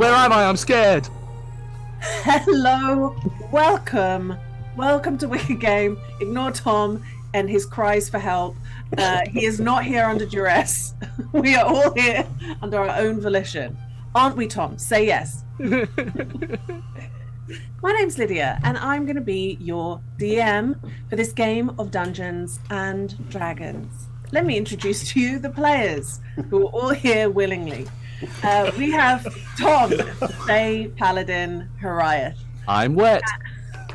Where am I? I'm scared. Hello, welcome to Wicked Game. Ignore Tom and his cries for help. He is not here under duress. We are all here under our own volition. Aren't we, Tom? Say yes. My name's Lydia, and I'm going to be your DM for this game of Dungeons and Dragons. Let me introduce to you the players who are all here willingly. We have Tom, Faye, Paladin, Hariath. I'm wet.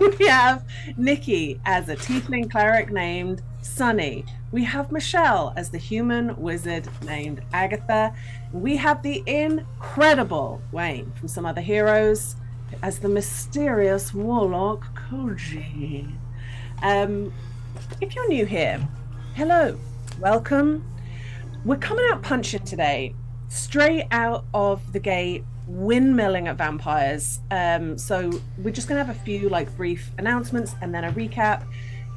We have Nikki as a tiefling cleric named Sunny. We have Michelle as the human wizard named Agatha. We have the incredible Wayne from Some Other Heroes as the mysterious warlock Koji. If you're new here, hello, welcome. We're coming out punching today, straight out of the gate, windmilling at vampires. So we're just gonna have a few brief announcements and then a recap,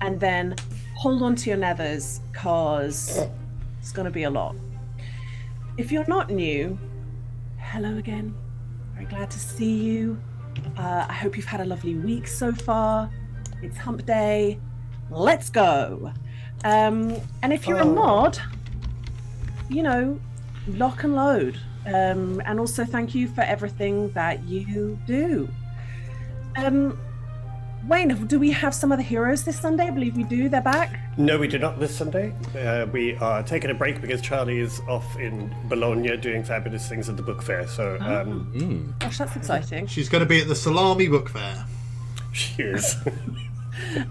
and then hold on to your nethers because it's gonna be a lot. If you're not new, hello again. Very glad to see you. I hope you've had a lovely week so far. It's hump day. Let's go. And if you're a mod, lock and load. And also thank you for everything that you do. Wayne, do we have Some Other Heroes this Sunday? I believe we do. They're back. No, we do not this Sunday. We are taking a break because Charlie is off in Bologna doing fabulous things at the book fair. So, Gosh, that's exciting. She's going to be at the Salami Book Fair. She is.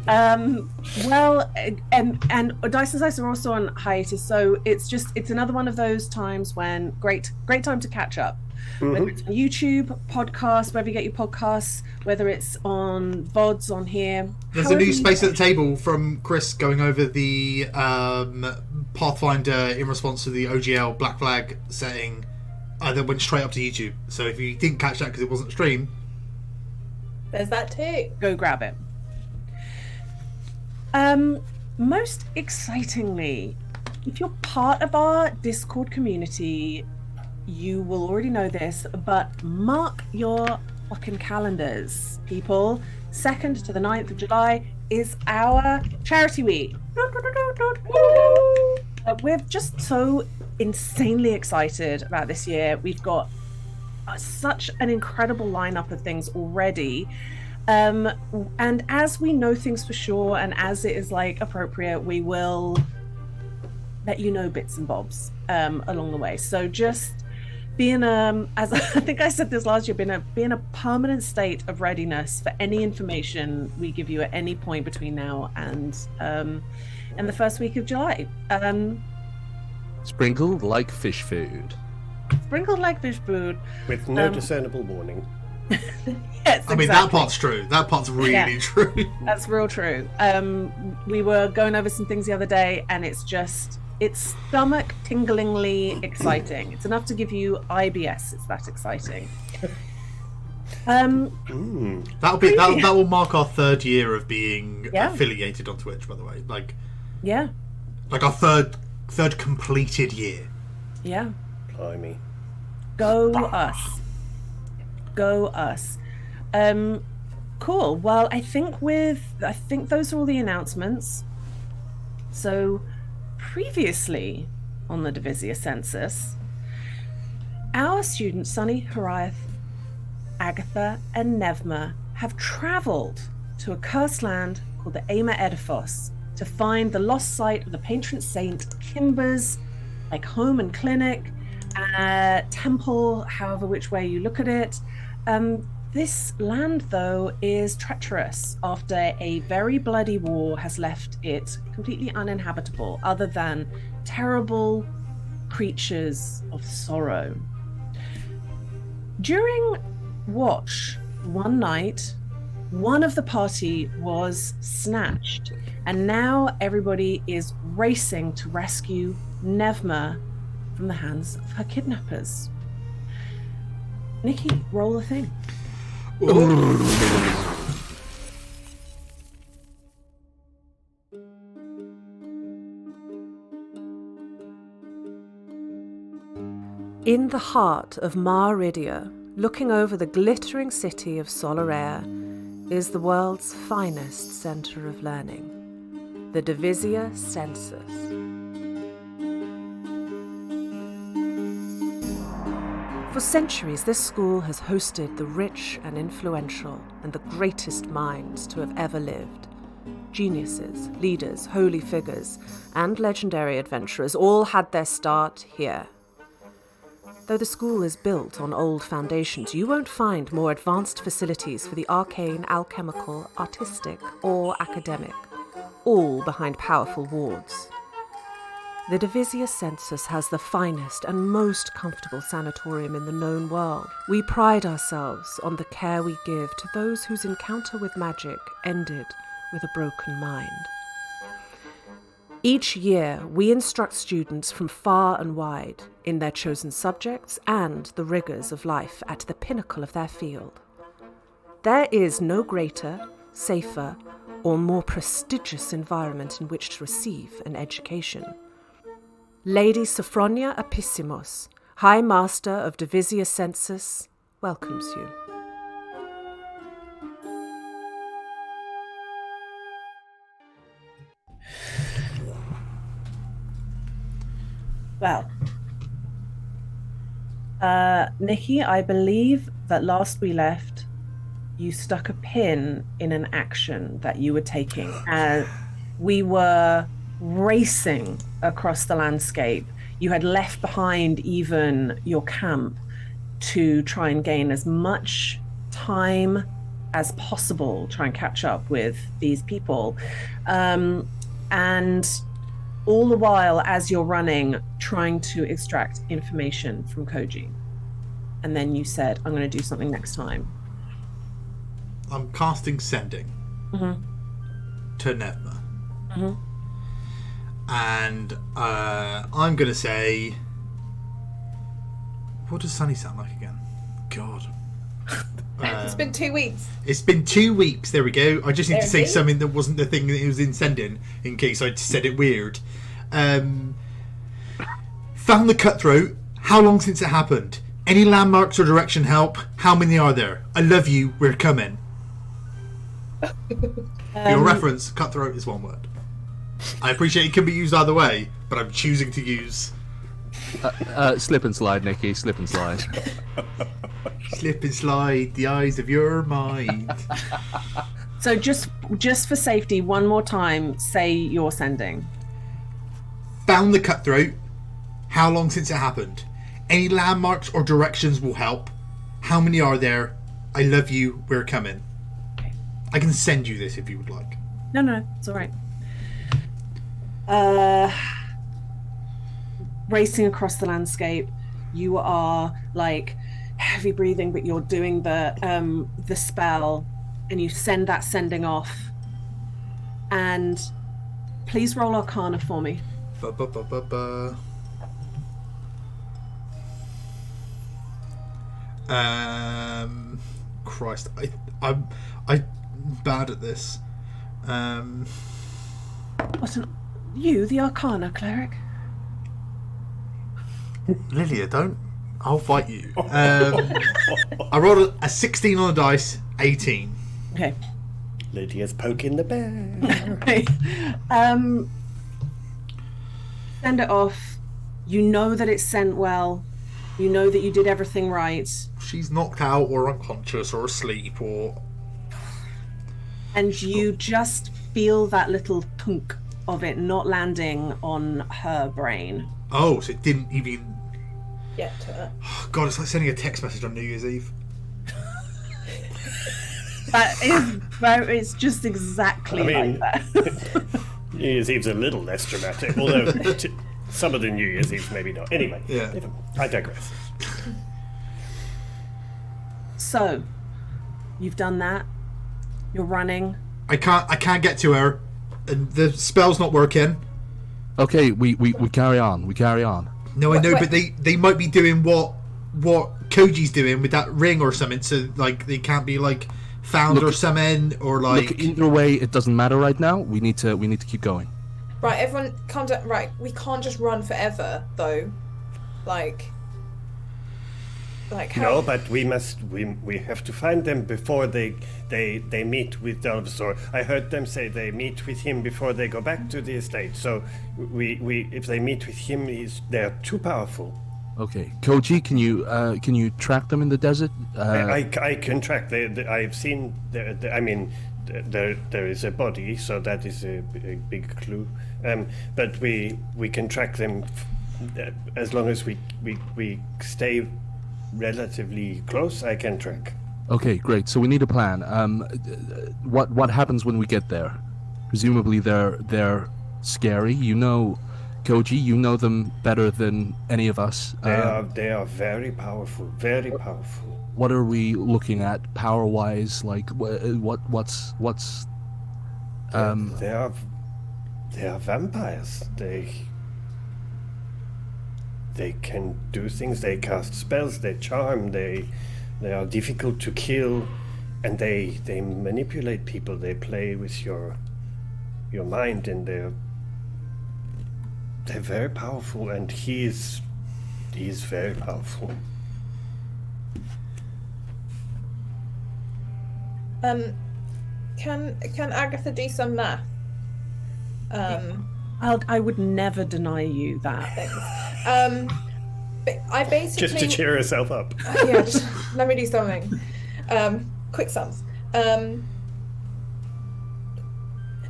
Well, and Dice and Dice are also on hiatus, so it's another one of those times when great time to catch up. Whether it's on YouTube, podcast, wherever you get your podcasts, whether it's on VODs on here. There's a new space at the table from Chris going over the Pathfinder in response to the OGL Black Flag setting that went straight up to YouTube. So if you didn't catch that because it wasn't streamed, there's that too. Go grab it. Most excitingly, if you're part of our Discord community, you will already know this, but mark your fucking calendars, people. 2nd to the 9th of July is our charity week. We're just so insanely excited about this year. We've got such an incredible lineup of things already. And as we know things for sure, and as it is appropriate, we will let you know bits and bobs along the way. So just be in as I think I said this last year, be in a permanent state of readiness for any information we give you at any point between now and the first week of July. Sprinkled like fish food. Sprinkled like fish food. With no discernible warning. Yes, I mean, that part's true. That part's really true. That's real true. We were going over some things the other day, and it's stomach tinglingly exciting. It's enough to give you IBS. It's that exciting. That will mark our 3rd year of being affiliated on Twitch, by the way. Our third completed year. Yeah. Blimey. Go us. Go us. Cool. Well, I think those are all the announcements. So previously on the Divisia Sensus, our students Sunny, Hariath, Agatha, and Nevma have travelled to a cursed land called the Ama Edifos to find the lost site of the patron saint Kimber's home and clinic, temple, however which way you look at it. This land, though, is treacherous after a very bloody war has left it completely uninhabitable, other than terrible creatures of sorrow. During watch one night, one of the party was snatched, and now everybody is racing to rescue Nevma from the hands of her kidnappers. Nikki, roll the thing. In the heart of Mar Idia looking over the glittering city of Solaire, is the world's finest centre of learning, the Divisia Sensus. For centuries, this school has hosted the rich and influential and the greatest minds to have ever lived. Geniuses, leaders, holy figures, and legendary adventurers all had their start here. Though the school is built on old foundations, you won't find more advanced facilities for the arcane, alchemical, artistic, or academic, all behind powerful wards. The Divisia Sensus has the finest and most comfortable sanatorium in the known world. We pride ourselves on the care we give to those whose encounter with magic ended with a broken mind. Each year, we instruct students from far and wide in their chosen subjects and the rigours of life at the pinnacle of their field. There is no greater, safer, or more prestigious environment in which to receive an education. Lady Sophronia Apissimos, High Master of Divisia Sensus, welcomes you. Well, Nikki, I believe that last we left, you stuck a pin in an action that you were taking as we were racing across the landscape. You had left behind even your camp to try and gain as much time as possible, try and catch up with these people. And all the while, as you're running, trying to extract information from Koji. And then you said, I'm going to do something next time. I'm casting Sending to Nevma. And I'm going to say... What does Sunny sound like again? God. It's been 2 weeks. It's been 2 weeks. There we go. I just need to say something that wasn't the thing that it was in Sending, in case I said it weird. Found the cutthroat. How long since it happened? Any landmarks or direction help? How many are there? I love you. We're coming. For your reference, cutthroat is one word. I appreciate it can be used either way, but I'm choosing to use... slip and slide, Nikki. Slip and slide. Slip and slide the eyes of your mind. So just for safety, one more time, say you're sending. Found the cutthroat. How long since it happened? Any landmarks or directions will help. How many are there? I love you. We're coming. Okay. I can send you this if you would like. No, it's all right. Racing across the landscape, you are like heavy breathing, but you're doing the spell, and you send that sending off. And please roll Arcana for me. Christ, I'm bad at this. You, the Arcana cleric? Lilia, don't. I'll fight you. I rolled a 16 on the dice, 18. Okay. Lydia's poking the bear. Right. Send it off. You know that it's sent well. You know that you did everything right. She's knocked out or unconscious or asleep or... And you just feel that little tunk of it not landing on her brain. Oh, so it didn't even... Get to it. Oh, God, it's like sending a text message on New Year's Eve. It's just exactly like that. New Year's Eve's a little less dramatic, although some of the New Year's Eves maybe not. Anyway, yeah. I digress. So, you've done that. You're running. I can't get to her, and the spell's not working. Okay, we carry on. We carry on. No, I know, but they might be doing what Koji's doing with that ring or something, so like they can't be like found or something, or like. Look, either way, it doesn't matter right now. We need to keep going. Right, everyone, calm down. Right, we can't just run forever, though. Like. Like how? No, but we have to find them before they meet with Delvasor. I heard them say they meet with him before they go back to the estate. So if they meet with him, they're too powerful. Okay, Koji, can you track them in the desert? I can track. I've seen. There is a body, so that is a big clue. But we can track them as long as we stay relatively close. I can track. Okay, great. So we need a plan. What happens when we get there? Presumably they're scary. You know, Koji, you know them better than any of us. They are very powerful. Very powerful. What are we looking at power-wise? Like what's? They are vampires. They can do things. They cast spells. They charm. They are difficult to kill, and they manipulate people. They play with your mind, and they're very powerful. And he is very powerful. Can Agatha do some math? I would never deny you that. But I basically Just to cheer herself up. Yeah, just let me do something. Quick sums.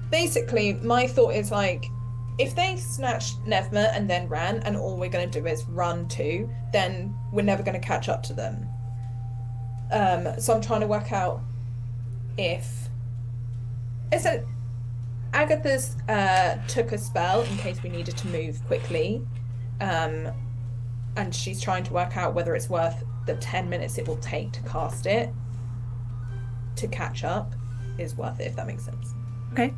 Basically, my thought is like, if they snatched Nevma and then ran, and all we're going to do is run too, then we're never going to catch up to them. So I'm trying to work out if Agatha's took a spell in case we needed to move quickly, and she's trying to work out whether it's worth the 10 minutes it will take to cast it to catch up is worth it, if that makes sense. Okay.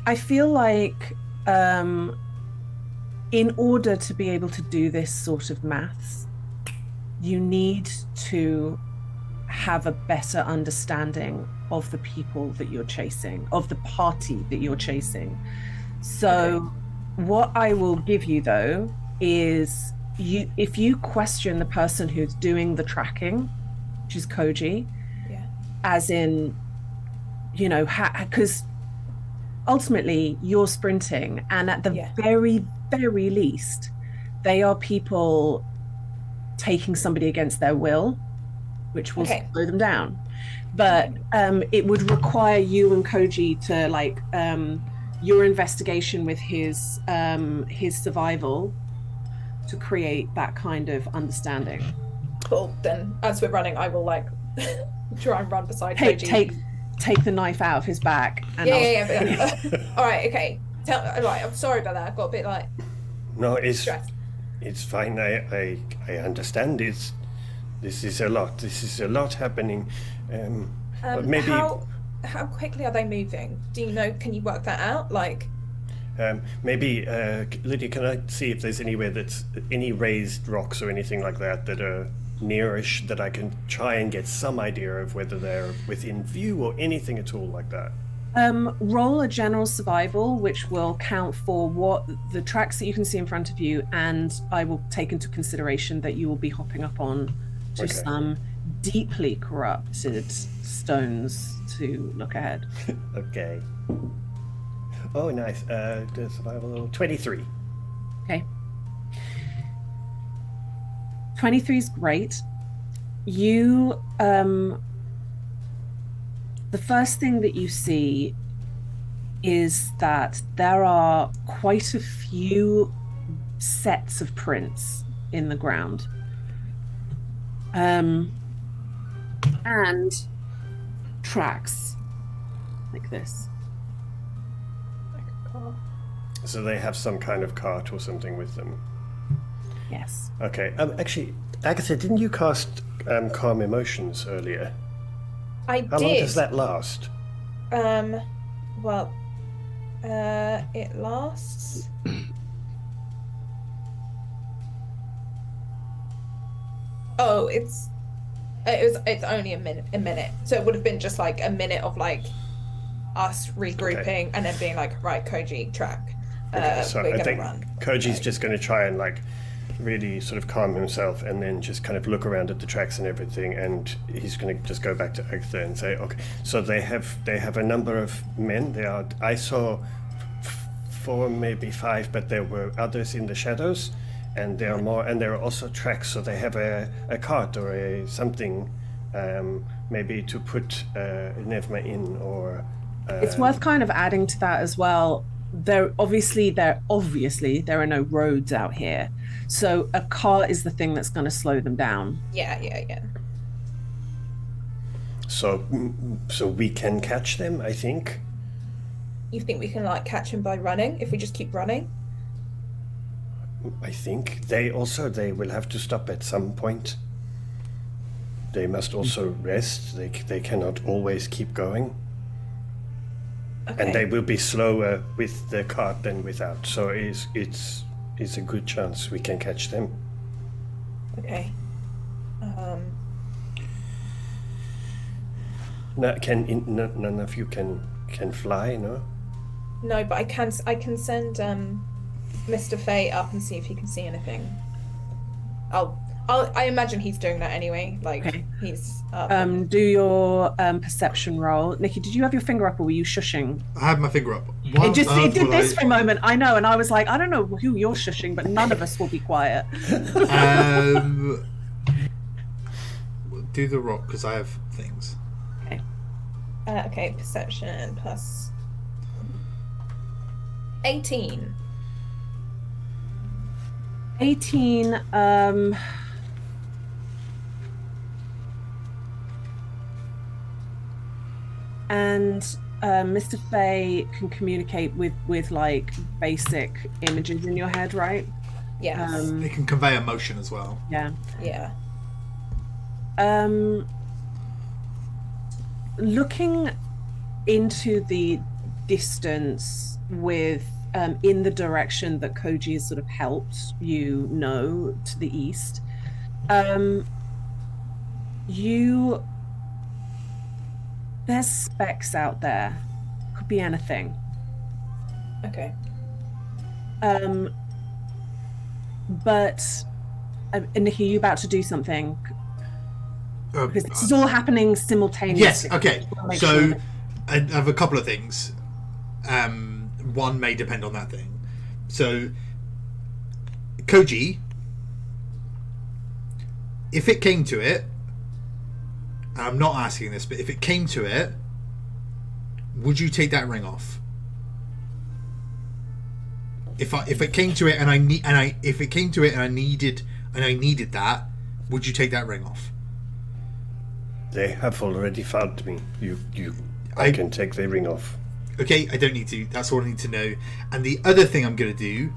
I feel like in order to be able to do this sort of maths, you need to have a better understanding of the people that you're chasing, of the party that you're chasing. So what I will give you though is if you question the person who's doing the tracking, which is Koji, as in, you know, because ultimately you're sprinting, and at the very, very least, they are people taking somebody against their will, which will slow them down. But it would require you and Koji to like your investigation with his survival to create that kind of understanding. Cool. Then as we're running, I will like try and run beside Koji. Take the knife out of his back. And all right. Okay. All right. I'm sorry about that. I got a bit like. No, stressed. It's fine. I understand. This is a lot. This is a lot happening. Maybe. How quickly are they moving? Do you know? Can you work that out? Like. Maybe Lydia, can I see if there's anywhere that's any raised rocks or anything like that that are nearish that I can try and get some idea of whether they're within view or anything at all like that? Roll a general survival, which will count for what the tracks that you can see in front of you, and I will take into consideration that you will be hopping up on to some deeply corrupted stones to look ahead. Okay. Oh, nice. The survival 23. Okay. 23 is great. You, the first thing that you see is that there are quite a few sets of prints in the ground. And tracks like this. So they have some kind of cart or something with them. Yes. Okay. Actually, Agatha, didn't you cast Calm Emotions earlier? I did. How long does that last? Well, it lasts. Oh, it's only a minute. So it would have been just like a minute of like us regrouping and then being like, right, Koji, track. So I think Koji's just going to try and like really sort of calm himself, and then just kind of look around at the tracks and everything, and he's going to just go back to Agatha and say, okay, so they have a number of men. I saw 4, maybe 5, but there were others in the shadows, and there are more, and there are also tracks. So they have a cart or a something, maybe to put Nevma in, or. It's worth kind of adding to that as well. There obviously there are no roads out here, so a car is the thing that's going to slow them down. Yeah. So we can catch them, I think. You think we can like catch him by running if we just keep running? I think they will have to stop at some point. They must also rest. They cannot always keep going. Okay. And they will be slower with the cart than without. So it's a good chance we can catch them. Okay. None of you can fly, no? No, but I can send Mr. Fay up and see if he can see anything. I imagine he's doing that anyway. Like, okay. He's up. Do your perception roll. Nikki, did you have your finger up, or were you shushing? I had my finger up. It did this for a moment. I know, and I was like, I don't know who you're shushing, but none of us will be quiet. Do the rock, because I have things. Okay. Okay, perception plus 18. 18. And Mr. Fay can communicate with like basic images in your head, right? Yeah. They can convey emotion as well. Yeah. Yeah. Looking into the distance with in the direction that Koji has sort of helped you know to the east, there's specks out there. Could be anything. Okay. But Nikki, are you about to do something? Because this is all happening simultaneously. Yes, okay. So I have a couple of things. One may depend on that thing. So, Koji, if it came to it, and I'm not asking this, but if it came to it, would you take that ring off? If it came to it and I needed that, would you take that ring off? They have already found me. I can take the ring off. Okay, I don't need to. That's all I need to know. And the other thing I'm going to do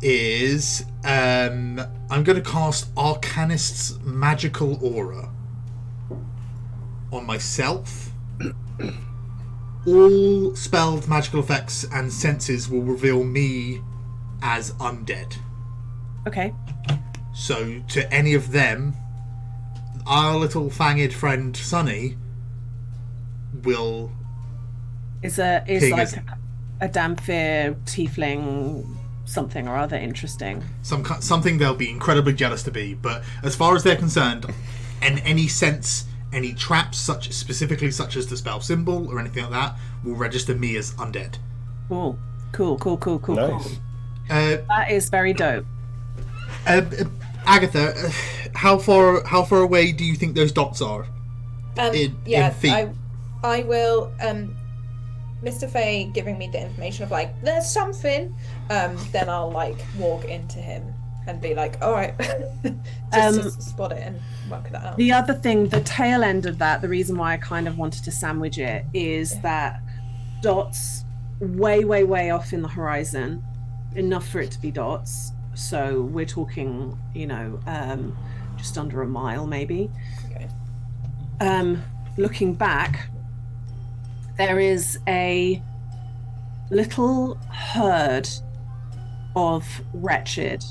is I'm going to cast Arcanist's magical aura on myself. All spelled magical effects and senses will reveal me as undead. Okay. So to any of them, our little fanged friend Sunny will is like a Damphir tiefling something or other interesting. Something they'll be incredibly jealous to be, but as far as they're concerned, in any sense, any traps such as the spell symbol or anything like that will register me as undead. Cool. Nice. That is very dope. Agatha, how far away do you think those dots are? In feet? I will. Mr. Fay giving me the information of like there's something. Then I'll like walk into him and be like, all right, just spot it and work that out. The other thing, the tail end of that, the reason why I kind of wanted to sandwich it is that dots way off in the horizon, enough for it to be dots. So we're talking, just under a mile maybe. Okay. Looking back, there is a little herd of wretched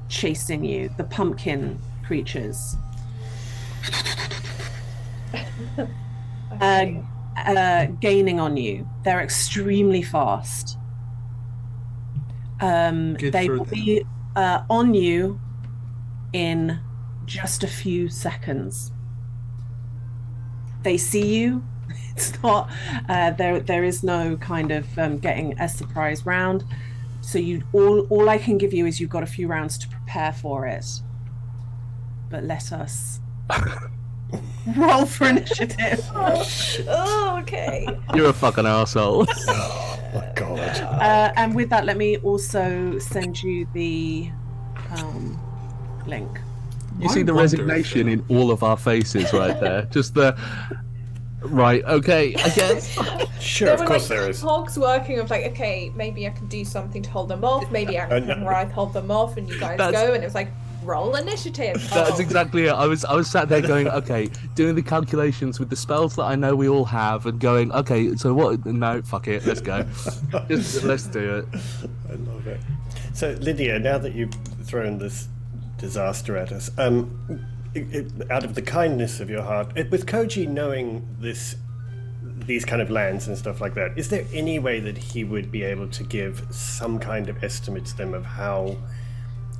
chasing you, the pumpkin creatures. Gaining on you. They're extremely fast. They will be on you in just a few seconds. They see you. It's not there is no kind of getting a surprise round. So you all I can give you is you've got a few rounds to prepare for it. But let us roll for initiative. Oh, okay. You're a fucking arsehole. Oh my god. And with that, let me also send you the link. You see the resignation in all of our faces right there. Just the right, okay, I guess. Sure, of course there is. Cogs working of like, okay, maybe I can do something to hold them off. Maybe I can hold them off, and you guys go, and it was like, roll initiative. That's exactly it. I was sat there going, okay, doing the calculations with the spells that I know we all have, and going, okay, so what? No, fuck it, let's go. Let's do it. I love it. So Lydia, now that you've thrown this disaster at us, out of the kindness of your heart, with Koji knowing these kind of lands and stuff like that, is there any way that he would be able to give some kind of estimate to them of how,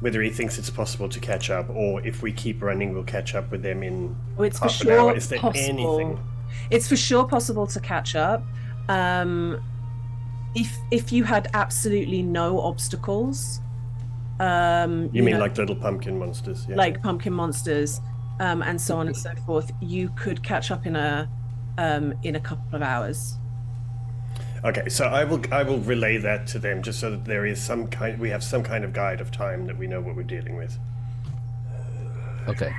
whether he thinks it's possible to catch up, or if we keep running, we'll catch up with them in half an hour? Is there anything? It's for sure possible to catch up. If you had absolutely no obstacles. You mean like little pumpkin monsters? Yeah. Like pumpkin monsters, and so on and so forth. You could catch up in a couple of hours. Okay, so I will relay that to them, just so that there is we have some kind of guide of time, that we know what we're dealing with. Okay.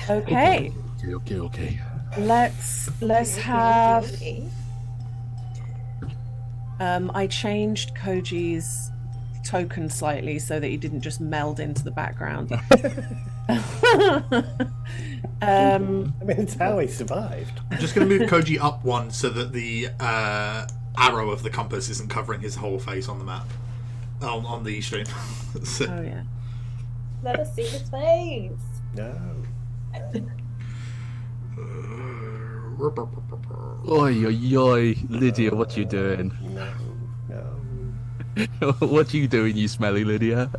Okay. Okay. Let's have. I changed Koji's token slightly so that he didn't just meld into the background. I mean, it's how he survived. I'm just going to move Koji up one so that the arrow of the compass isn't covering his whole face on the map, on the stream. So. Oh yeah. Let us see his face. No. Oi, Lydia, what you doing? No. What you doing, you smelly Lydia?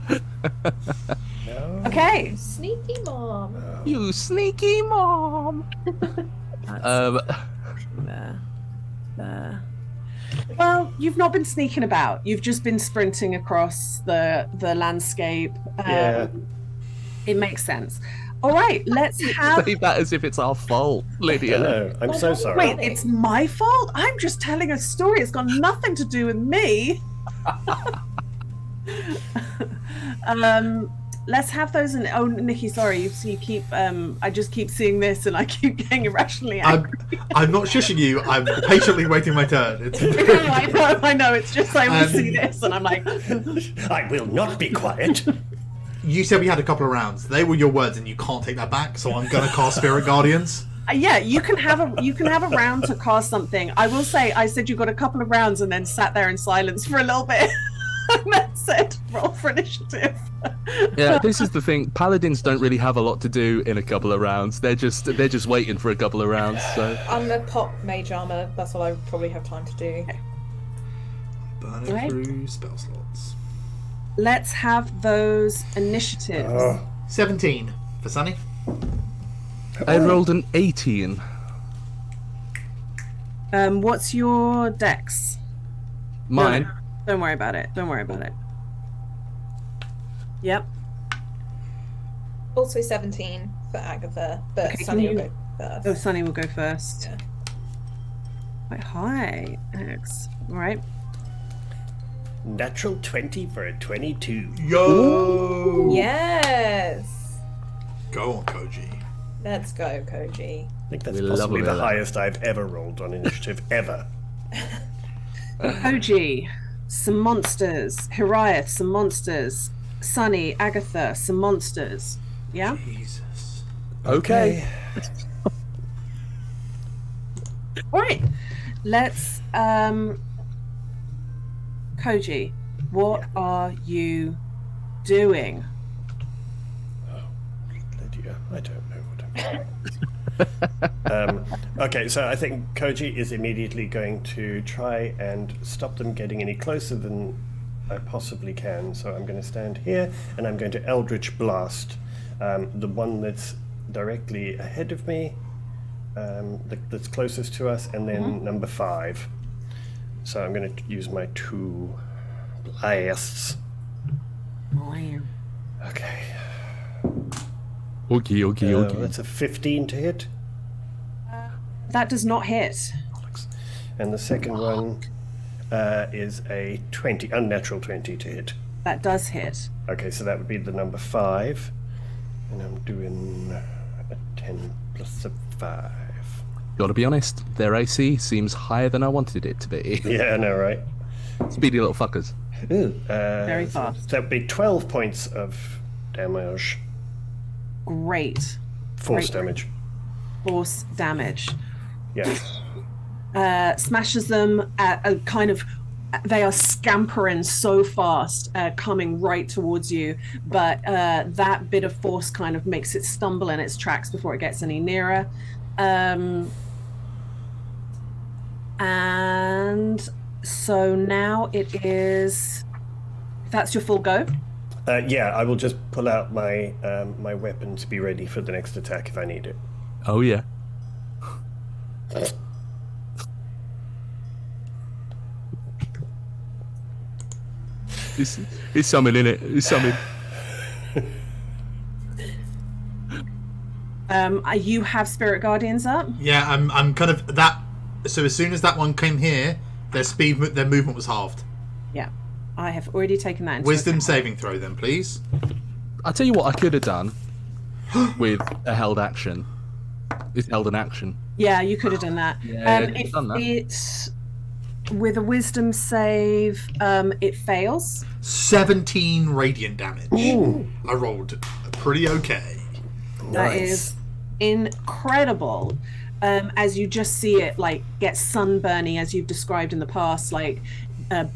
No. Okay. Sneaky mom. You sneaky mom. Well, you've not been sneaking about. You've just been sprinting across the landscape. Yeah. It makes sense. All right, let's have. Say that as if it's our fault, Lydia. No, I'm so sorry. Wait, it's my fault? I'm just telling a story. It's got nothing to do with me. Let's have those. Oh, Nikki, sorry. You keep. I just keep seeing this, and I keep getting irrationally angry. I'm not shushing you. I'm patiently waiting my turn. I know. It's just I will see this, and I'm like, I will not be quiet. You said we had a couple of rounds. They were your words, and you can't take that back. So I'm gonna cast Spirit Guardians. Yeah, you can have a round to cast something. I will say, I said you got a couple of rounds, and then sat there in silence for a little bit. And then said, roll for initiative. Yeah, this is the thing. Paladins don't really have a lot to do in a couple of rounds. They're just waiting for a couple of rounds. So I'm gonna pop mage armor. That's all I probably have time to do. Okay. Burning through spell slots. Let's have those initiatives. 17 for Sunny. I rolled an 18. What's your dex? Mine. No, don't worry about it. Yep. Also 17 for Agatha, but Okay, Sunny will go first. Oh, Sunny will go first. Yeah. Quite high. X. All right. Natural 20 for a 22. Yo! Yes! Go on, Koji. Let's go, Koji. I think that's possibly the highest I've ever rolled on initiative, ever. Koji, some monsters. Hiriath, some monsters. Sunny, Agatha, some monsters. Yeah? Jesus. Okay. All right. Let's Koji, what are you doing? Oh, Lydia, I don't know what I'm doing. Okay, so I think Koji is immediately going to try and stop them getting any closer than I possibly can. So I'm going to stand here, and I'm going to Eldritch Blast the one that's directly ahead of me, that's closest to us, and then number 5. So I'm going to use my 2 blasts. Okay. Okay. That's a 15 to hit. That does not hit. And the second one is a 20, unnatural 20 to hit. That does hit. Okay, so that would be the number 5. And I'm doing a 10 plus a 5. Gotta be honest, their AC seems higher than I wanted it to be. Yeah, I know, right? Speedy little fuckers. Very fast. So that would be 12 points of damage. Great. Force damage. Force damage. Yes. Smashes them at a kind of. They are scampering so fast, coming right towards you, but that bit of force kind of makes it stumble in its tracks before it gets any nearer. And so now it is. That's your full go? Yeah, I will just pull out my my weapon to be ready for the next attack if I need it. Oh yeah. It's something in it. It's something. You have Spirit Guardians up? Yeah, I'm kind of that. So as soon as that one came here, their movement was halved. Yeah, I have already taken that into Wisdom account. saving throw, then, please. I'll tell you what I could have done with a held action. It's held an action. Yeah, you could have done that. If done that. it's with a Wisdom save, it fails. 17 radiant damage. Ooh. I rolled pretty okay. That is incredible. As you just see it like get sunburny, as you've described in the past, like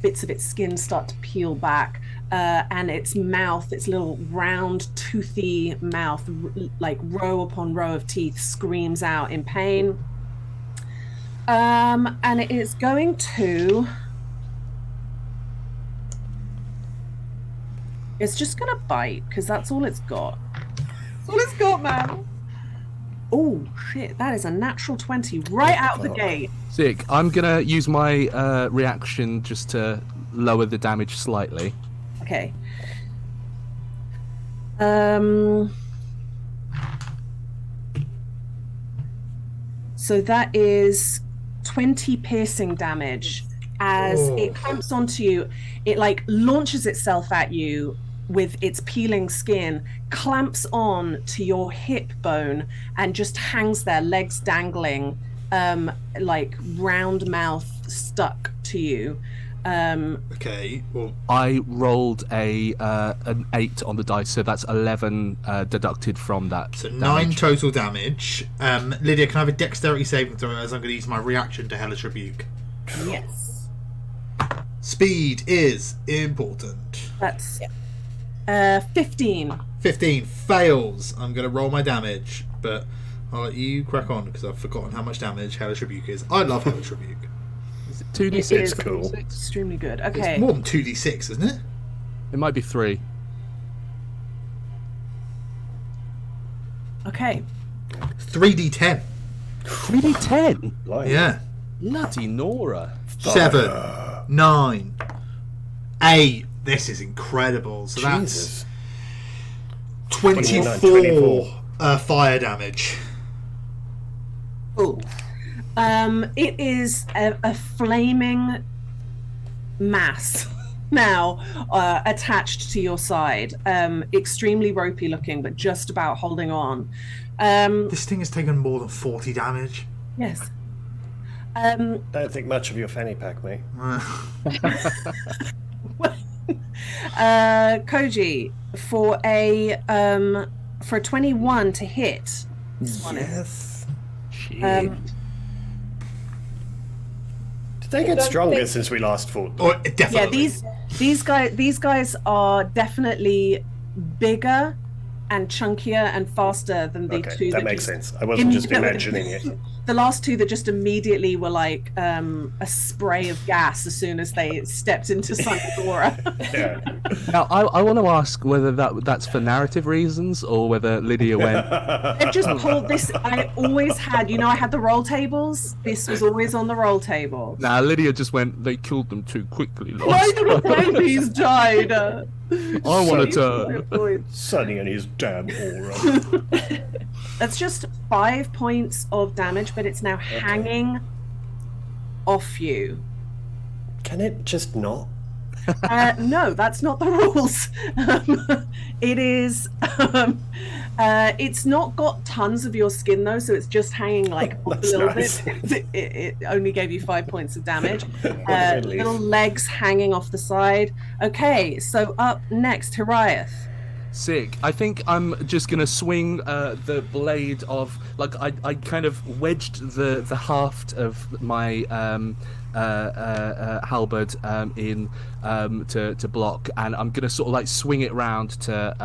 bits of its skin start to peel back, and its mouth, its little round toothy mouth, like row upon row of teeth, screams out in pain. And it is going to. It's just gonna bite because that's all it's got. That's all it's got, man. Oh shit! That is a natural 20 right out the gate. Sick. I'm gonna use my reaction just to lower the damage slightly. Okay. So that is 20 piercing damage as it clamps onto you. It like launches itself at you with its peeling skin, clamps on to your hip bone, and just hangs there, legs dangling, like round mouth stuck to you. Okay, well, I rolled an 8 on the dice, so that's 11 deducted from that. so damage. 9 total damage. Lydia, can I have a dexterity saving throw as I'm going to use my reaction to Hellish Rebuke? Yes. Speed is important. That's 15. 15 fails. I'm going to roll my damage, but I'll let you crack on because I've forgotten how much damage Hellish Rebuke is. I love Hellish Rebuke. Is it 2d6? It is cool. extremely good. Okay. It's more than 2d6, isn't it? It might be 3. Okay. 3d10. 3d10? Light. Yeah. Bloody Nora. 7, 9, 8. This is incredible. So Jesus. that's 24, 24. Fire damage. Oh. It is a flaming mass now attached to your side. Extremely ropey looking, but just about holding on. This thing has taken more than 40 damage. Yes. Don't think much of your fanny pack, mate. Koji, for a 21 to hit. Yes. Shit. Did they get stronger since we last fought? Oh, definitely. Yeah, these guys are definitely bigger and chunkier and faster than the Okay, two that makes sense. I wasn't just imagining it. the last two that just immediately were like a spray of gas as soon as they stepped into Sunny's aura. Yeah. Now, I want to ask whether that's for narrative reasons or whether Lydia went. They've just pulled this. I always had, I had the roll tables. This was always on the roll table. Now, Lydia just went. They killed them too quickly. Why little babies died? I want to turn. Sunny and his damn aura. That's just 5 points of damage, but it's now hanging off you. Can it just not? No, that's not the rules. It is. It's not got tons of your skin though, so it's just hanging like a little nice. bit. It only gave you 5 points of damage. At Little least. legs hanging off the side. Okay, so up next, Hiriath. Sick. I think I'm just gonna swing the blade of I kind of wedged the haft of my halberd in to block, and I'm gonna sort of like swing it round to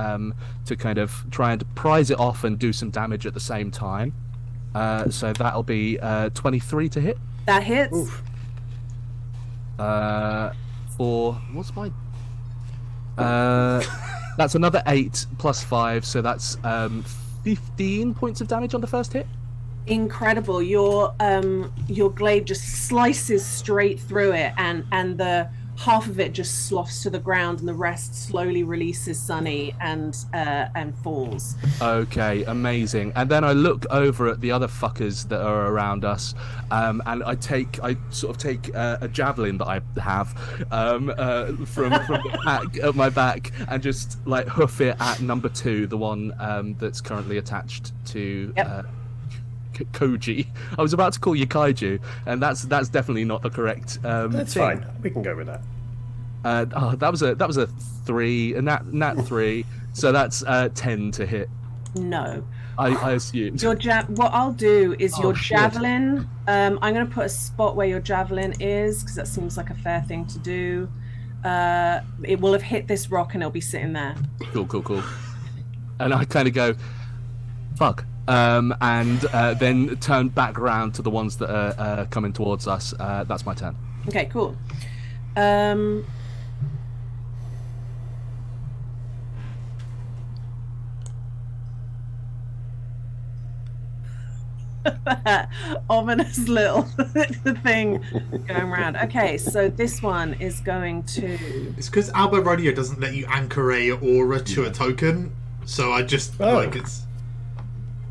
kind of try and prise it off and do some damage at the same time. So that'll be 23 to hit. That hits. Oof. For what's my that's another 8 plus 5, so that's 15 points of damage on the first hit. Incredible. Your glaive just slices straight through it, and the half of it just sloughs to the ground, and the rest slowly releases Sunny and falls. Okay, amazing. And then I look over at the other fuckers that are around us, and I sort of take a javelin that I have from the pack at my back, and just like hoof it at number 2, the one that's currently attached to. Yep. Koji. I was about to call you Kaiju, and that's definitely not the correct. That's thing. fine. We can go with that. That was a 3, and nat 3, so that's 10 to hit. No. I assumed. What I'll do is your shit. javelin. I'm going to put a spot where your javelin is, because that seems like a fair thing to do. It will have hit this rock, and it'll be sitting there. Cool. And I kind of go, fuck. And then turn back around to the ones that are coming towards us. That's my turn. Okay, cool. That ominous little thing going around. Okay, so this one is going to. It's because Alba Radio doesn't let you anchor a aura to a token, so I just like it's.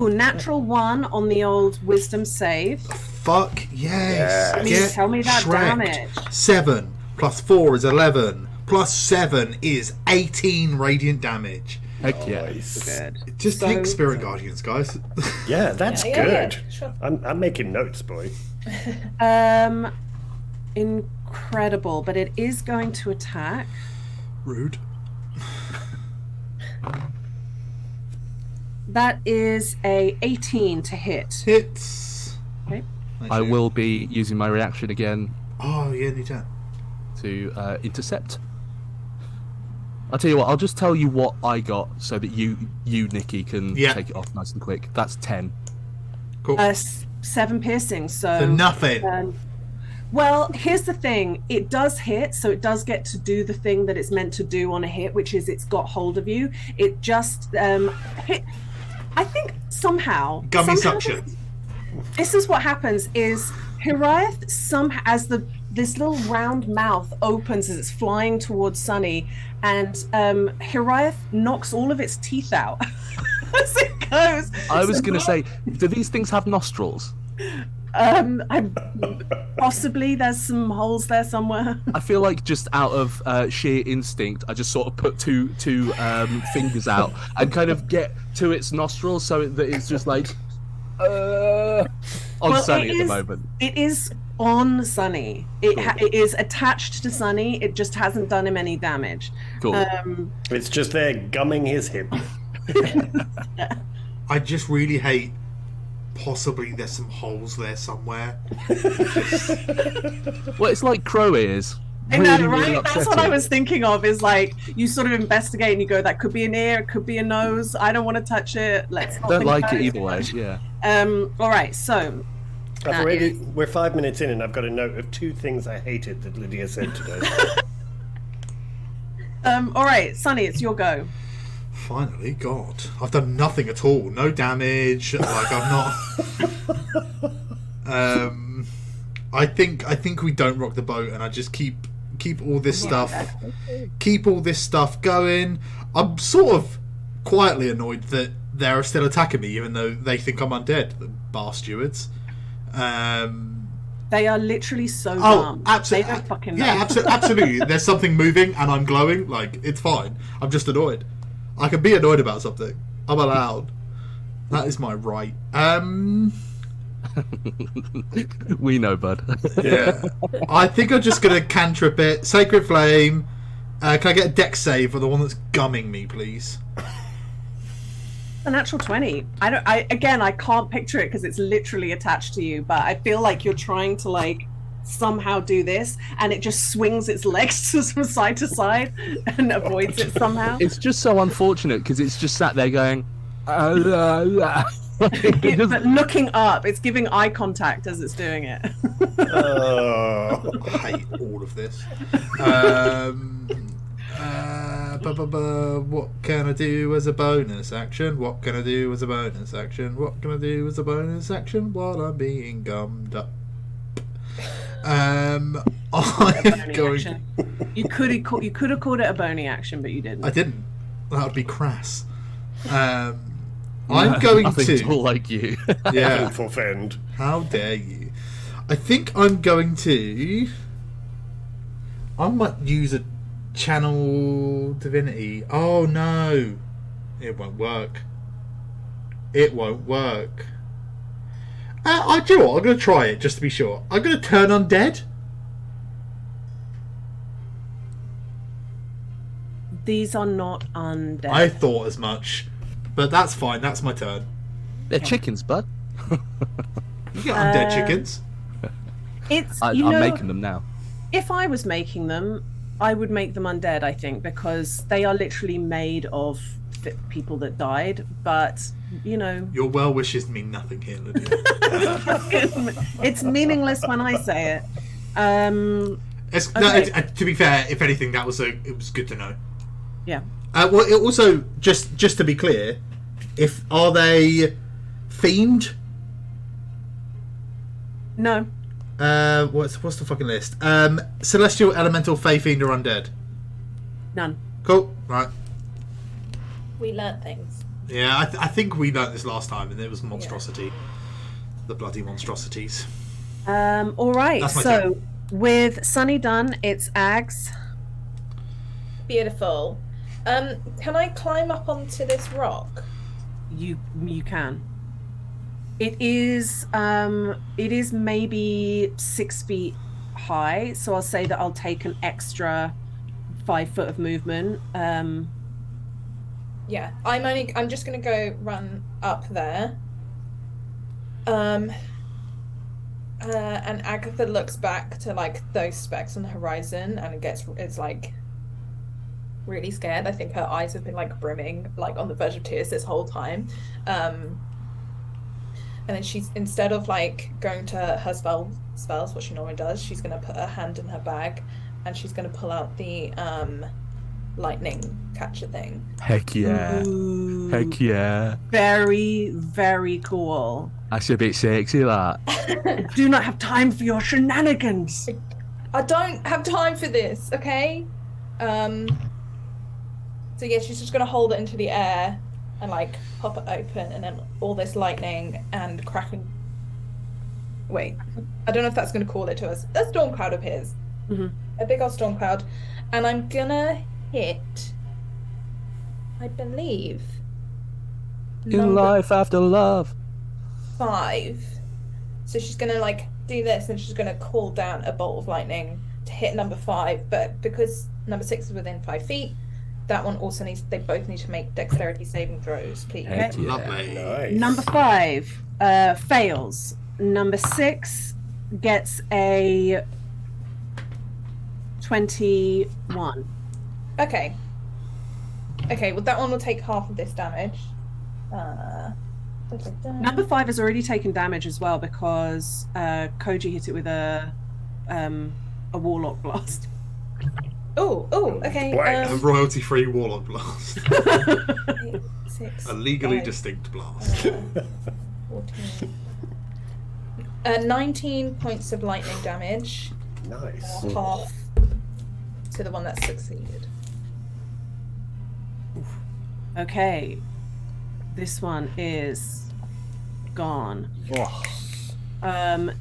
Oh, natural 1 on the old wisdom save. Fuck yes. Please tell me that damage. 7 plus 4 is 11. Plus 7 is 18 radiant damage. Heck yeah. Nice. Good. Just take Spirit Guardians, guys. Yeah, that's Yeah, good. sure. I'm making notes, boy. Incredible, but it is going to attack. Rude. That is a 18 to hit. Hits. Okay. I will be using my reaction again Oh, yeah, you can. to intercept. I'll tell you what, I'll just tell you what I got so that you Nikki, can take it off nice and quick. That's 10. Cool. 7 piercing, so... For nothing. Well, here's the thing. It does hit, so it does get to do the thing that it's meant to do on a hit, which is it's got hold of you. It just hit... I think somehow... Gummy suction. This is what happens, is Hiriath, as this little round mouth opens as it's flying towards Sunny, and Hiriath knocks all of its teeth out as it goes. I was going to say, do these things have nostrils? Possibly there's some holes there somewhere. I feel like just out of sheer instinct, I just sort of put two fingers out and kind of get to its nostrils so that it's just like on Sunny at the moment. It is on Sunny. It is attached to Sunny. It just hasn't done him any damage. Cool. It's just there gumming his hip. I just really hate. Possibly there's some holes there somewhere. Well, it's like crow ears. I know, Really, right? really That's what I upsetting. was thinking of, is like you sort of investigate and you go, that could be an ear, it could be a nose, I don't want to touch it. Let's not Don't think like about it too either way. much. Yeah. All right, so We're 5 minutes in, and I've got a note of 2 things I hated that Lydia said today. All right, Sunny, it's your go. Finally, God, I've done nothing at all. No damage. Like I'm not. I think we don't rock the boat, and I just keep all this stuff. Keep all this stuff going. I'm sort of quietly annoyed that they're still attacking me, even though they think I'm undead. The bar stewards. They are literally so dumb. Absolutely. They don't fucking know. Yeah, absolutely. There's something moving, and I'm glowing. Like, it's fine. I'm just annoyed. I can be annoyed about something. I'm allowed. That is my right. We know, bud. Yeah. I think I'm just going to cantrip it. Sacred Flame. Can I get a dex save for the one that's gumming me, please? A natural 20. I can't picture it because it's literally attached to you, but I feel like you're trying to like somehow do this, and it just swings its legs from side to side and avoids it somehow. It's just so unfortunate because it's just sat there going. But looking up, it's giving eye contact as it's doing it. I hate all of this. What can I do as a bonus action? What can I do as a bonus action? What can I do as a bonus action while I'm being gummed up? I'm going. Action. You could have called it a bony action, but you didn't. I didn't. That would be crass. I'm going to. All like you. Yeah. Offend. How dare you? I think I'm going to. I might use a channel divinity. Oh no, it won't work. It won't work. Do you know what? I'm going to try it just to be sure. I'm going to turn undead. These are not undead. I thought as much, but that's fine. That's my turn. They're chickens, bud. You get undead chickens. I'm making them now. If I was making them, I would make them undead, I think, because they are literally made of people that died, but, you know... Your well wishes mean nothing here, Lydia. It's meaningless when I say it. To be fair, if anything, it was good to know. Yeah. Well, it also, just to be clear, are they fiend? No. What's the fucking list? Celestial, elemental, fey, fiend, or undead? None. Cool. Right. We learnt things. Yeah, I think we learnt this last time, and it was monstrosity. Yeah. The bloody monstrosities. All right. So with Sunny done, it's Ags. Beautiful. Can I climb up onto this rock? You can. It is maybe 6 feet high, so I'll say that I'll take an extra 5 foot of movement. Yeah, I'm just gonna go run up there. And Agatha looks back to like those specks on the horizon, and it's like really scared. I think her eyes have been like brimming, like on the verge of tears this whole time. And then she's, instead of like going to her spells, what she normally does, she's going to put her hand in her bag and she's going to pull out the lightning catcher thing. Heck yeah. Ooh. Heck yeah. Very, very cool. That's a bit sexy, that. I do not have time for your shenanigans. I don't have time for this, okay? So yeah, she's just going to hold it into the air and like pop it open, and then all this lightning and cracking. Wait, I don't know if that's going to call it to us. A storm cloud appears. Mm-hmm. A big old storm cloud, and I'm gonna hit, I believe, in life after love. 5. So she's gonna like do this, and she's gonna call down a bolt of lightning to hit number 5. But because number 6 is within 5 feet, that one also they both need to make dexterity saving throws, please. Heck yeah. Lovely. Nice. Number 5 fails. Number 6 gets a 21. Okay, well that one will take half of this damage. Number 5 has already taken damage as well because Koji hit it with a warlock blast. Oh, okay. A royalty-free warlock blast. 8, 6, A legally 5, distinct blast. 14. 19 points of lightning damage. Nice. Half to the one that succeeded. Okay. This one is gone. Oh.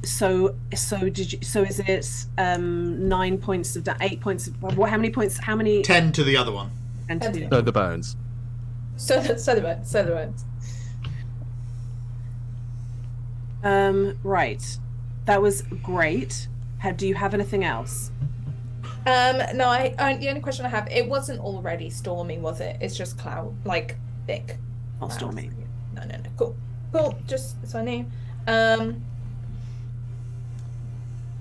So is it 9 points of 8 points of how many points? How many? 10 to the other one. And 2. So the bones. So the bones. Right. That was great. Do you have anything else? No, I the only question I have, it wasn't already stormy, was it? It's just cloud, like thick. Not clouds. stormy. No. Cool. Just so I knew.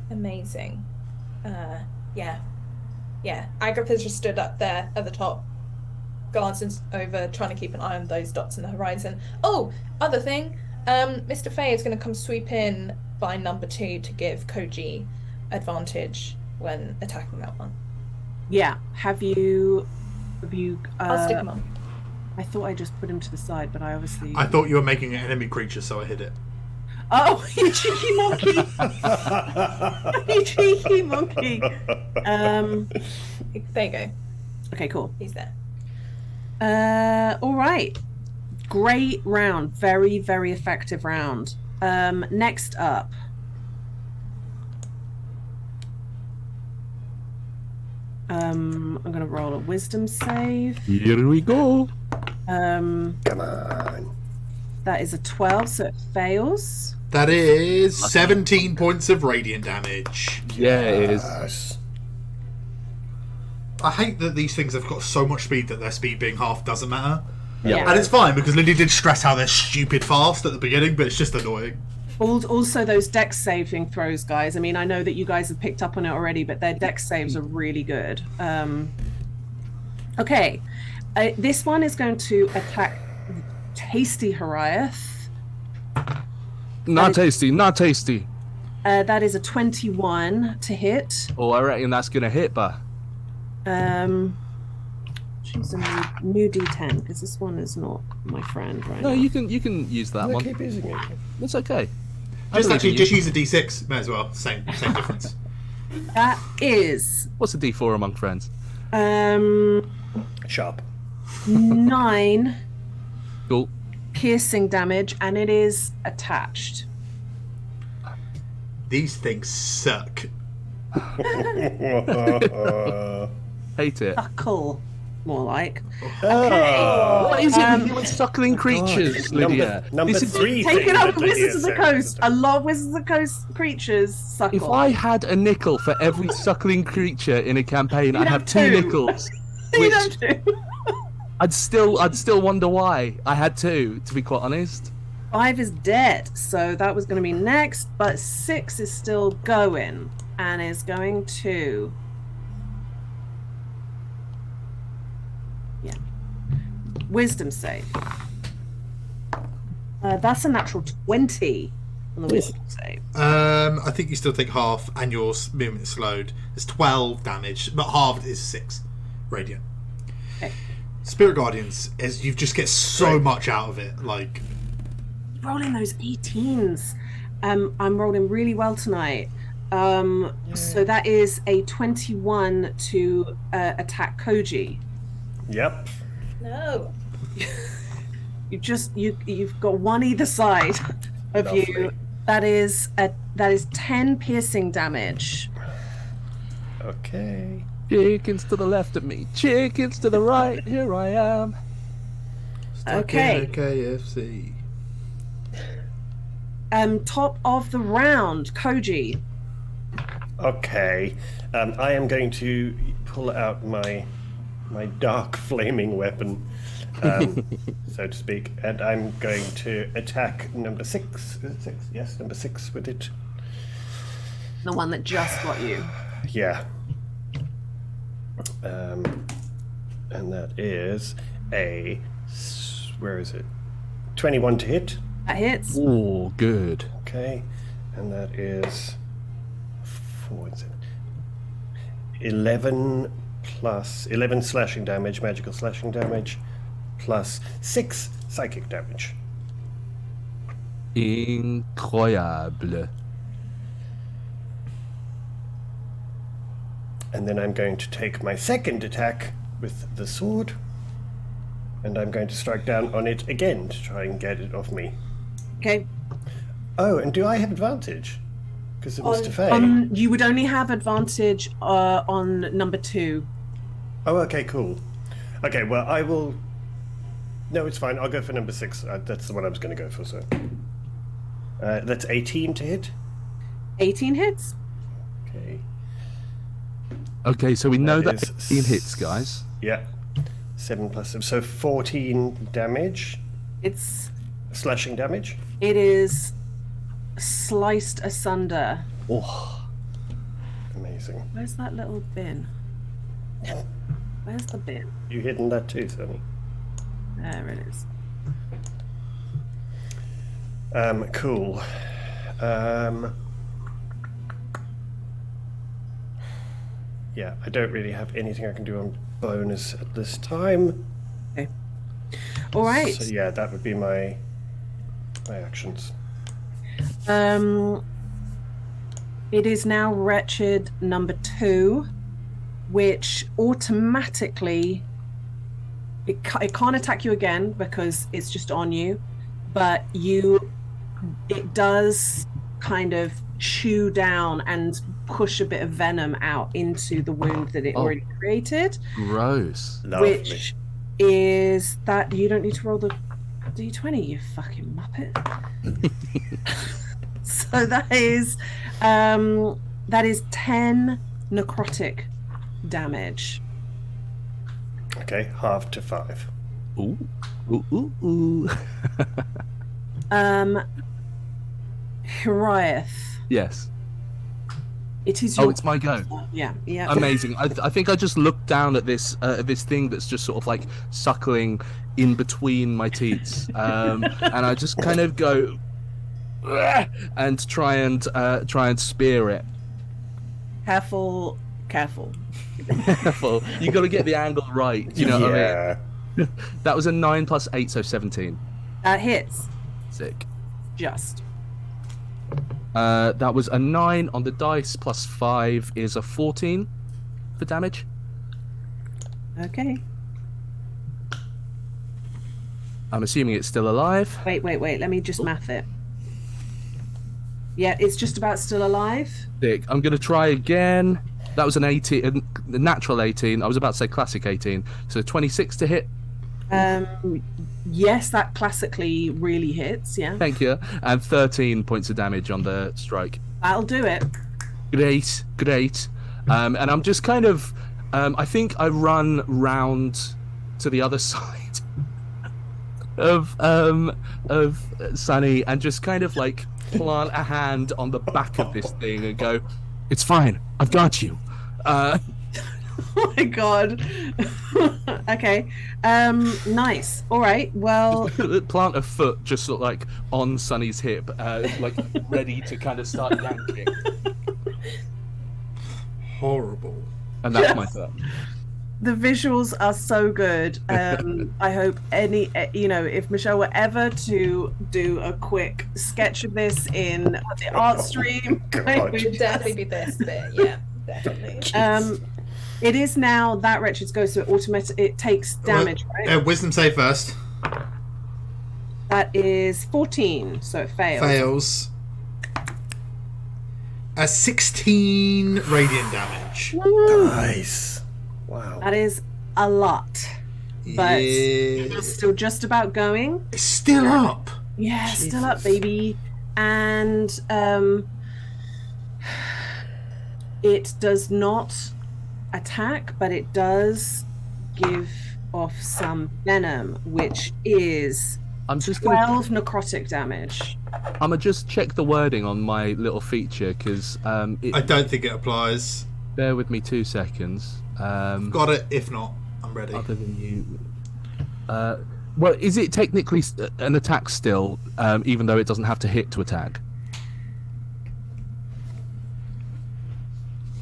Amazing. Yeah. Agrippa's just stood up there at the top, glancing over, trying to keep an eye on those dots in the horizon. Oh, other thing. Mr. Fay is going to come sweep in by number 2 to give Koji advantage when attacking that one. Yeah. Have you? I'll stick him on. I thought I just put him to the side, but I obviously. I thought you were making an enemy creature, so I hit it. Oh, you cheeky monkey! You cheeky monkey! There you go. Okay, cool. He's there. All right. Great round. Very, very effective round. Next up. I'm gonna roll a wisdom save. Here we go. Come on. That is a 12, so it fails. That is 17 points of radiant damage. Yeah, it is. Yes. I hate that these things have got so much speed that their speed being half doesn't matter. Yeah. And it's fine because Lydia did stress how they're stupid fast at the beginning, but it's just annoying. Also, those dex saving throws, guys. I mean, I know that you guys have picked up on it already, but their dex saves are really good. Okay. This one is going to attack Tasty Hariath. Not tasty. That is a 21 to hit. Oh, I reckon that's gonna hit, but Choose a new D10 because this one is not my friend right no, now. you can use that I one. keep using it. It's okay. Just use a D6. May as well. Same difference. That is What's a D4 among friends? Sharp. 9 Cool. piercing damage, and it is attached. These things suck. Hate it. Suckle, more like. What is it with you and suckling creatures, Lydia? Number This is- 3 Take thing it up that with Wizards of the Lydia Coast. said. I love Wizards of the Coast creatures. Suckle. If I had a nickel for every suckling creature in a campaign, I'd have 2 two. nickels. You Which don't do. I'd still wonder why I had 2, to be quite honest. 5 is dead, so that was going to be next, but 6 is still going and is going to. Yeah. Wisdom save. That's a natural 20 on the wisdom save. I think you still take half, and your movement is slowed. It's 12 damage, but halved is 6 radiant. Okay. Spirit Guardians, is you just get so much out of it. Like Rolling those 18s. I'm rolling really well tonight. So that is a 21 to attack Koji. Yep. No. You've got one either side of Lovely. you. That is 10 piercing damage. Okay. Chickens to the left of me, chickens to the right. Here I am. Okay. KFC. Top of the round, Koji. Okay. I am going to pull out my dark flaming weapon, so to speak, and I'm going to attack number 6. Is it 6? Yes, number 6 with it. The one that just got you. Yeah. And that is where is it? 21 to hit. That hits. Oh, good. Okay, and that is 11 plus 11 slashing damage, magical slashing damage, plus 6 psychic damage. Incroyable. And then I'm going to take my second attack with the sword, and I'm going to strike down on it again to try and get it off me. Okay. Oh, and do I have advantage? Because it was to Faye. You would only have advantage on number 2. Oh, okay, cool. Okay, well, I will... No, it's fine. I'll go for number 6. That's the one I was going to go for, so... that's 18 to hit. 18 hits. Okay. Okay, so we know that 18 hits, guys. Yeah. 7 plus 7. So 14 damage. It's... Slashing damage. It is sliced asunder. Oh. Amazing. Where's that little bin? Where's the bin? You hidden that too, Sonny. There it is. Cool. Yeah, I don't really have anything I can do on bonus at this time. Okay. All right. So yeah, that would be my actions. It is now wretched number 2, which automatically it can't attack you again because it's just on you, but it does kind of chew down and push a bit of venom out into the wound that it already created. Gross. Lovely. Which is that you don't need to roll the d20, you fucking muppet. So that is 10 necrotic damage. Okay, half to 5. Ooh. Ooh, ooh, ooh. Hiriath. Yes. It is your... Oh, it's my go. Yeah. Amazing. I think I just looked down at this thing that's just sort of like suckling in between my teats, and I just kind of go and try and spear it. Careful. Careful. You got to get the angle right. You know what I mean? That was a 9 plus 8, so 17. Hits. Sick. Just. That was a 9 on the dice plus 5 is a 14 for damage. Okay. I'm assuming it's still alive. Wait. Let me just math it. Yeah, it's just about still alive. Sick. I'm going to try again. That was an 18, a natural 18. I was about to say classic 18. So 26 to hit. Yes, that classically really hits, yeah. Thank you. And 13 points of damage on the strike. That'll do it. Great. And I'm just kind of... I think I run round to the other side of Sunny and just kind of like plant a hand on the back of this thing and go, "It's fine. I've got you." Oh my god. Okay. Nice. All right. Well, plant a foot just sort of like on Sunny's hip, like ready to kind of start yanking. Horrible. And that's my turn. The visuals are so good. I hope if Michelle were ever to do a quick sketch of this in the art stream, it would definitely be this bit. Yeah, definitely. It is now that wretched go, so it takes damage, right? Wisdom save first. That is 14, so it fails. Fails. 16 radiant damage. Woo! Nice. Wow. That is a lot. But it's still just about going. It's still up. Yeah, Jesus. Still up, baby. And it does not attack, but it does give off some venom, which is 12 necrotic damage. I'm gonna just check the wording on my little feature because I don't think it applies. Bear with me 2 seconds. Got it. If not, I'm ready. Other than you, Well, is it technically an attack still, even though it doesn't have to hit to attack?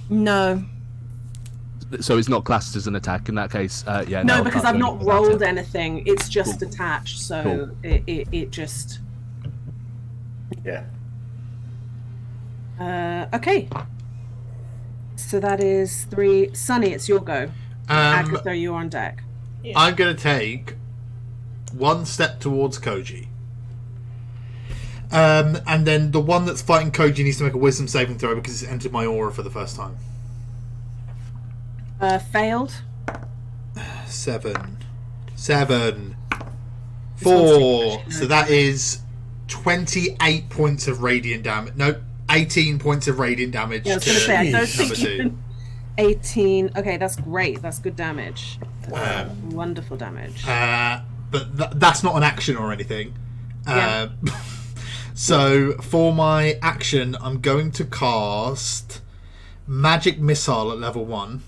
No. So it's not classed as an attack in that case. Yeah. No, because I've not rolled anything. It's just attached, so Cool. it just. Yeah. Okay. So that is 3. Sunny, it's your go. Agatha, you're on deck. Yeah. I'm going to take one step towards Koji. And then the one that's fighting Koji needs to make a wisdom saving throw because it's entered my aura for the first time. Failed. 7. 4. So that is 28 points of radiant damage. No, 18 points of radiant damage. Yeah, I was going to say, I don't number think 2. 18. Okay, that's great. That's good damage. Wonderful damage. But that's not an action or anything. Yeah. So for my action, I'm going to cast Magic Missile at level 1.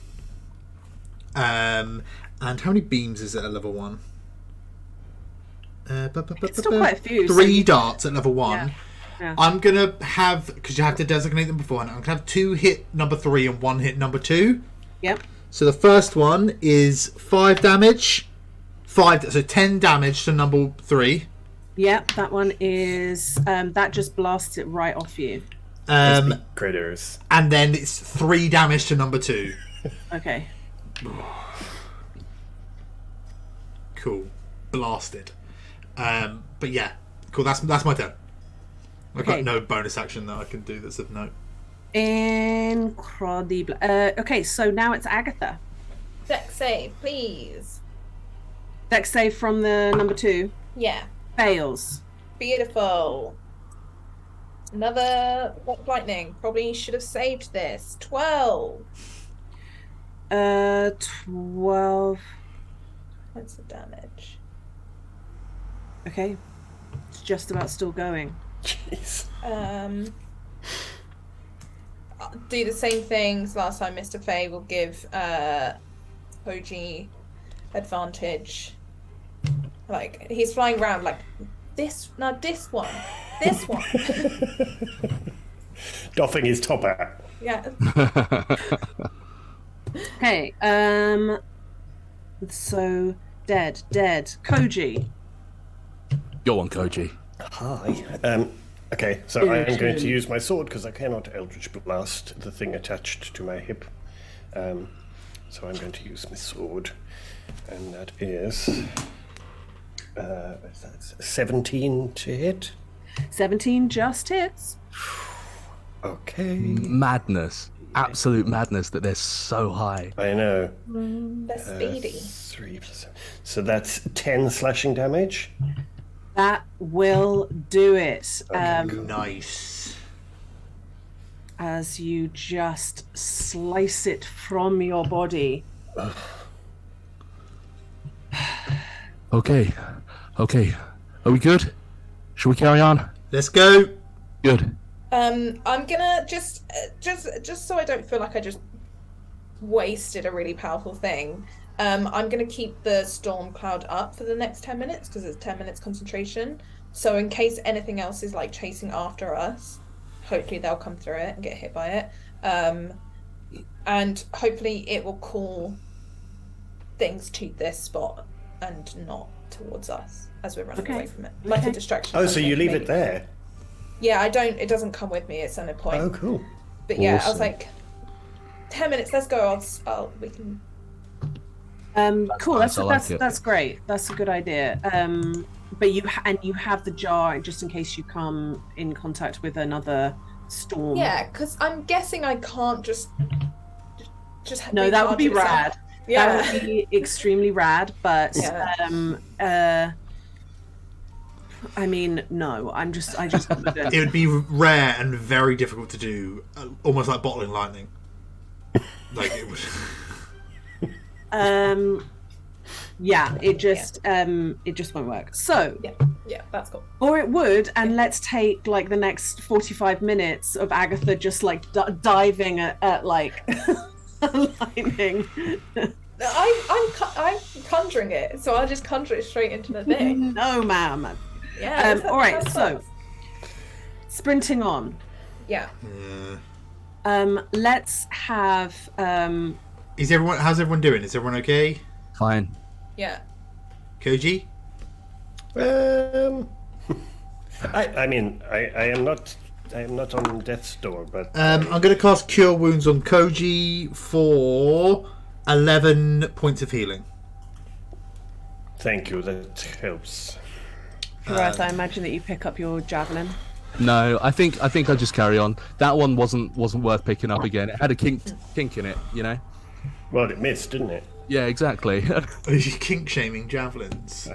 And how many beams is it at level 1? It's still quite a few. 3 darts at level 1. Yeah. I'm going to have, because you have to designate them beforehand, I'm going to have 2 hit number 3 and 1 hit number 2. Yep. So the first one is 5 damage. So 10 damage to number 3. Yep, that one is that just blasts it right off you. Critters. And then it's 3 damage to number 2. Okay. Cool. Blasted. But yeah, cool. That's my turn. I've got no bonus action that I can do that's of note. Incredible. Okay, so now it's Agatha. Dex save, please. Dex save from the number 2. Yeah. Fails. Beautiful. Another lightning. Probably should have saved this. 12. 12. What's the damage? Okay. It's just about still going. Jeez. I'll do the same things last time. Mr. Fay will give Koji advantage. Like, he's flying around like this one, this one. Doffing his top hat. Yeah. Okay, so dead. Koji. Go on, Koji. Hi. Okay, so I am going to use my sword because I cannot Eldritch Blast the thing attached to my hip. So I'm going to use my sword, and that is 17 to hit. 17 just hits. Okay. Madness. Absolute madness that they're so high. I know. They're speedy. 3 plus 7. So that's 10 slashing damage. That will do it. Nice. As you just slice it from your body. Okay. Are we good? Should we carry on? Let's go. Good. I'm gonna just so I don't feel like I just wasted a really powerful thing. I'm gonna keep the storm cloud up for the next 10 minutes because it's 10 minutes concentration. So in case anything else is like chasing after us, hopefully they'll come through it and get hit by it. And hopefully it will call things to this spot and not towards us as we're running away from it. Like a distraction. Oh, so you leave maybe. it there? Yeah, it doesn't come with me, it's on a point. Oh, cool. But yeah, I was Awesome. like, 10 minutes, let's go. We can. Cool. nice, I like it. That's great. That's a good idea. But you have the jar just in case you come in contact with another storm. Yeah, because I'm guessing I can't just. No, that would be recharge it. rad. Yeah. That would be extremely rad. But I mean, no. I just It would be rare and very difficult to do, almost like bottling lightning. Like it would. Yeah, it just won't work. So Yeah, that's cool. or it would, and let's take like the next 45 minutes of Agatha just like diving at like lightning. I'm conjuring it, so I'll just conjure it straight into the thing. No, ma'am. Yeah. All right, so sprinting on. Yeah. Let's have. How's everyone doing? Is everyone okay? Fine. Yeah. Koji? I mean, I am not on death's door, but I'm going to cast Cure Wounds on Koji for 11 points of healing. Thank you. That helps. Gareth, I imagine that you pick up your javelin. No, I think I just carry on. That one wasn't worth picking up again. It had a kink in it, you know. Well, it missed, didn't it? Yeah, exactly. Kink shaming javelins.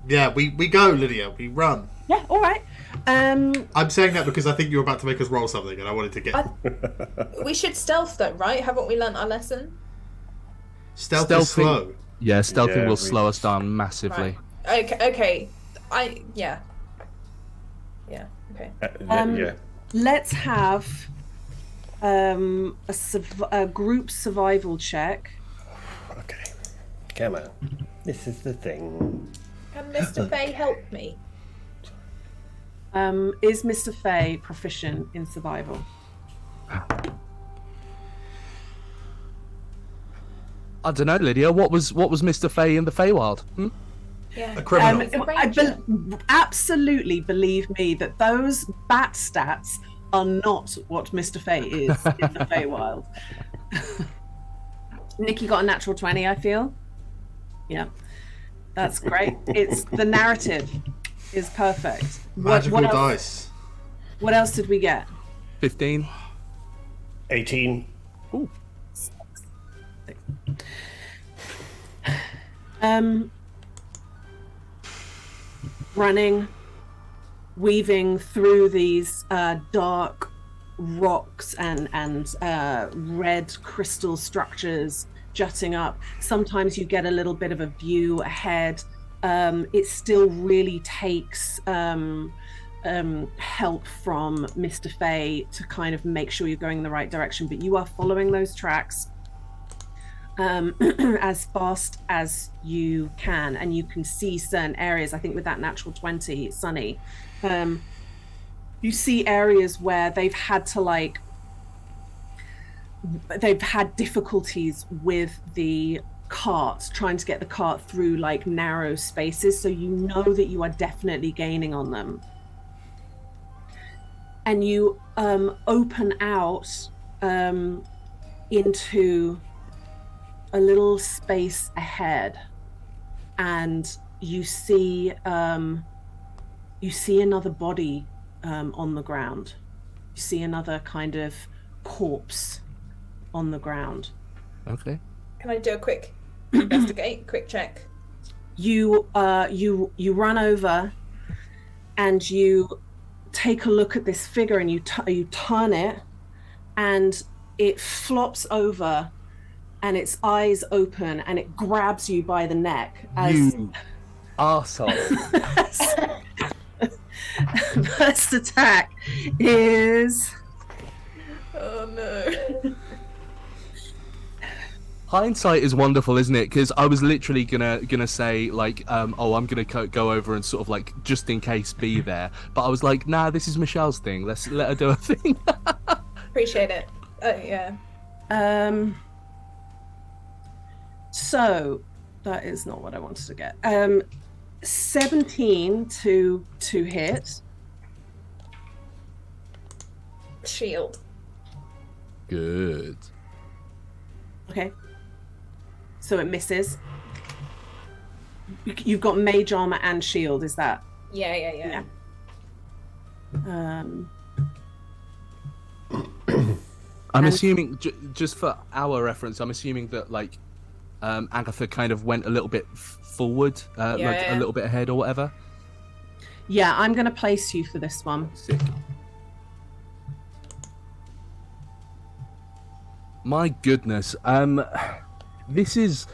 Yeah, we go, Lydia. We run. Yeah, all right. I'm saying that because I think you're about to make us roll something, and I wanted to get. We should stealth though, right? Haven't we learnt our lesson? Stealth is slow. Yeah, stealthing will slow us down massively. Right. Okay. Yeah. Okay. Yeah. Let's have a group survival check. Okay. Come on. This is the thing. Can Mr. Fay help me? Is Mr. Fay proficient in survival? I don't know, Lydia. What was Mr. Fay in the Feywild? Yeah. A criminal. Absolutely believe me that those bat stats are not what Mr. Fay is in the Feywild. Nikki got a natural 20, I feel. Yeah. That's great. It's the narrative is perfect. Magical what dice. What else did we get? 15. 18. Ooh. Running, weaving through these dark rocks and red crystal structures jutting up. Sometimes you get a little bit of a view ahead. It still really takes help from Mr. Fay to kind of make sure you're going in the right direction, but you are following those tracks as fast as you can, and you can see certain areas. I think with that natural 20, Sunny, you see areas where they've had difficulties with the cart, trying to get the cart through like narrow spaces, so you know that you are definitely gaining on them. And you open out into a little space ahead, and you see another body on the ground. You see another kind of corpse on the ground. Okay. Can I do a quick investigate, quick check? You run over and you take a look at this figure, and you turn it, and it flops over, and its eyes open, and it grabs you by the neck. You arsehole. First attack is... Oh no. Hindsight is wonderful, isn't it? Because I was literally gonna say like, I'm gonna go over and sort of like just in case be there, but I was like, nah, this is Michelle's thing. Let's let her do her thing. Appreciate it. Yeah. So that is not what I wanted to get. 17 to hit. Shield. Good. Okay. So it misses. You've got mage armor and shield, is that? Yeah. I'm assuming, just for our reference, I'm assuming that like Agatha kind of went a little bit forward, a little bit ahead or whatever. Yeah, I'm going to place you for this one. Sick. My goodness, this is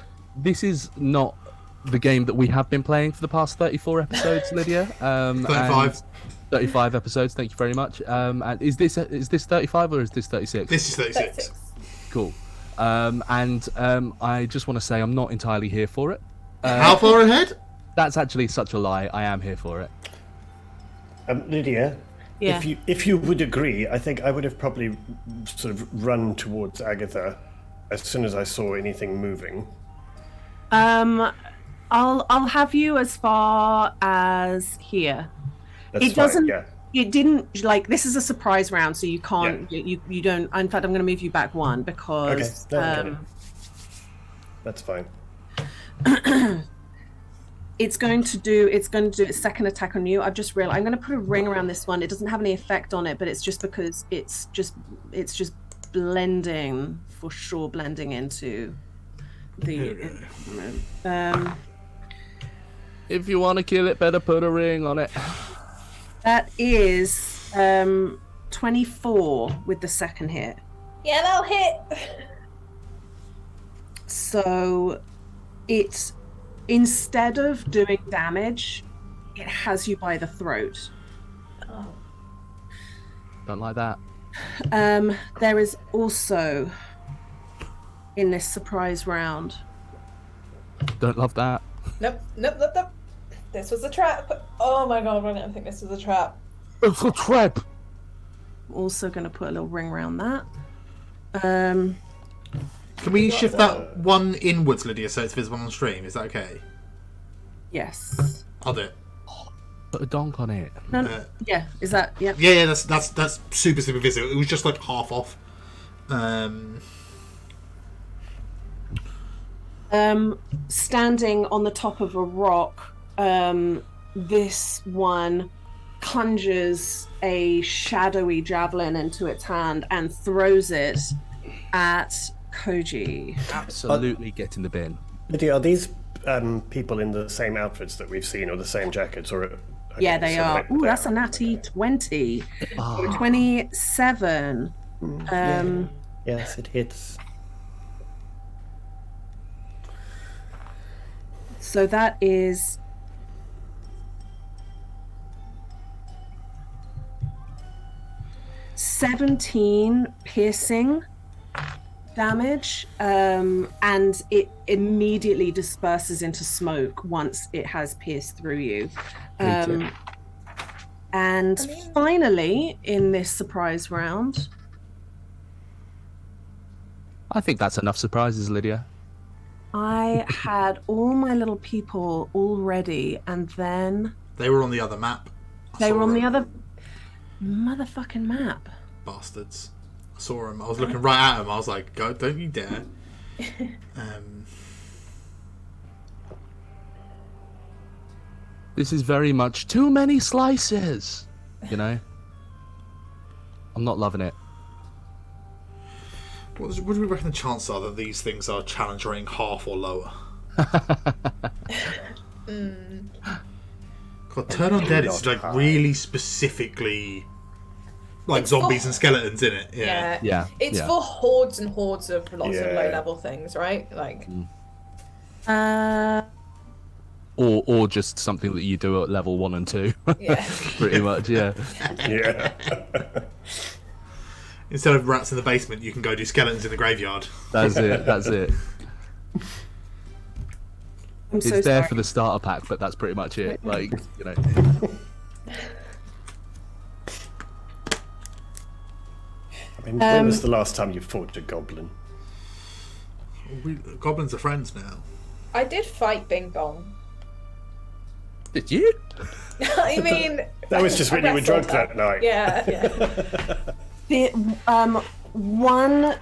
not the game that we have been playing for the past 34 episodes, Lydia. 35 episodes. Thank you very much. And is this 35 or is this 36? This is 36. Cool. I just want to say I'm not entirely here for it. How far ahead? That's actually such a lie. I am here for it. Lydia, Yeah. if you would agree, I think I would have probably sort of run towards Agatha as soon as I saw anything moving. I'll have you as far as here. That's It doesn't. fine, yeah. It didn't like this is a surprise round, so you can't. You don't. In fact, I'm going to move you back one because. Okay, no, I get it. That's fine. It's going to do its second attack on you. I've just realized I'm going to put a ring around this one. It doesn't have any effect on it, but it's just because it's just blending for sure, blending into the. If you want to kill it, better put a ring on it. That is 24 with the second hit. Yeah, that'll hit. So it's instead of doing damage, it has you by the throat. Oh. Don't like that. There is also in this surprise round. Don't love that. Nope. This was a trap. Oh my god, I don't think this was a trap. It's a trap. Also going to put a little ring around that. Can we shift that one inwards, Lydia, so it's visible on stream? Is that okay? Yes. I'll do it. Put a donk on it. No, yeah. Is that? Yeah. Yeah. That's super visible. It was just like half off. Standing on the top of a rock, this one conjures a shadowy javelin into its hand and throws it at Koji. Absolutely get in the bin. Lydia, are these people in the same outfits that we've seen, or the same jackets, or? Yeah, they are. Ooh, that's a natty 20. 27. Yes, it hits. So that is 17 piercing damage, and it immediately disperses into smoke once it has pierced through you. And finally, in this surprise round, I think that's enough surprises, Lydia. I had all my little people all ready, and then They were on the other map. they were on the other motherfucking map. Bastards. I saw him. I was looking right at him. I was like, "God, don't you dare!" This is very much too many slices. You know? I'm not loving it. What do we reckon the chances are that these things are challenge rating half or lower? God, Turn Undead is like really specifically like zombies and skeletons in it. Yeah. It's for hordes and hordes of lots of low-level things, right? Like. Or just something that you do at level 1 and 2. Yeah. Pretty much, yeah. Yeah. Instead of rats in the basement, you can go do skeletons in the graveyard. That's it. It's so there sorry. for the starter pack, but that's pretty much it. Like, you know. I mean, when was the last time you fought a goblin? Goblins are friends now. I did fight Bing Bong. Did you? I mean, That was just when you were drunk wrestled that night. Yeah. The one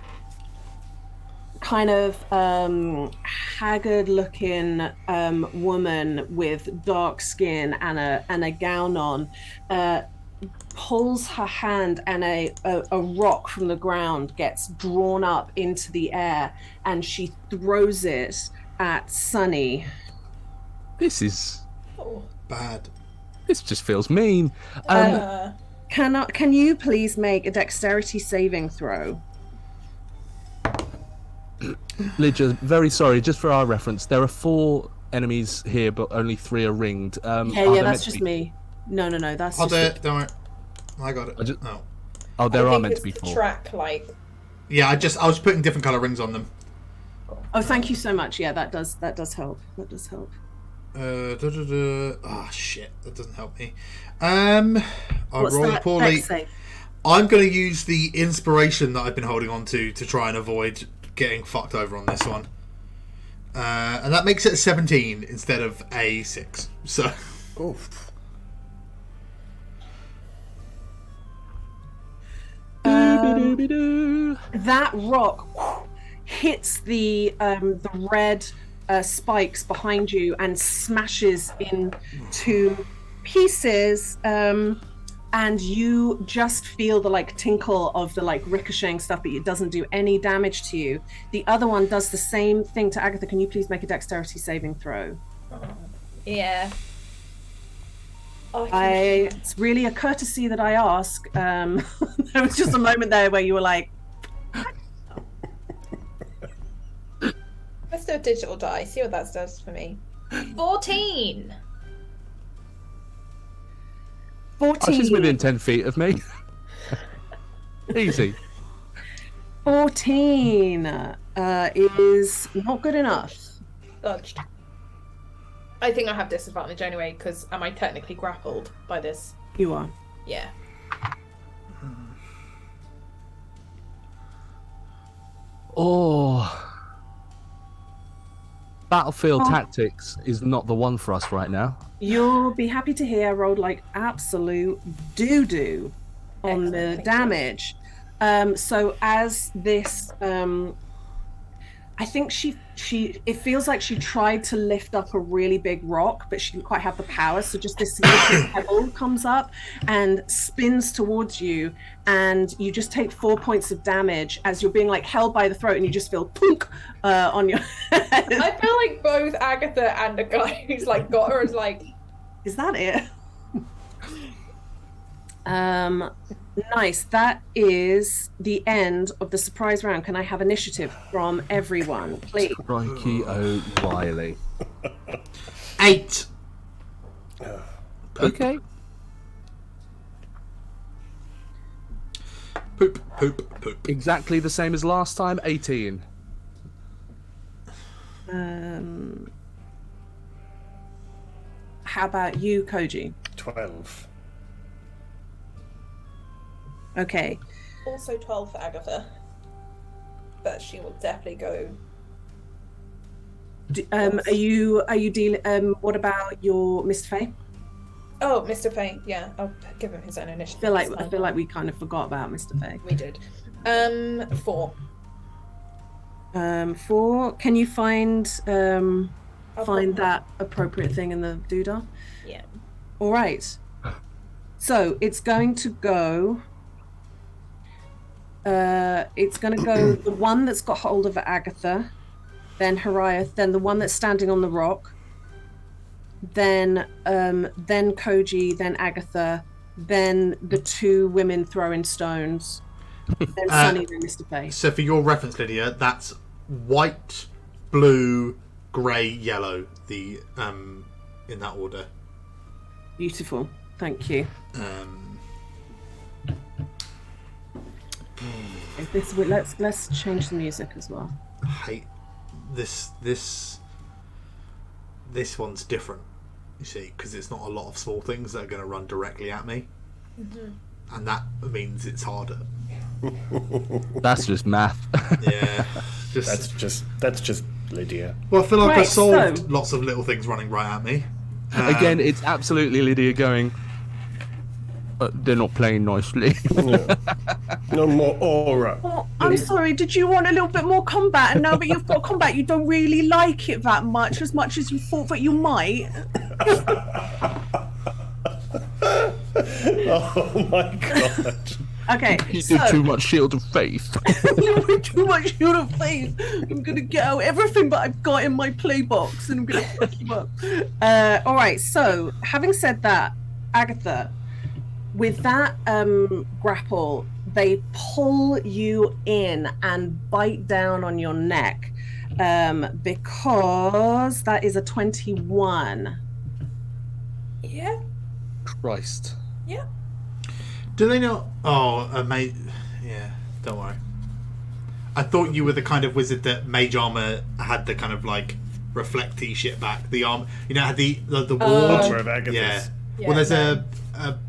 kind of haggard-looking woman with dark skin and a gown on pulls her hand, and a rock from the ground gets drawn up into the air, and she throws it at Sunny. This is... Bad. This just feels mean. Can you please make a dexterity saving throw? Lydia, very sorry, just for our reference, there are 4 enemies here, but only 3 are ringed. Yeah, that's just me. No, that's I'll just do it. Don't worry. I got it. Oh, there I are think meant it's to be to 4. track like Yeah, I was putting different color rings on them. Oh, thank you so much. Yeah, that does help. That does help. Oh shit, that doesn't help me. I rolled poorly. I'm going to use the inspiration that I've been holding on to try and avoid getting fucked over on this one. And that makes it a 17 instead of a 6. So. Oof. That rock hits the red spikes behind you and smashes into pieces, and you just feel the like tinkle of the like ricocheting stuff, but it doesn't do any damage to you. The other one does the same thing to Agatha. Can you please make a dexterity saving throw? Yeah. It's really a courtesy that I ask. There was just a moment there where you were like, let's do a digital die, see what that does for me. 14. 14. She's within 10 feet of me. Easy. 14 is not good enough. Dodged. I think I have disadvantage anyway, because am I technically grappled by this? You are. Yeah. Oh. Battlefield tactics is not the one for us right now. You'll be happy to hear I rolled like absolute doo-doo on the damage. So as this, I think it feels like she tried to lift up a really big rock, but she didn't quite have the power. So just this little pebble comes up and spins towards you, and you just take 4 points of damage as you're being like held by the throat, and you just feel punk on your head. I feel like both Agatha and the guy who's like got her is like, is that it? Nice. That is the end of the surprise round. Can I have initiative from everyone, please? Crikey O'Reilly. 8. Okay. Poop. Exactly the same as last time, 18. How about you, Koji? 12. Okay. Also 12 for Agatha. But she will definitely go. Are you dealing? What about your Mr. Fay? Oh, Mr. Fay. Yeah, I'll give him his own initiative. I feel like we kind of forgot about Mr. Fay. We did. 4. 4. Can you find that appropriate thing in the doodah? Yeah. All right. So it's going to go. The one that's got hold of Agatha, then Hariath, then the one that's standing on the rock, then Koji, then Agatha, then the 2 women throwing stones, then Sunny, then Mr. Fay. So for your reference, Lydia, that's white, blue, grey, yellow. The in that order. Beautiful. Thank you. Let's change the music as well. I hate this one's different, you see, because it's not a lot of small things that are going to run directly at me, and that means it's harder. That's just math. Yeah, that's just Lydia. Well, I feel like I solved lots of little things running right at me. Again, it's absolutely Lydia going, they're not playing nicely. No more aura. Oh, I'm sorry, did you want a little bit more combat? And now that you've got combat, you don't really like it that much as you thought that you might? Oh my god. Okay, You did too much Shield of Faith. Too much Shield of Faith. I'm going to get out everything that I've got in my play box and I'm going to fuck you up. Alright, so having said that, Agatha, with that grapple, they pull you in and bite down on your neck because that is a 21. Yeah. Christ. Yeah. Do they not? Oh, mate. Yeah, don't worry. I thought you were the kind of wizard that mage armor had the kind of like reflecty shit back. The arm, had the ward. Armor of Agathis. Yeah. Well, there's a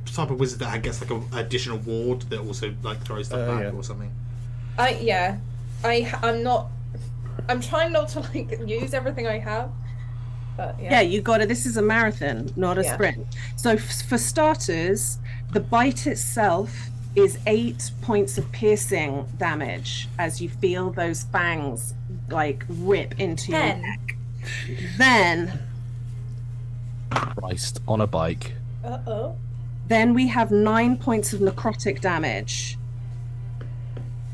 type of wizard that I guess like an additional ward that also like throws stuff back or something. I'm trying not to like use everything I have. But, yeah, you got it. This is a marathon, not a sprint. So for starters, the bite itself is 8 points of piercing damage as you feel those fangs like rip into your neck. Then, Christ, on a bike. Then we have 9 points of necrotic damage.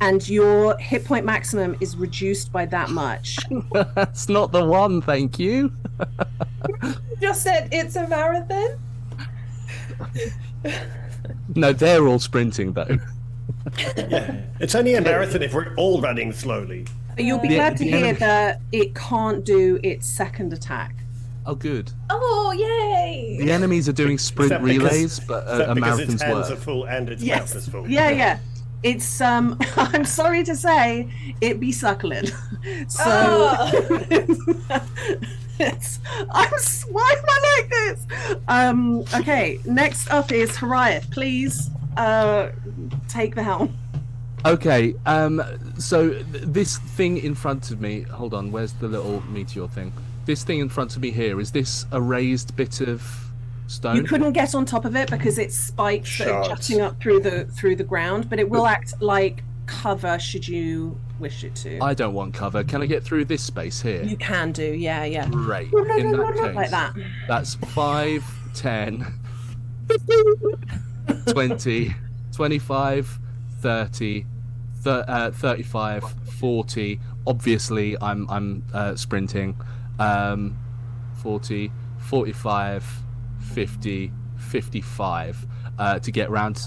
And your hit point maximum is reduced by that much. That's not the one, thank you. You just said it's a marathon? No, they're all sprinting, though. Yeah, it's only a marathon if we're all running slowly. You'll be glad to hear that it can't do its second attack. Oh, good. Oh, yay! The enemies are doing sprint relays, but a marathon's its hands worth. are full and its mouth is full. Yeah. It's I'm sorry to say, it be suckling. So why am I like this? Okay, next up is Hariath. Please take the helm. Okay, so this thing in front of me, hold on, where's the little meteor thing? This thing in front of me here, is this a raised bit of stone? You couldn't get on top of it because it's spikes that are jutting up through the ground, but it will act like cover should you wish it to. I don't want cover. Can I get through this space here? You can do, yeah. Great. In that case, like that. That's 5, 10, 20, 25, 30, 35, 40. Obviously, I'm sprinting. 40, 45, 50, 55 to get round.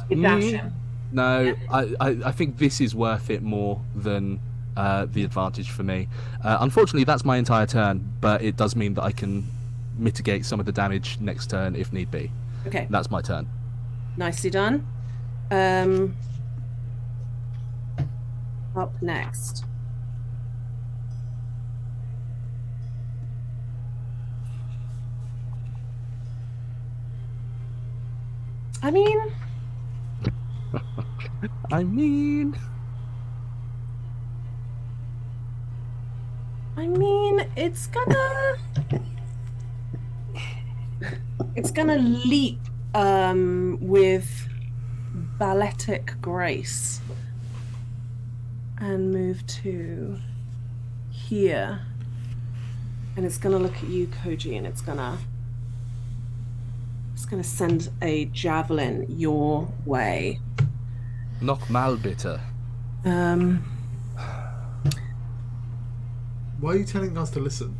No, I think this is worth it more than the advantage for me. Unfortunately, that's my entire turn, but it does mean that I can mitigate some of the damage next turn if need be. Okay. That's my turn. Nicely done. Up next. I mean, it's gonna leap with balletic grace and move to here, and it's gonna look at you, Koji, and it's gonna send a javelin your way. Knock Malbitter. Why are you telling us to listen?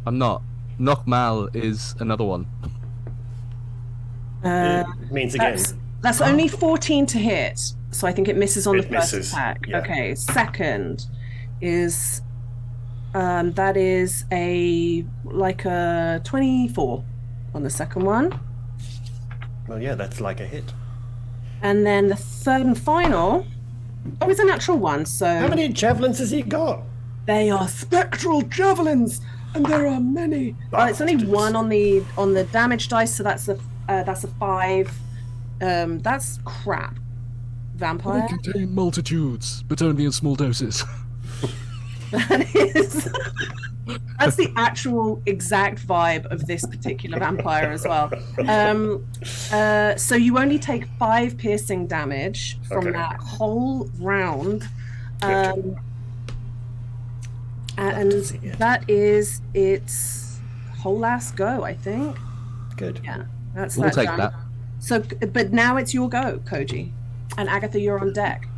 I'm not. Knock Mal is another one. It means again. That's only 14 to hit, so I think it misses on the first attack. Yeah. Okay, second is that is a 24 on the second one. Well, yeah, that's like a hit. And then the third and final, it's a natural one. So how many javelins has he got? They are spectral javelins, and there are many. It's only one on the damage dice, so that's a 5. That's crap. Vampire. They contain multitudes, but only in small doses. That's the actual exact vibe of this particular vampire as well. So you only take 5 piercing damage from that whole round. And that is its whole last go, I think. Good. Yeah, that's we'll take that. So, but now it's your go, Koji. And Agatha, you're on deck.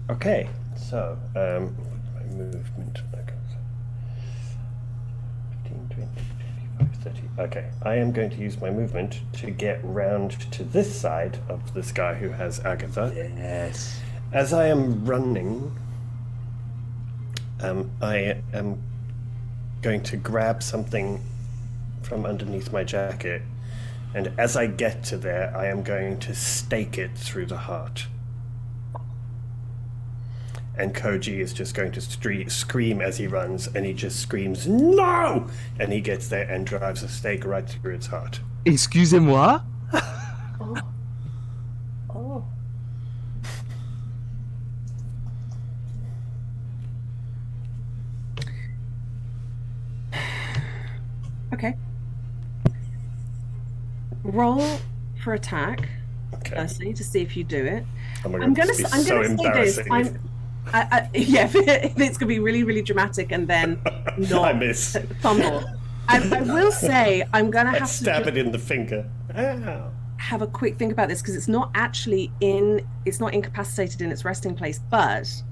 Okay, so my movement. 15, 20, 25, 30. Okay, I am going to use my movement to get round to this side of this guy who has Agatha. Yes. As I am running, I am going to grab something from underneath my jacket, and as I get to there, I am going to stake it through the heart. and Koji is just going to scream as he runs, and he just screams, "No!" And he gets there and drives a stake right through its heart. Excusez-moi? Oh. Oh. Okay. Roll for attack. Okay. Firstly, to see if you do it. Oh my God, I'm gonna this say is so this. embarrassing. Yeah, if it's gonna be really, really dramatic and then not I miss. fumble. I will say I'm gonna have to Stab it in the finger. Ow. have a quick think about this because it's not actually it's not incapacitated in its resting place, but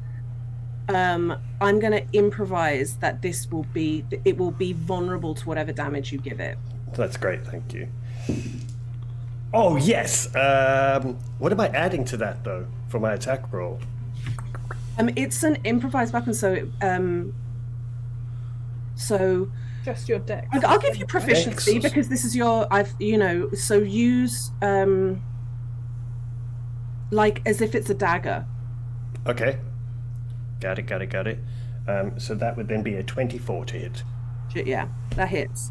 I'm gonna improvise that it will be vulnerable to whatever damage you give it. That's great, thank you. Oh yes. What am I adding to that though for my attack roll? It's an improvised weapon, so Just your dex. I'll give you proficiency Dex. because this is your so use like as if it's a dagger. Okay. Got it. So that would then be a 24 to hit. Yeah, that hits.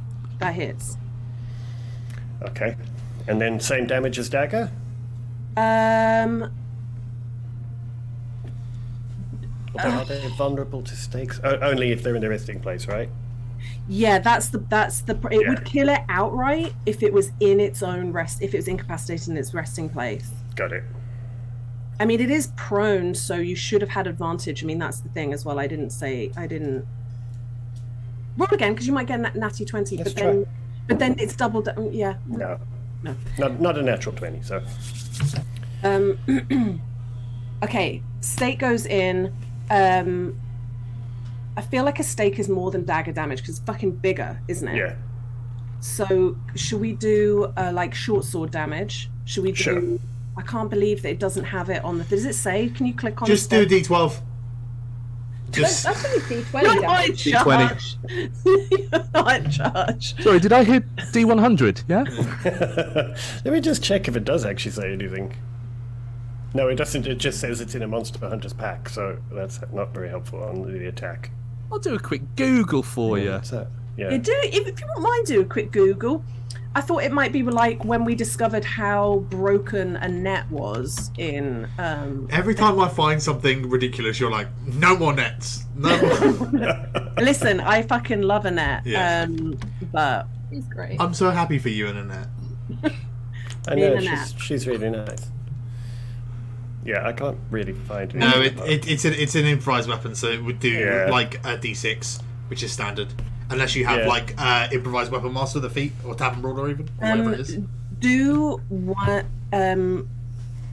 Okay. And then same damage as dagger? Are they vulnerable to stakes? Only if they're in their resting place, right? Yeah, it would kill it outright if it was in its own if it was incapacitated in its resting place. Got it. I mean, it is prone, so you should have had advantage. I mean, that's the thing as well. I didn't roll again because you might get a natty 20, Let's but then it's doubled. Yeah. No. No. Not a natural 20, so. Okay, stake goes in. I feel like a stake is more than dagger damage because it's fucking bigger, isn't it? Yeah. So should we do like short sword damage? Should we do? Sure. I can't believe that it doesn't have it on the. Does it say? Can you click on? Just do D12. That's only D20 You're not in damage. charge. You're not in charge. Sorry, did I hit D100? Yeah? Let me just check if it does actually say anything. No, it doesn't. It just says it's in a Monster Hunter's pack, so that's not very helpful on the attack. I'll do a quick Google for you. What's that? Yeah. If you wouldn't mind, do a quick Google. I thought it might be like when we discovered how broken a net was in. Every time I find something ridiculous, you're like, no more nets. No more. Listen, I fucking love a net. Yeah. But He's great. I'm so happy for you and Annette. I Me know, and Annette. she's really nice. Yeah, I can't really find it. No, it's an improvised weapon, so it would do Yeah. like a D6, which is standard. Unless you have Yeah. like improvised weapon master of the feet or tavern brawler even, or whatever it is. do what? I'm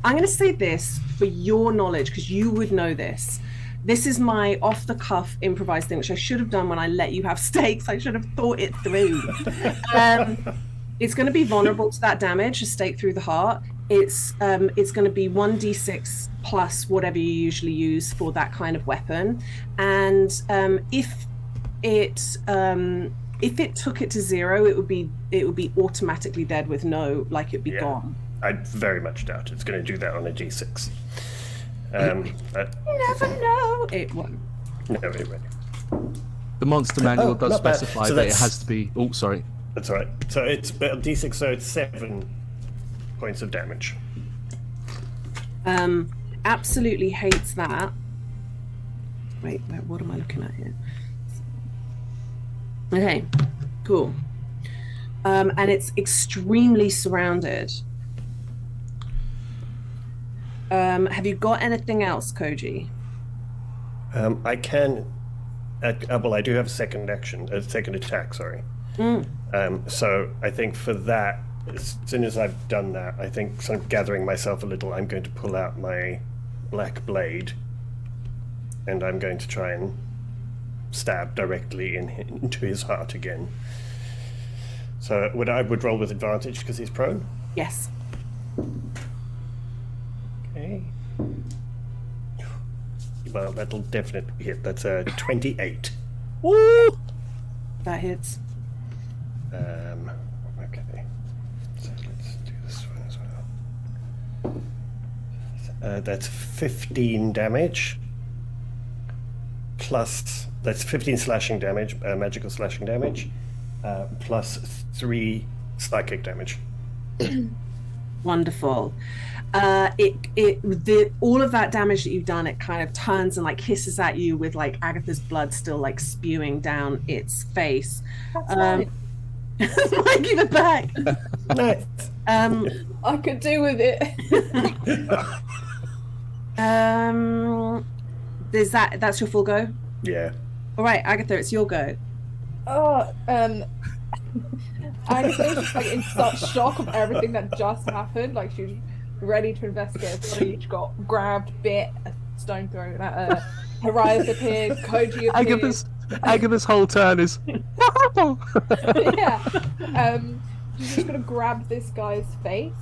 going to say this for your knowledge because you would know this. This is my off-the-cuff improvised thing, which I should have done when I let you have stakes. I should have thought it through. It's going to be vulnerable to that damage, a stake through the heart. It's going to be 1d6 plus whatever you usually use for that kind of weapon, and if it took it to 0, it would be automatically dead with no, like it'd be gone. I very much doubt it's going to do that on a D6. You never know. It won't. No, it won't. The monster manual does not bad. specify So that it that's- has to be. Oh, sorry. That's all right. So it's D6, so it's 7 points of damage. Absolutely hates that. Wait, what am I looking at here? Okay, cool. And it's extremely surrounded. Have you got anything else, Koji? I can. Well, I do have a second attack. Sorry. So I think for that, as soon as I've done that, I think sort of gathering myself a little, I'm going to pull out my black blade, and I'm going to try and stab directly into his heart again. So I would roll with advantage because he's prone. Yes. Okay. Well, that'll definitely hit. That's a 28. Woo! That hits. Okay. So let's do this one as well. That's 15 damage. plus, that's 15 slashing damage, magical slashing damage, plus 3 psychic damage. Wonderful. All of that damage that you've done, it kind of turns and like hisses at you with like Agatha's blood still like spewing down its face. That's fine. Like, give it back. Nice. I could do with it. That's your full go? Yeah. All right, Agatha, it's your go. Oh, Agatha's just like in such shock of everything that just happened. Like she was ready to investigate. Suddenly she got grabbed, bit, a stone thrown at her. Harias appeared, Koji appeared. Agatha's whole turn is. Yeah. She's just gonna grab this guy's face,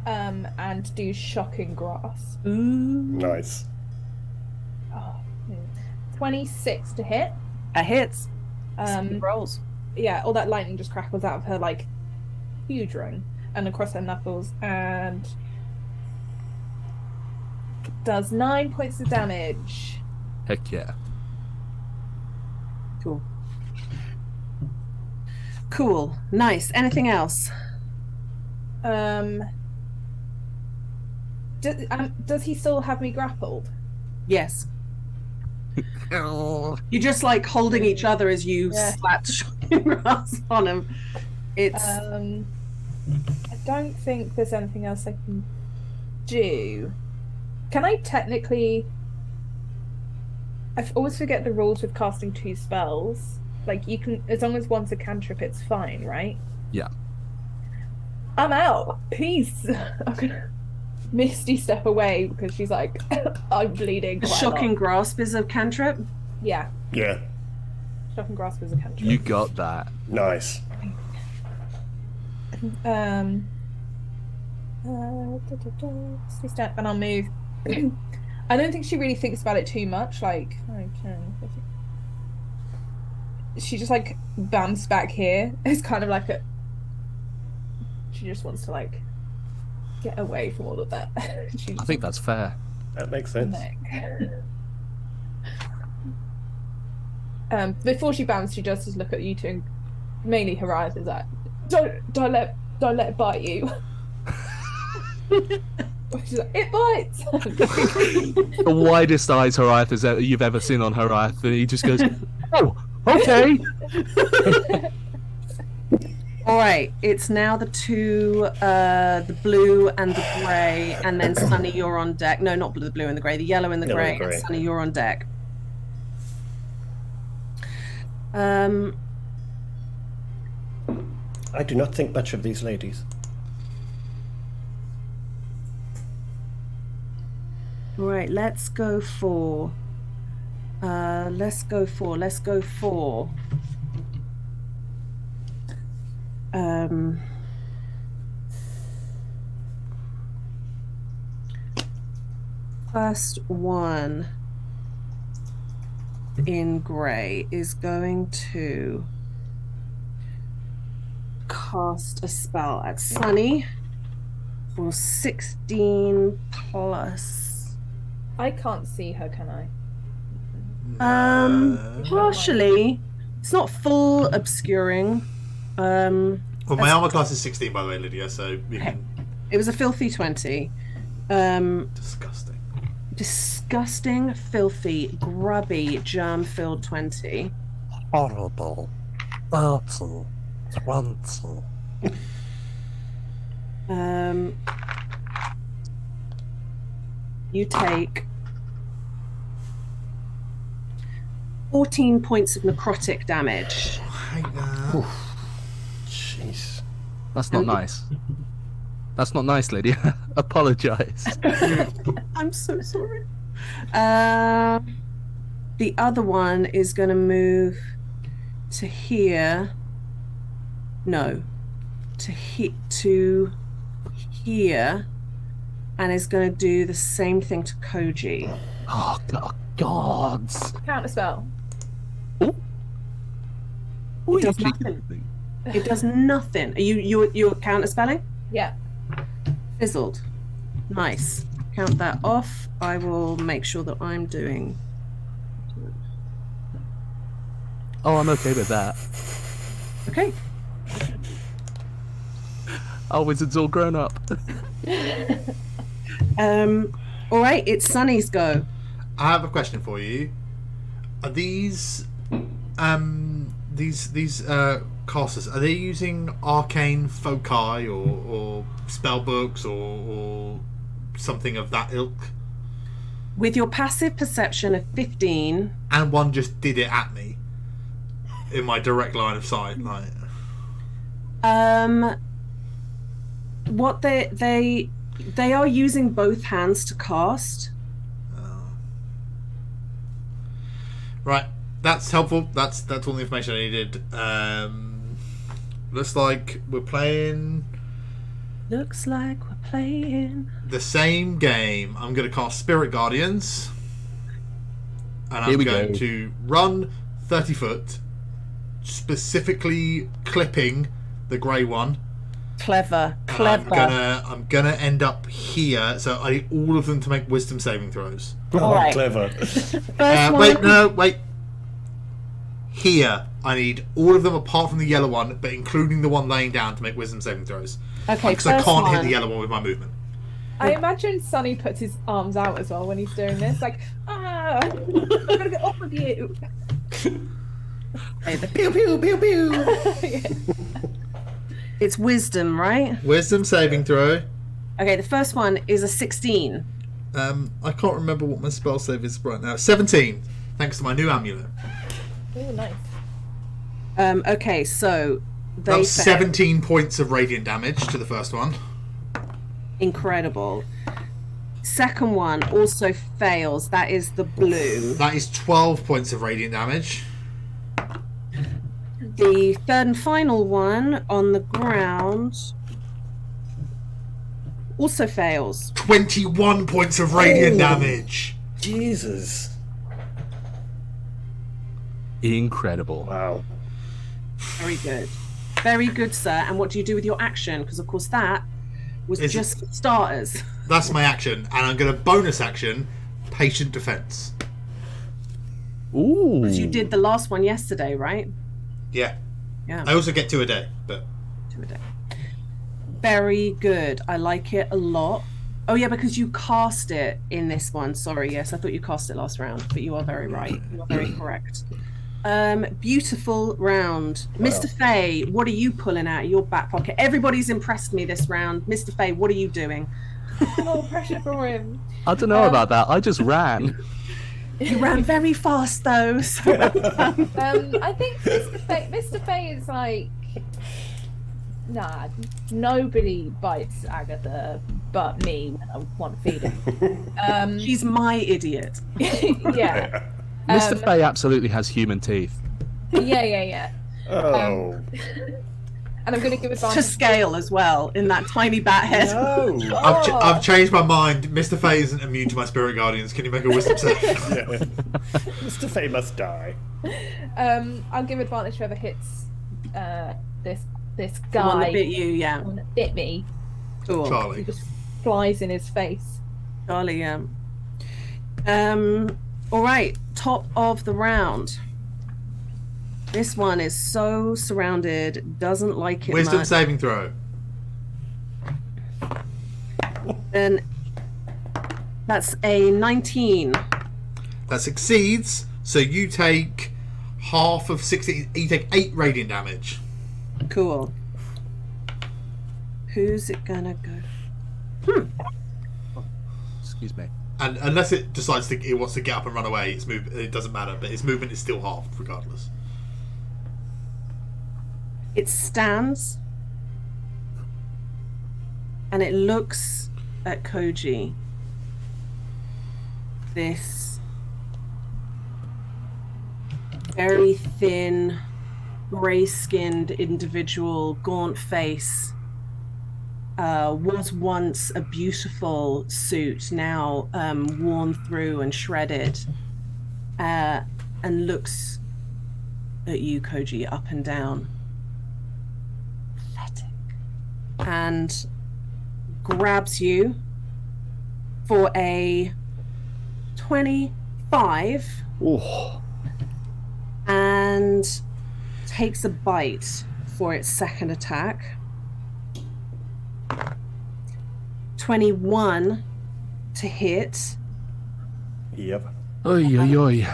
and do shocking grasp. Nice. 26 to hit. That hits. Rolls. Yeah, all that lightning just crackles out of her like huge ring and across her knuckles, and does 9 points of damage. Heck yeah. Cool. Nice. Anything else? Does he still have me grappled? Yes. You're just like holding each other as you slap shocking grasp on him. It's. I don't think there's anything else I can do. Can I technically? I always forget the rules with casting 2 spells. Like you can, as long as one's a cantrip, it's fine, right? Yeah. I'm out. Peace. I'm gonna Misty step away because she's like, I'm bleeding. Quite Shocking grasp is a cantrip. Yeah. Yeah. Shocking grasp is a cantrip. You got that. Nice. And I'll move. I don't think she really thinks about it too much. Like, she just like bams back here. It's kind of like she just wants to like get away from all of that. I think that's fair. That makes sense. Before she bams, she just look at you two, and mainly Horizon, is like, don't let it bite you. She's like, it bites. The widest eyes you've ever seen on Harath, and he just goes, "Oh, okay." All right, it's now the two, the blue and the grey, and then Sunny, you're on deck. No, not the blue and the grey, the yellow and the grey. And Sunny, you're on deck. I do not think much of these ladies. All right, let's go for. First one in grey is going to cast a spell at Sunny for 16 plus. I can't see her, can I? Partially. It's not full obscuring. Well, my armor class is 16, by the way, Lydia, so you can... It was a filthy 20. Disgusting. Disgusting, filthy, grubby, germ-filled 20. Horrible. 30. 20. You take 14 points of necrotic damage. I hate that. Jeez. That's not nice. That's not nice, Lydia. Apologise. I'm so sorry. The other one is going to move to here. No. To here. And is going to do the same thing to Koji. Oh, God. Counter spell. Oh, It does nothing. It does nothing. Are you're counter spelling? Yeah. Fizzled. Nice. Count that off. I will make sure that I'm doing Oh, I'm okay with that. Okay. Our wizard's all grown up. All right, it's Sunny's go. I have a question for you. Are these casters, are they using arcane foci or spell books or something of that ilk? With your passive perception of 15, And one just did it at me in my direct line of sight, like. what they are using both hands to cast. Right, that's helpful. That's all the information I needed. Looks like we're playing Looks like we're playing the same game. I'm going to cast Spirit Guardians, and Here I'm we going go. to run 30 foot, specifically clipping the grey one. clever. And I'm gonna end up here, so I need all of them to make wisdom saving throws. All right. Clever. Wait. Here, I need all of them apart from the yellow one, but including the one laying down to make wisdom saving throws. Okay, Because I first can't hit one. the yellow one with my movement. I imagine Sonny puts his arms out as well when he's doing this, like, I'm gonna get off with you. Pew pew pew pew. It's wisdom, right? Wisdom saving throw. Okay, the first one is a 16. I can't remember what my spell save is right now. 17, thanks to my new amulet. Oh, nice. Okay, so That they was fail. 17 points of radiant damage to the first one. Incredible. Second one also fails. That is the blue. That is 12 points of radiant damage. The third and final one on the ground also fails. 21 points of radiant damage. Jesus. Incredible. Wow. Very good. Very good, sir. And what do you do with your action? Because, of course, that was Is it- just for starters. That's my action, and I'm going to bonus action patient defense. Ooh. Because you did the last one yesterday, right? Yeah. Yeah. I also get 2 a day, but 2 a day. Very good. I like it a lot. Oh, yeah, because you cast it in this one. Sorry, yes, I thought you cast it last round, but you are very right. You are very correct. Beautiful round. Mr. Fay, what are you pulling out of your back pocket? Everybody's impressed me this round. Mr. Fay, what are you doing? No pressure for him. I don't know about that. I just ran. You ran very fast, though. So I think Mr. Fay is like, nah, nobody bites Agatha but me when I want to feed him. she's my idiot. Yeah. Mr. Fay absolutely has human teeth. Yeah. Oh. And I'm going to give advantage To scale as well in that tiny bat head. No. I've changed my mind. Mr. Fay isn't immune to my spirit guardians. Can you make a wisdom save? Yeah. Mr. Fay must die. I'll give advantage whoever hits this The guy. one that bit you, yeah. The one that bit me. Cool. He Charlie. just flies in his face. Charlie, yeah. All right, top of the round. This one is so surrounded, doesn't like it Wisdom much. saving throw. And that's a 19. That succeeds, so you take half of 16. You take 8 radiant damage. Cool. Who's it gonna go? Excuse me. And unless it decides it wants to get up and run away, it doesn't matter, but its movement is still halved regardless. It stands and it looks at Koji. This very thin, grey-skinned individual, gaunt face, was once a beautiful suit, now worn through and shredded, and looks at you, Koji, up and down. Pathetic. And grabs you for a 25. Oh. And and takes a bite for its second attack. 21 to hit. Yep. Oy, oy, oy.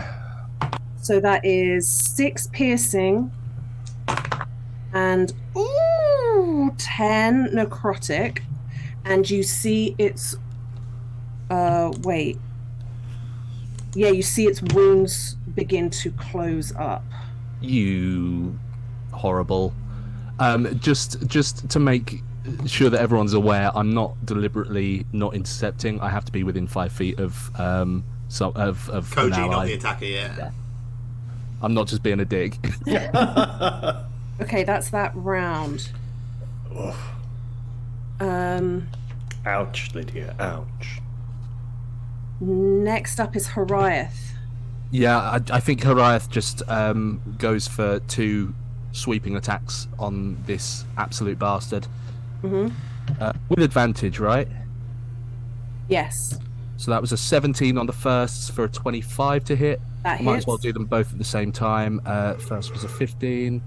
So that is 6 piercing and 10 necrotic. And you see its wait. Yeah, you see its wounds begin to close up. You horrible. Just to make sure that everyone's aware, I'm not deliberately not intercepting. I have to be within 5 feet of of Koji, an ally. not the attacker, yeah. I'm not just being a dick. Okay, that's that round. Ouch, Lydia, ouch. Next up is Horiath. Yeah, I think Horiath just goes for 2 sweeping attacks on this absolute bastard. Mm-hmm. With advantage, right? Yes. So that was a 17 on the first for a 25 to hit. That Might hits. as well do them both at the same time. First was a 15.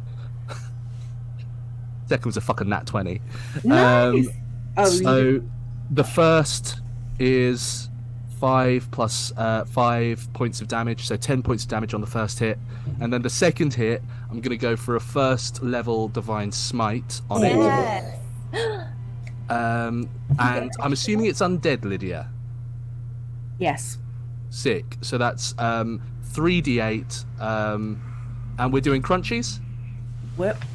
Second was a fucking nat 20. Nice. So the first is 5 plus 5 points of damage, so 10 points of damage on the first hit. And then the second hit, I'm going to go for a first level Divine Smite on it. And I'm assuming it's undead, Lydia. Yes. Sick. So that's 3d8, and we're doing crunchies.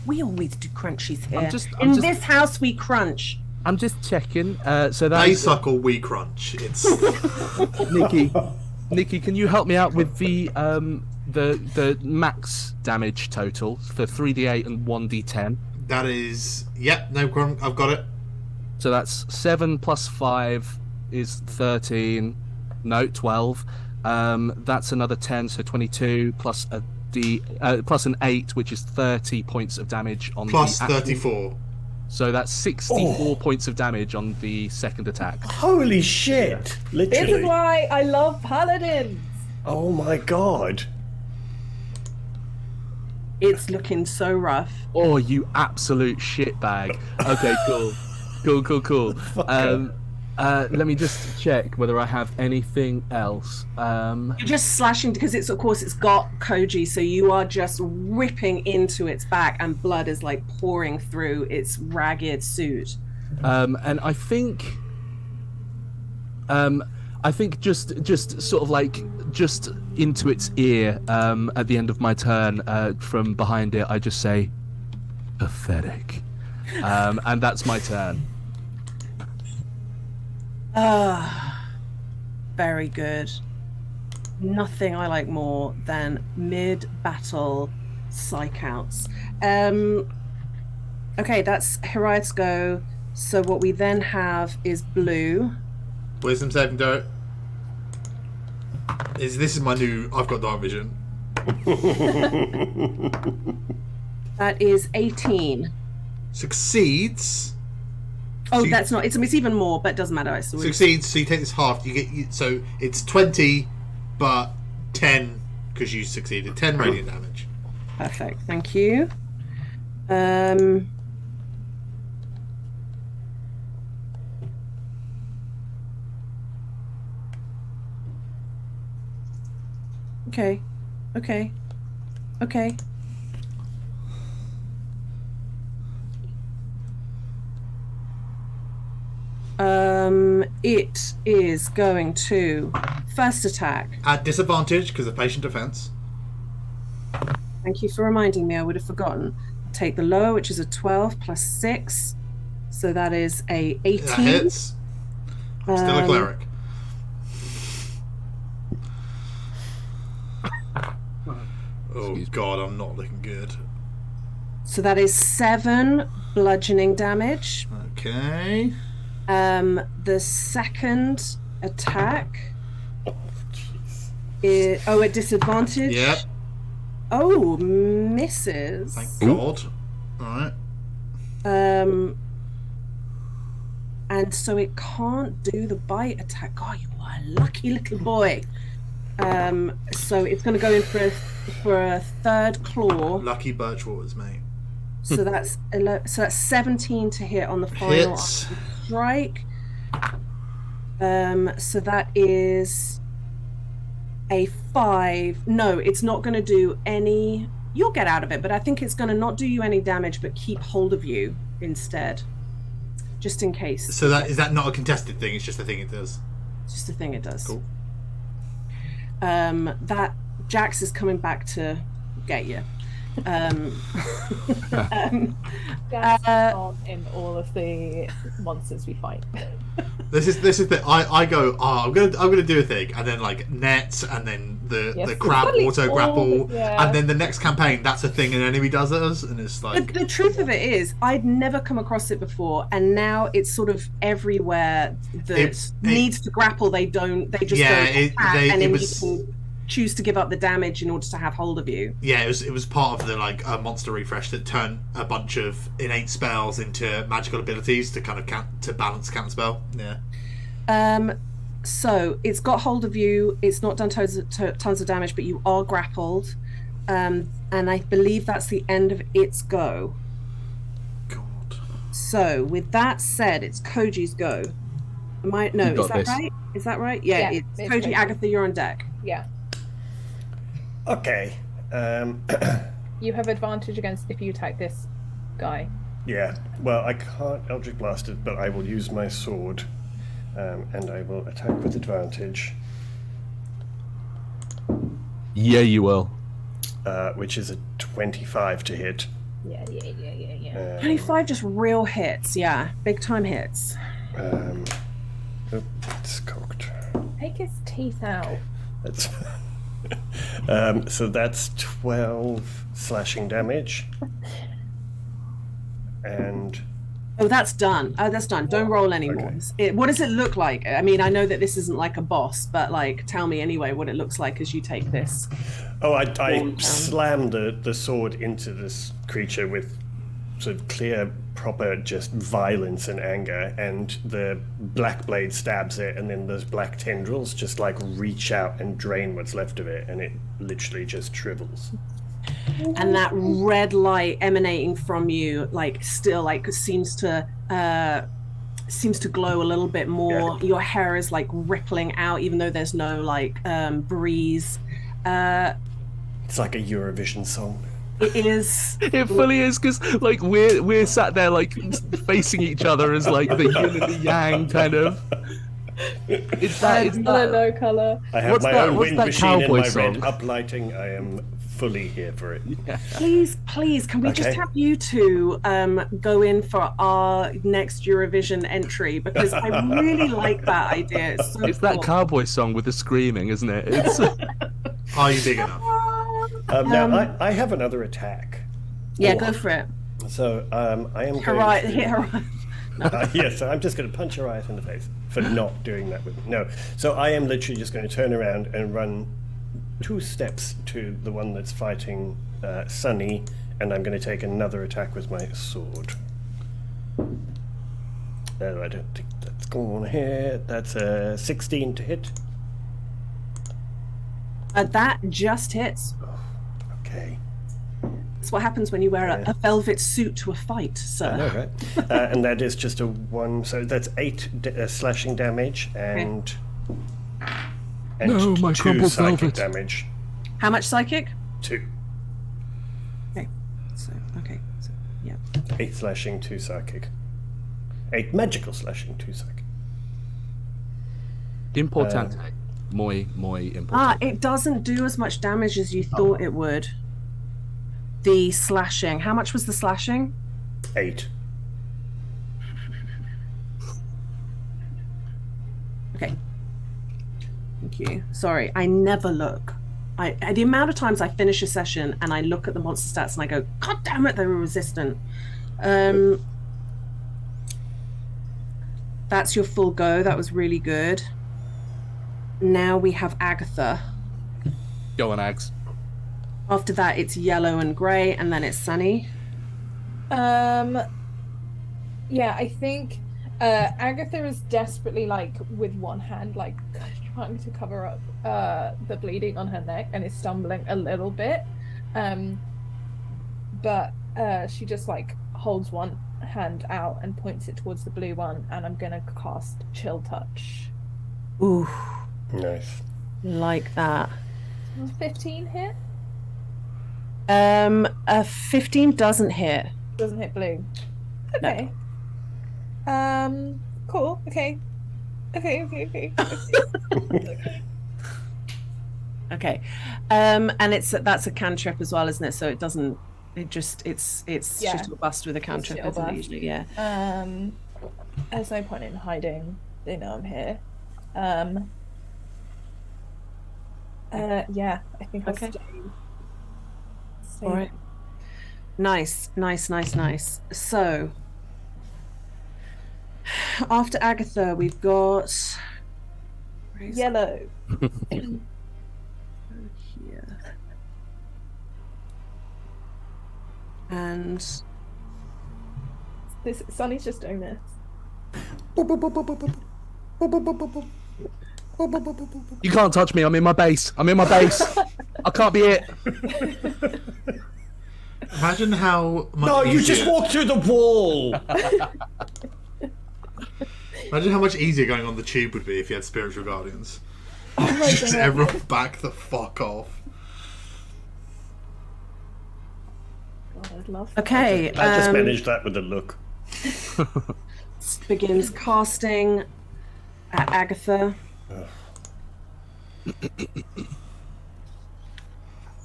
We always do crunchies here. I'm just- this house, we crunch. I'm just checking. So They that's suckle, we crunch. It's Nikki. Can you help me out with the max damage total for 3d8 and 1d10? that is, yep, no problem. I've got it. So that's 7 plus 5 is 13. No, 12. That's another 10, so 22 plus plus an 8, which is 30 points of damage on Plus the actual, 34. So that's 64 points of damage on the second attack. Holy shit! Literally. This is why I love paladins. Oh my god. It's looking so rough. Oh, you absolute shitbag. Okay, cool. Let me just check whether I have anything else. You're just slashing because it's got Koji, so you are just ripping into its back, and blood is like pouring through its ragged suit. And I think just sort of like just into its ear at the end of my turn from behind it, I just say, pathetic, and that's my turn. Very good. Nothing I like more than mid-battle psych outs. Okay, that's Horiath's go. So what we then have is blue. Wisdom saving throw. This is my new. I've got dark vision. That is 18. Succeeds. Oh, So that's not. It's even more, but it doesn't matter. Succeeds. So you take this half. So it's 20, but 10 because you succeeded. 10 radiant damage. Perfect. Thank you. Okay. It is going to first attack. At disadvantage because of patient defense. Thank you for reminding me. I would have forgotten. Take the lower, which is a 12 plus 6, so that is a 18. That hits. I'm still a cleric. Oh god, I'm not looking good. So that is 7 bludgeoning damage. Okay. The second attack is at disadvantage. Yep. Oh, misses. Thank God. Alright. And so it can't do the bite attack. God, you are a lucky little boy. So it's going to go in for a third claw. Lucky Birchwaters, mate. So that's 17 to hit on the final strike. So that is a 5. No, it's not going to do any. You'll get out of it, but I think it's going to not do you any damage, but keep hold of you instead, just in case. So is that not a contested thing? It's just a thing it does. It's just a thing it does. Cool. That Jax is coming back to get you. In all of the monsters we fight. This is the I go. I'm gonna do a thing, and then like nets, and then the crab auto grapple, and then the next campaign that's a thing an enemy does us, and it's like the truth of it is I'd never come across it before, and now it's sort of everywhere that needs to grapple. They just don't attack, and then you can choose to give up the damage in order to have hold of you. Yeah, it was part of the a monster refresh that turned a bunch of innate spells into magical abilities to kind of to balance counterspell. Yeah. So it's got hold of you. It's not done tons of damage, but you are grappled. And I believe that's the end of its go. God. So with that said, it's Koji's go. Is that right? Is that right? Yeah, it's Koji. Agatha, you're on deck. Yeah. Okay. You have advantage against if you attack this guy. Yeah. Well, I can't Eldritch Blast it, but I will use my sword, and I will attack with advantage. Yeah, you will. Which is a 25 to hit. Yeah. 25 just real hits. Yeah, big time hits. It's cocked. Take his teeth out. That's. So that's 12 slashing damage. And that's done. That's done. Don't roll anymore. Okay. What does it look like? I mean, I know that this isn't like a boss, but tell me anyway what it looks like as you take this. Oh, I slammed the sword into this creature with sort of clear, proper just violence and anger, and the black blade stabs it, and then those black tendrils just reach out and drain what's left of it, and it literally just shrivels. And that red light emanating from you still seems to glow a little bit more. Your hair is rippling out even though there's no breeze. It's like a Eurovision song. It is. It fully is, because we're sat there facing each other as the yin and the yang kind of. It's that. No color. I have my own wind machine and my red uplighting. I am fully here for it. Yeah. Please, can we just have you two go in for our next Eurovision entry, because I really like that idea. It's so it's that cowboy song with the screaming, isn't it? It's. Are you big enough? Now I have another attack. Yeah, go for it. So I am hit her. Yes, so I'm just going to punch Arias in the face for not doing that with me. No, so I am literally just going to turn around and run 2 steps to the one that's fighting Sunny, and I'm going to take another attack with my sword. No, I don't think that's going to hit. That's a 16 to hit. That just hits. Oh, okay. That's what happens when you wear a velvet suit to a fight, sir. I know, right? And that is just a 1, so that's 8 slashing damage and no, my 2 psychic velvet. damage. How much psychic? 2. Okay. So yeah. 8 slashing, 2 psychic. 8 magical slashing, 2 psychic. Importante. Muy important. It doesn't do as much damage as you thought it would. The slashing. How much was the slashing? 8. Okay. Thank you. Sorry, I never look. The amount of times I finish a session and I look at the monster stats and I go, God damn it, they were resistant. That's your full go. That was really good. Now we have Agatha. Go on, Ags. After that, it's yellow and grey, and then it's Sunny. Yeah, I think Agatha is desperately with one hand trying to cover up the bleeding on her neck and is stumbling a little bit. But she just like holds one hand out and points it towards the blue one, and I'm gonna cast Chill Touch. Ooh. Nice. Like that. 15 hit? A 15 doesn't hit. Doesn't hit blue. Okay. No. Cool. Okay. Okay. Okay. And that's a cantrip as well, isn't it? So it doesn't. It's just a bust with a cantrip, isn't it? Usually, yeah. There's no point in hiding. They know I'm here. Yeah, I think I'll stay. All right. Nice. So, after Agatha, we've got Yellow. Here. And Sunny's just doing this. You can't touch me. I'm in my base. I can't be it. Imagine how much No, you easier... just walked through the wall. Imagine how much easier going on the tube would be if you had spiritual guardians. Just everyone back the fuck off. God, I'd love that. okay. I just managed that with a look. Begins casting at Agatha.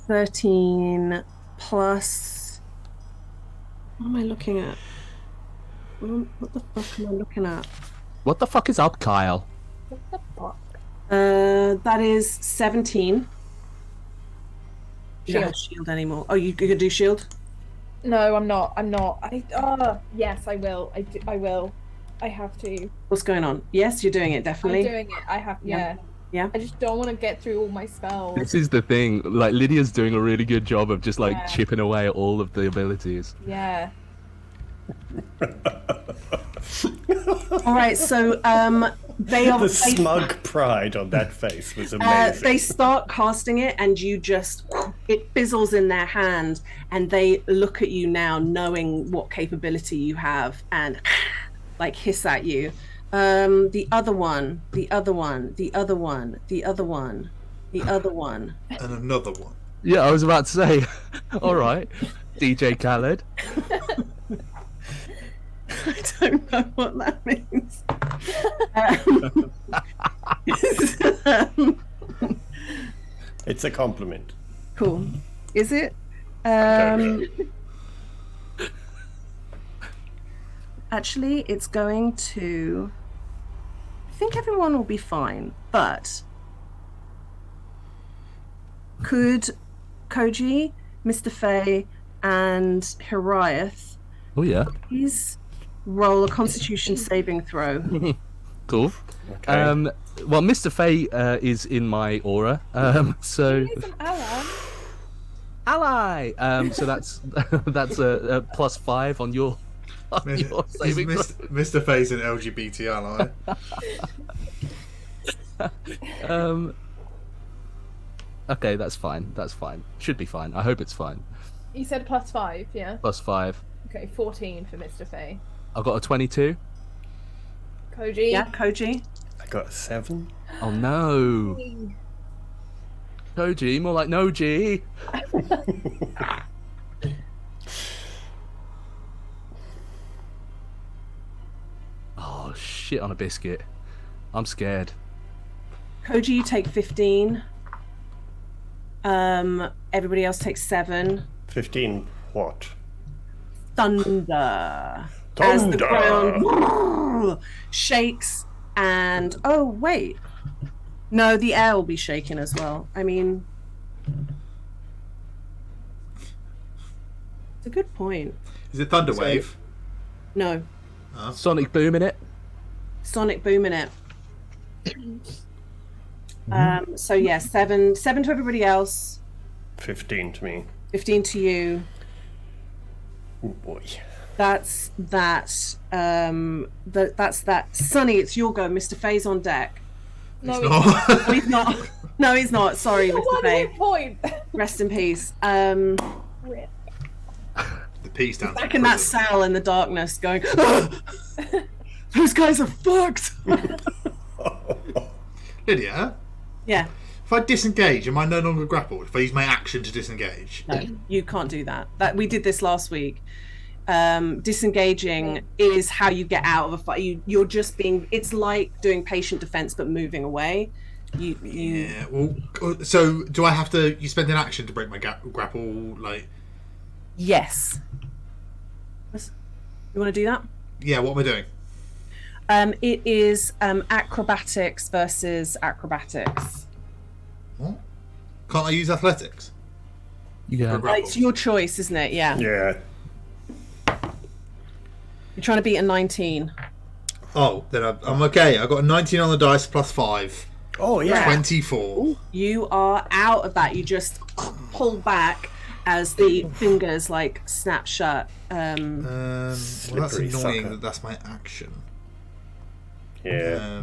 13 plus. What am I looking at? What the fuck am I looking at? What the fuck is up, Kyle? What the fuck? That is 17. You don't have shield anymore. Oh, you could do shield? No, I'm not. Yes, I will. I will. I have to. What's going on? Yes, you're doing it, definitely. I'm doing it. I have. Yeah. I just don't want to get through all my spells. This is the thing. Like, Lydia's doing a really good job of just like chipping away at all of the abilities. Yeah. All right, so The smug pride on that face was amazing. They start casting it, and it fizzles in their hand, and they look at you now, knowing what capability you have, and like hiss at you. The other one, and another one. Yeah, I was about to say. All right, DJ Khaled. I don't know what that means. It's a compliment. Cool. Is it? Actually, it's going to... I think everyone will be fine, but... Could Koji, Mr. Fay, and Hiriath please roll a Constitution saving throw? Cool. Okay. Well, Mr. Fay is in my aura, so... He's an ally. Ally! So that's a +5 on your saving throw. Mr. Fay's an LGBT ally. Okay, that's fine. Should be fine. I hope it's fine. You said +5, yeah? +5. Okay, 14 for Mr. Fay. I've got a 22. Koji? Yeah, Koji. I got a 7. Oh no. Koji, more like no G. Oh shit on a biscuit. I'm scared. Koji, you take 15. Everybody else takes 7. 15 what? Thunder. As the ground shakes and... Oh, wait. No, the air will be shaking as well. I mean... It's a good point. Is it Thunderwave? No. Sonic boom in it. Sonic boom in it. So yeah, 7 to everybody else. 15 to me. 15 to you. Oh boy. That's that. That's that. Sunny, it's your go. Mr. Fay's on deck. No, He's not. No, he's not. No, he's not. Sorry, He's got Mr. one Faye. hit point. Rest in peace. Rip. The P stands Back for in that prison. cell in the darkness, going, those guys are fucked. Lydia, Yeah. if I disengage, am I no longer grappled? If I use my action to disengage? No, you can't do that. We did this last week. Disengaging is how you get out of a fight. You're just being. It's like doing patient defense, but moving away. Yeah. Well, so do I have to? You spend an action to break my grapple, like? Yes. You want to do that? Yeah. What am I doing? It is acrobatics versus acrobatics. What? Can't I use athletics? Yeah. It's your choice, isn't it? Yeah. Yeah. You're trying to beat a 19. Oh, then I'm okay. I got a 19 on the dice plus 5. Oh, yeah. 24. You are out of that. You just pull back as the fingers like snap shut. Well, that's Slippery annoying sucker. that that's my action. Yeah.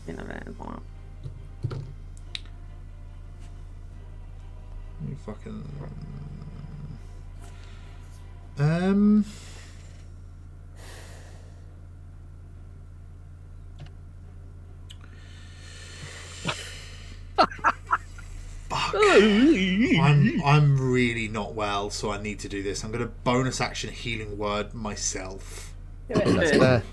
You know, You fucking. Fuck. I'm really not well, so I need to do this. I'm going to bonus action healing word myself. Do it. That's fair.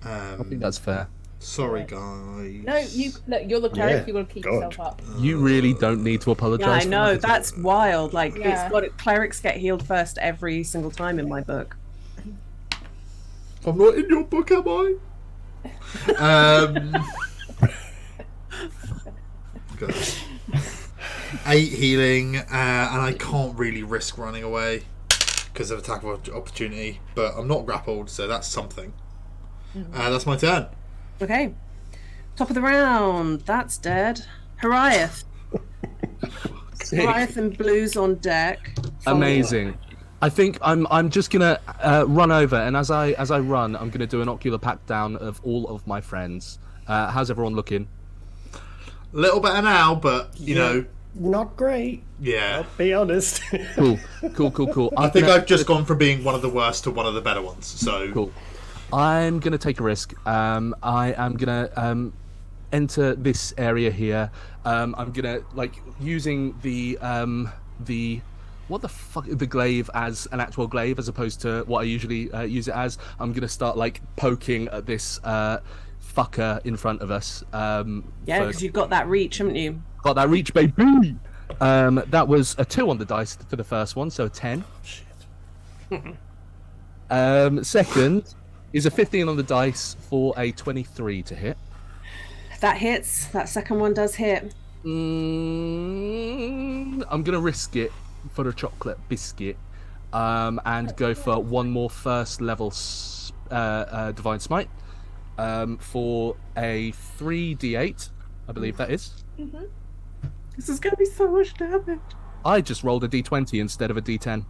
I think Um, that's fair. sorry, guys. No, you look. You're the cleric. Yeah, You got to keep God. yourself up. You really don't need to apologise. yeah, I for know. that. That's wild. Like, Yeah. it's what clerics get healed first every single time in my book. I'm not in your book, am I? God. 8 healing, and I can't really risk running away because of attack of opportunity. But I'm not grappled, so that's something. That's my turn. Okay. Top of the round. That's dead. Hariath. Hariath and Blues on deck. Amazing. I think I'm just gonna run over, and as I run, I'm gonna do an ocular pack down of all of my friends. How's everyone looking? Little better now, but you know, Not great. yeah. I'll be honest. Cool. I think I've just gone from being one of the worst to one of the better ones. So Cool. I'm gonna take a risk. I am gonna enter this area here. I'm gonna using the what the fuck, the glaive as an actual glaive as opposed to what I usually use it as. I'm gonna start poking at this fucker in front of us. Yeah, because you've got that reach, haven't you? Got that reach, baby. That was a 2 on the dice for the first one, so a 10. Second is a 15 on the dice for a 23 to hit. That hits. That second one does hit. I'm gonna risk it for the chocolate biscuit, and go for one more first level divine smite, for a 3d8, I believe that is. This is going to be so much damage. I just rolled a d20 instead of a d10,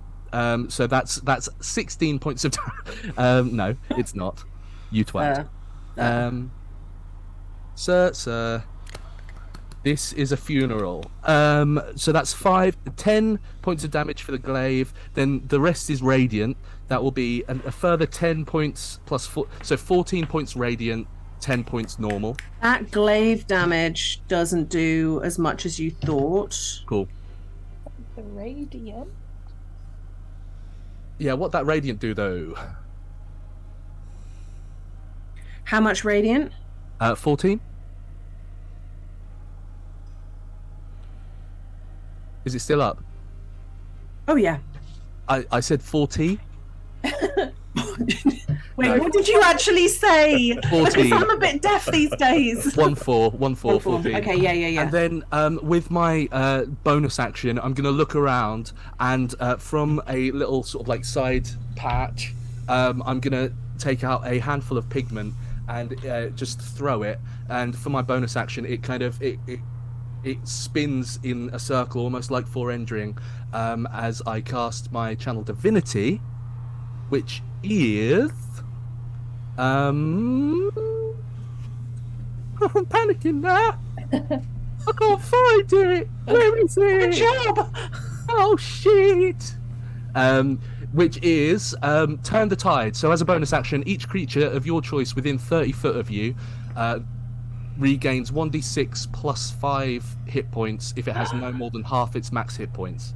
so that's 16 points of damage. No, it's not. You twat. Sir, this is a funeral. So that's 10 points of damage for the glaive. Then the rest is radiant. That will be a further 10 points plus 4, so 14 points radiant, 10 points normal. That glaive damage doesn't do as much as you thought. Cool. The radiant. Yeah, what that radiant do though? How much radiant? 14. Is it still up? Oh, yeah. I said 40. Wait, No. what did you actually say? 14. Because I'm a bit deaf these days. 1-4, 14. Okay, yeah. And then with my bonus action, I'm going to look around, and from a little sort of side patch, I'm going to take out a handful of pigment and just throw it. And for my bonus action, it kind of it spins in a circle, almost like forendring, as I cast my channel divinity, which is I'm panicking now. I can't find it. Where is it? Good job. Oh shit! Which is turn the tide. So as a bonus action, each creature of your choice within 30 foot of you regains 1d6 plus 5 hit points if it has no more than half its max hit points.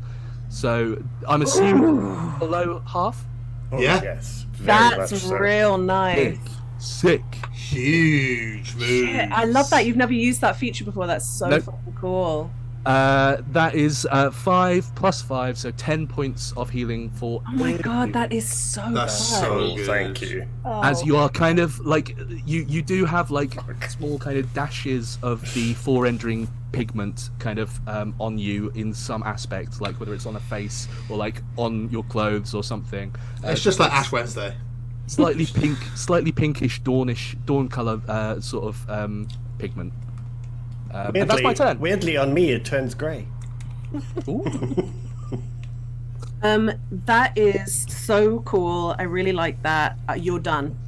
So I'm assuming below half. Oh, Yeah. Yes. Very That's much so. real nice. Sick. Huge move. Shit, I love that. You've never used that feature before. That's so Nope. fucking cool. That is 5 plus 5, so 10 points of healing for. Oh my god, that is so That's good. so Oh, good. thank you. As you are kind of like you do have like small kind of dashes of the four-rendering pigment kind of on you in some aspects, like whether it's on a face or like on your clothes or something. It's just like Ash Wednesday. Slightly pink, slightly pinkish, dawn color sort of pigment. And that's my turn. Weirdly, on me, it turns grey. Ooh. That is so cool. I really like that. You're done.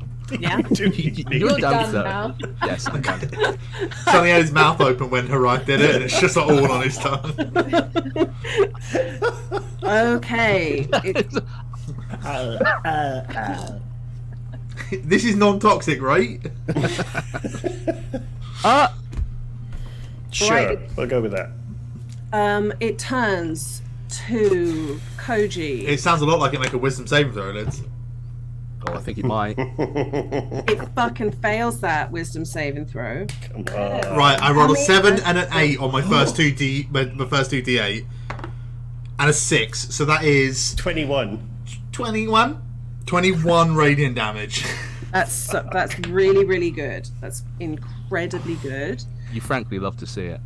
Yeah. You're done, Done sir. now. Yes, I'm done. Sonny had his mouth open when Harai did it, and it's just like all on his tongue. Okay. This is non-toxic, right? Sure, Right. we'll go with that. It turns to Koji. It sounds a lot like it make a wisdom saving throw, Lids. Oh, I think it might. It fucking fails that wisdom saving throw. Come on. Right, I rolled a 7 and an 8 on my first two D8, and a 6, so that is 21. 21 radiant damage. That's really, really good. That's incredibly good. You frankly love to see it.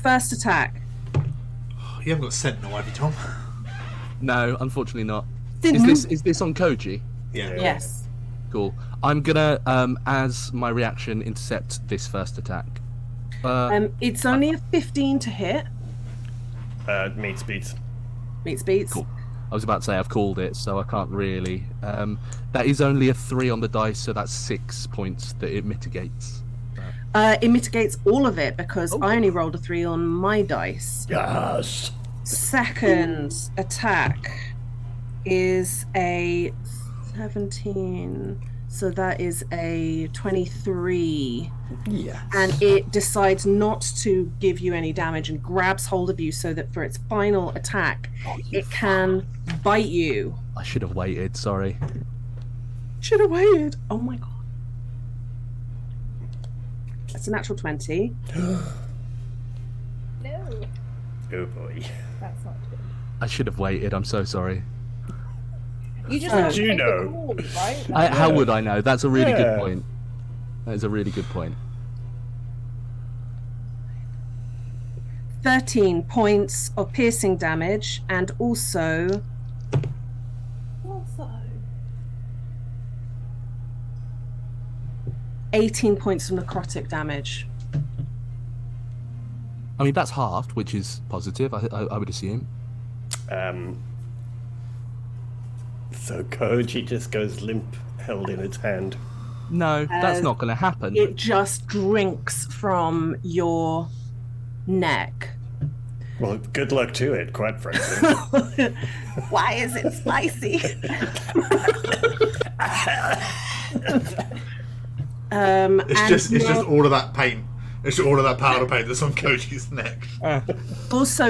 First attack. You haven't got Sentinel, have you, Tom? No, unfortunately not. Didn't. Is this on Koji? Yeah. Yes. Cool. I'm gonna, as my reaction, intercept this first attack. It's only a 15 to hit. Meets beats. Meets beats. Cool. I was about to say I've called it, so I can't really. That is only a 3 on the dice, so that's 6 points that it mitigates. It mitigates all of it because I only rolled a 3 on my dice. Yes. Second attack is a 17, so that is a 23. Yes. And it decides not to give you any damage and grabs hold of you so that for its final attack, it can bite you. I should have waited. Sorry. Should have waited. Oh my god. That's a natural 20. No, Oh boy. that's not good. I should have waited. I'm so sorry. You just Oh. have to You make know. the call, right? How would I know? That's a really good Yeah. point. That is a really good point. 13 points of piercing damage and also Also, 18 points of necrotic damage. I mean, that's halved, which is positive. I would assume. So Koji just goes limp, held in its hand. No, that's not going to happen. It just drinks from your neck. Well, good luck to it, quite frankly. Why is it spicy? It's just all of that paint. It's all of that powder paint that's on Koji's neck. Also,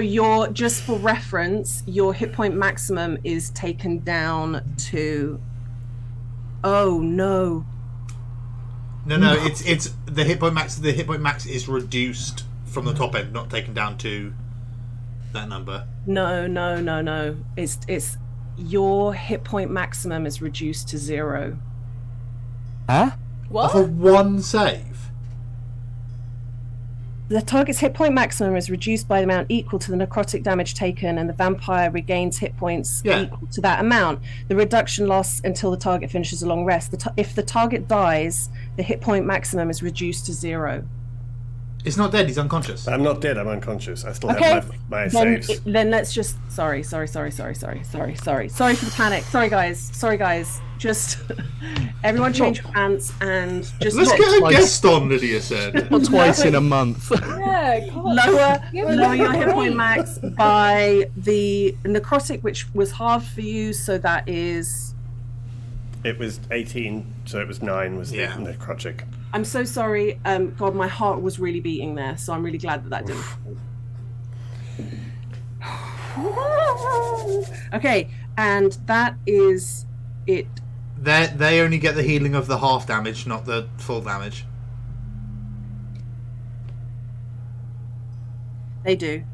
just for reference, your hit point maximum is taken down to. Oh no! No, it's the hit point max. The hit point max is reduced from the top end, not taken down to that number. No. It's your hit point maximum is reduced to 0. Huh? what? For one save. The target's hit point maximum is reduced by the amount equal to the necrotic damage taken, and the vampire regains hit points equal to that amount. The reduction lasts until the target finishes a long rest. If the target dies, the hit point maximum is reduced to 0. It's not dead. He's unconscious. I'm not dead. I'm unconscious. I still have my saves. Then let's just. Sorry for the panic. Sorry, guys. Just everyone change your pants and just. Let's get a guest on, Lydia said. Twice in a month. Yeah, God. Lower your hit point max by the necrotic, which was halved for you, so that is. It was 18, so it was 9 was the necrotic. I'm so sorry. God, my heart was really beating there, so I'm really glad that didn't. Okay, and that is it. They only get the healing of the half damage, not the full damage. They do.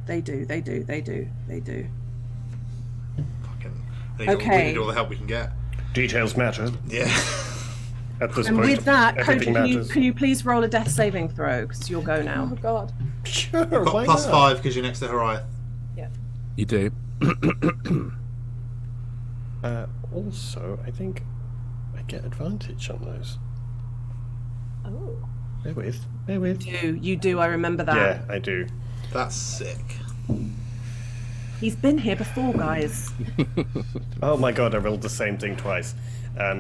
Fucking, we need all the help we can get. Details matter. Yeah. At this And point, with that, everything Koji, matters. can you please roll a death saving throw? Because you'll go now. Oh God. Sure, Got why plus not? 5 because you're next to Horiah. Yeah. You do. Also, I think I get advantage on those. Oh. Bear with. You do. I remember that. Yeah, I do. That's sick. He's been here before, guys. Oh my god, I rolled the same thing twice.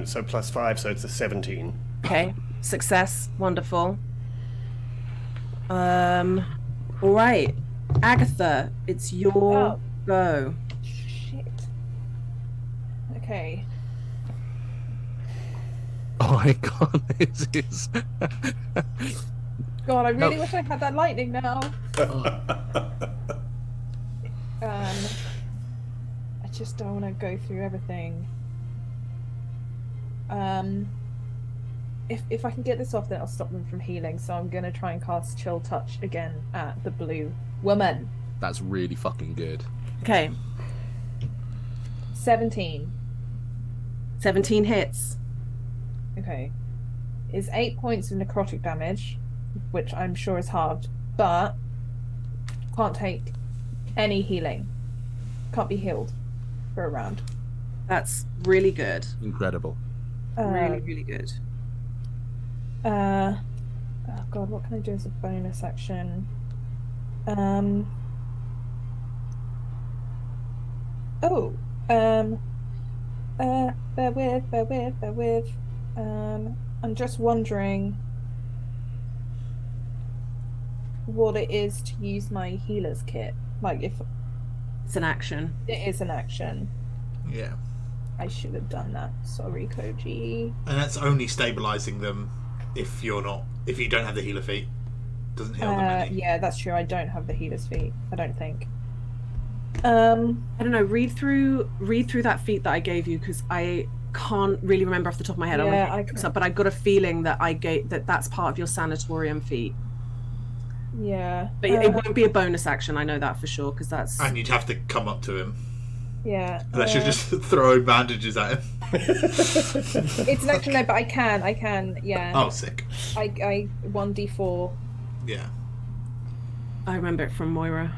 So plus 5, so it's a 17. Okay, success, wonderful. All right, Agatha, it's your go. Shit. Okay. Oh my god, this is. God, I really wish I had that lightning now. I just don't want to go through everything. If I can get this off, then I'll stop them from healing. So I'm gonna try and cast Chill Touch again at the blue woman. That's really fucking good. Okay, 17. 17 hits. Okay. Is 8 points of necrotic damage, which I'm sure is halved, but can't take any healing. Can't be healed for a round. That's really good. Incredible. Really good. Oh god, what can I do as a bonus action? Bear with. I'm just wondering what it is to use my healer's kit. Like, if It's an action. it is an action. Yeah. I should have done that. Sorry, Koji. And that's only stabilising them if you don't have the healer feat. Doesn't heal them any. Yeah, that's true. I don't have the healer's feat. I don't think. I don't know. Read through that feat that I gave you, because I can't really remember off the top of my head. Yeah, but I got a feeling that that's part of your sanatorium feat. Yeah. But it won't be a bonus action. I know that for sure, because that's. And you'd have to come up to him. Yeah. Unless you're just throwing bandages at him. It's an action, no, but I can, yeah. Oh, sick. I 1d4. Yeah. I remember it from Moira.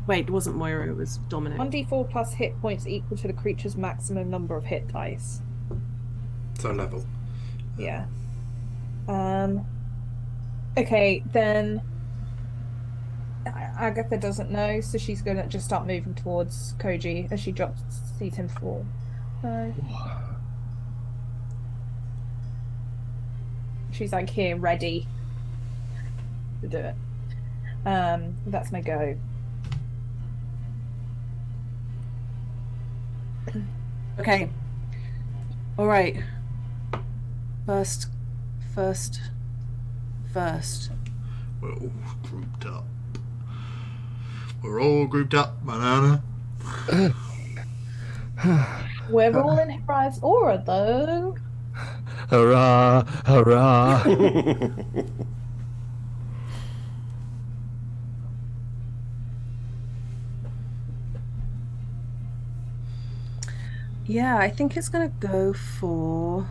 Wait, it wasn't Moira, it was Dominic. 1d4 plus hit points equal to the creature's maximum number of hit dice. So level. Yeah. Okay, then Agatha doesn't know, so she's gonna just start moving towards Koji as she sees him fall. She's like here, ready to do it. That's my go. Okay. All right. First. We're all grouped up. We're all grouped up, banana. We're all in Horiah's aura, though. Hurrah! Hurrah! Yeah, I think it's gonna go for.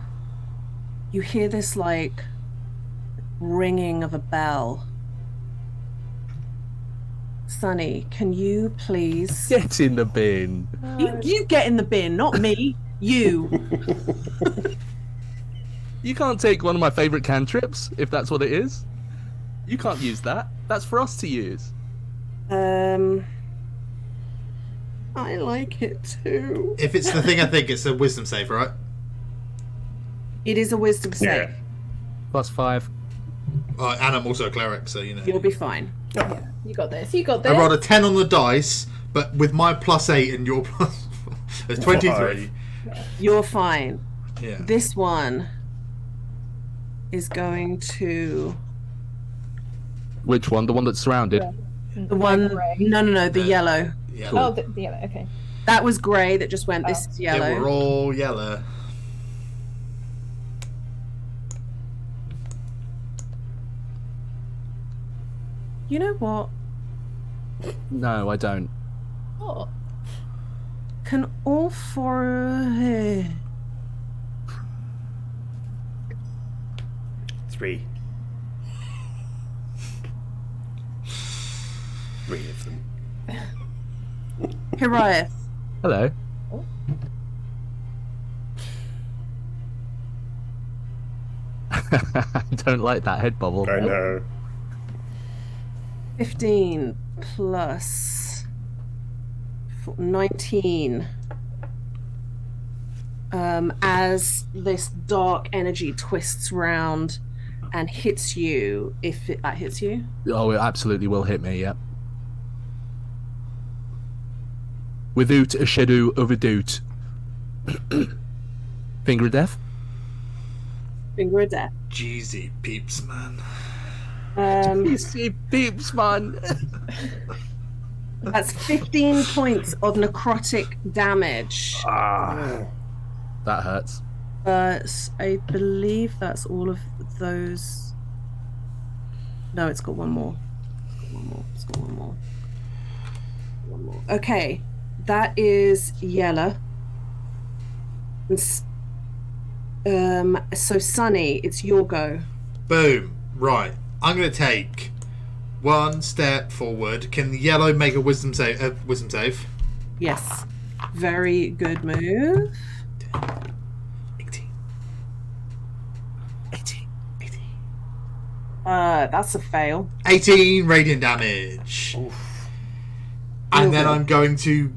You hear this like ringing of a bell. Sunny, can you please Get in the bin. you get in the bin, not me. You. You can't take one of my favourite cantrips, if that's what it is. You can't use that. That's for us to use. I like it too. If it's the thing, I think it's a wisdom save, right? It is a wisdom save. +5. And I'm also a cleric, so you know. You'll be fine. Yeah, you got this. You got this. I rolled a 10 on the dice, but with my +8 and your plus, there's 23. You're fine. Yeah. This one is going to. Which one? The one that's surrounded? Yeah. The one. No, the yellow. Yellow. Oh, the yellow. Okay. That was grey that just went. This is yellow. They were all yellow. You know what? No, I don't. Oh. Can all four. 3. 3 of them. Hiraeth. Hello. I don't like that head bubble. I know. 15 plus 19. As this dark energy twists round and hits you, that hits you. Oh, it absolutely will hit me, yep. Without a shadow of a doubt. Finger of death? Finger of death. Jeezy peeps, man. Easy peeps, man. That's 15 points of necrotic damage. That hurts. I believe that's all of those. No, it's got one more. It's got one more. Okay, that is yellow. So Sunny, it's your go. Boom. Right. I'm going to take one step forward. Can the yellow make a wisdom save? Yes. Very good move. 18. That's a fail. 18 radiant damage. And then I'm going to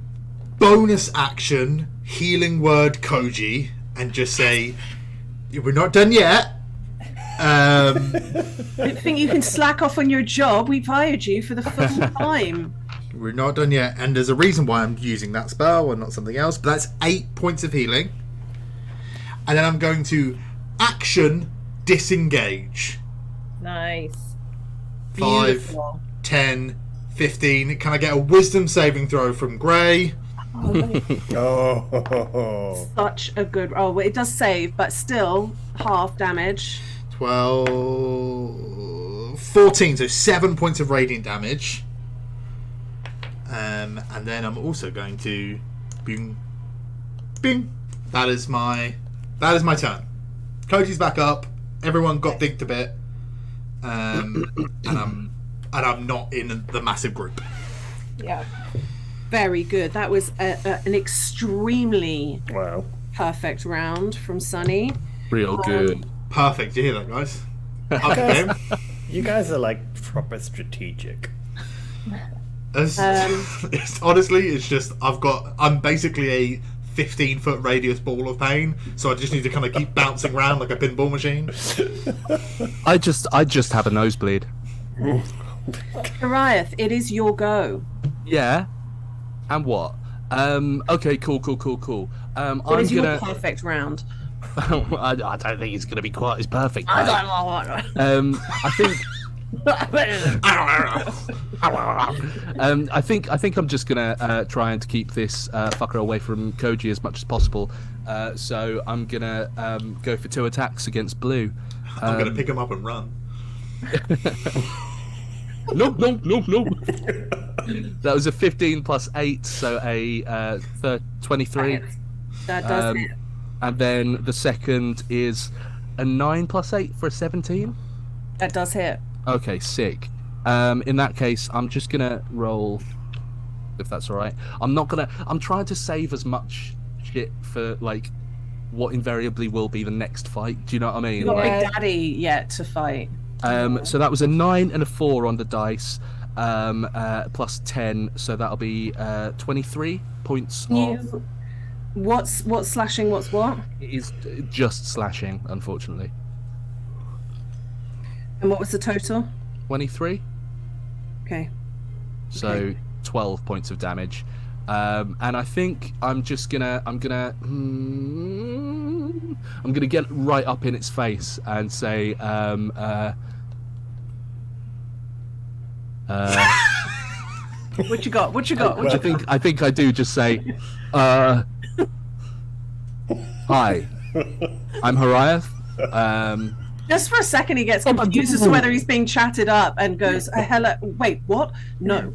bonus action healing word Koji and just say, we're not done yet. I don't think you can slack off on your job. We've hired you for the full time. We're not done yet. And there's a reason why I'm using that spell and not something else. But that's 8 points of healing. And then I'm going to action disengage. Nice. 5, Beautiful. 10, 15. Can I get a wisdom saving throw from Grey? Oh. Such a good. Oh, well, it does save, but still half damage. 12, 14, so 7 points of radiant damage. And then I'm also going to bing. That is my turn. Koji's back up. Everyone got dinked a bit. And I'm not in the massive group. Yeah. Very good. That was an extremely perfect round from Sunny. Real good. Perfect. You hear that, guys? Up to him. You guys are like proper strategic. Honestly, it's just I'm basically a 15-foot radius ball of pain, so I just need to kind of keep bouncing around like a pinball machine. I just have a nosebleed. Hiraeth, it is your go. Yeah. And what? Okay, cool. What is your perfect round? I don't think it's going to be quite as perfect. I think. I think I'm just gonna try and keep this fucker away from Koji as much as possible. So I'm gonna go for 2 attacks against Blue. I'm gonna pick him up and run. No. That was a 15 plus 8, so a 23. That does hit. And then the second is a 9 plus 8 for a 17. That does hit. Okay, sick. In that case, I'm just gonna roll, if that's all right. I'm trying to save as much shit for like what invariably will be the next fight. Do you know what I mean? You've got Big Daddy yet to fight. So that was a 9 and a 4 on the dice, plus 10, so that'll be 23 points of... What's slashing, what's what? It is just slashing, unfortunately. And what was the total? 23. Okay. So 12 points of damage. And I think I'm gonna get right up in its face and say, what you got? What you got? I think I do just say, hi, I'm Hariath. Just for a second, he gets confused as to whether he's being chatted up and goes, hello, wait, what? No.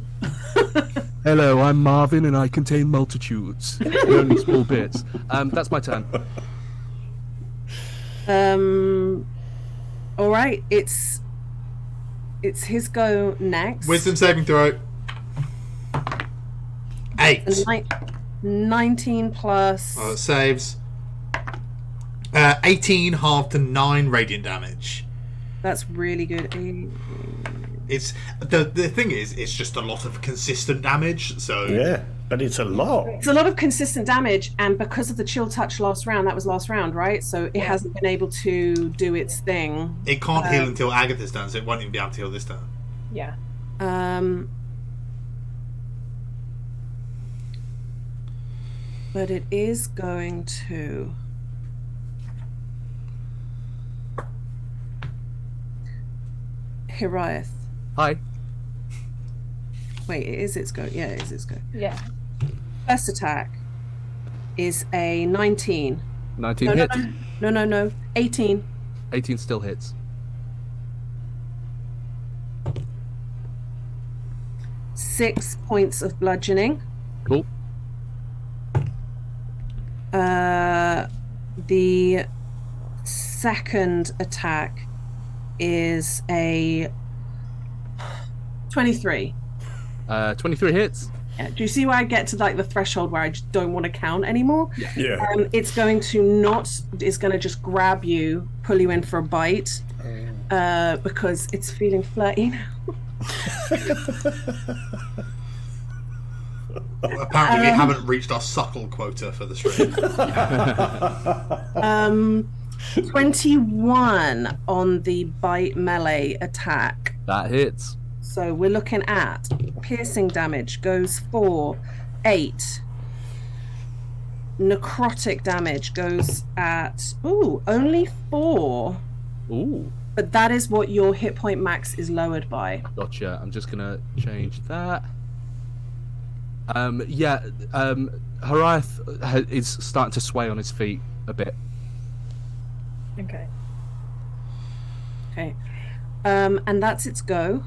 Hello, I'm Marvin, and I contain multitudes, only small bits. That's my turn. All right, it's his go next. Wisdom saving throw. 8. 19 plus. Oh, it saves. 18 halved to 9 radiant damage. That's really good. It's the thing is, it's just a lot of consistent damage. So yeah, but it's a lot. It's a lot of consistent damage, and because of the chill touch last round, that was last round, right? So it hasn't been able to do its thing. It can't heal until Agatha's turn, so it won't even be able to heal this turn. Yeah. But it is going to. Hiriath. Hi. Wait, it is its go. Yeah, it is its go. Yeah. First attack is a 19. 19 hits. No. 18. 18 still hits. 6 points of bludgeoning. Cool. The second attack is a 23. 23 hits. Yeah. Do you see where I get to like the threshold where I just don't want to count anymore? Yeah. It's going to just grab you, pull you in for a bite, because it's feeling flirty now. Apparently, we haven't reached our suckle quota for the stream. 21 on the bite melee attack. That hits. So we're looking at piercing damage goes for 8. Necrotic damage goes at only 4. Ooh. But that is what your hit point max is lowered by. Gotcha. I'm just gonna change that. Hariath is starting to sway on his feet a bit. Okay. Okay. And that's its go.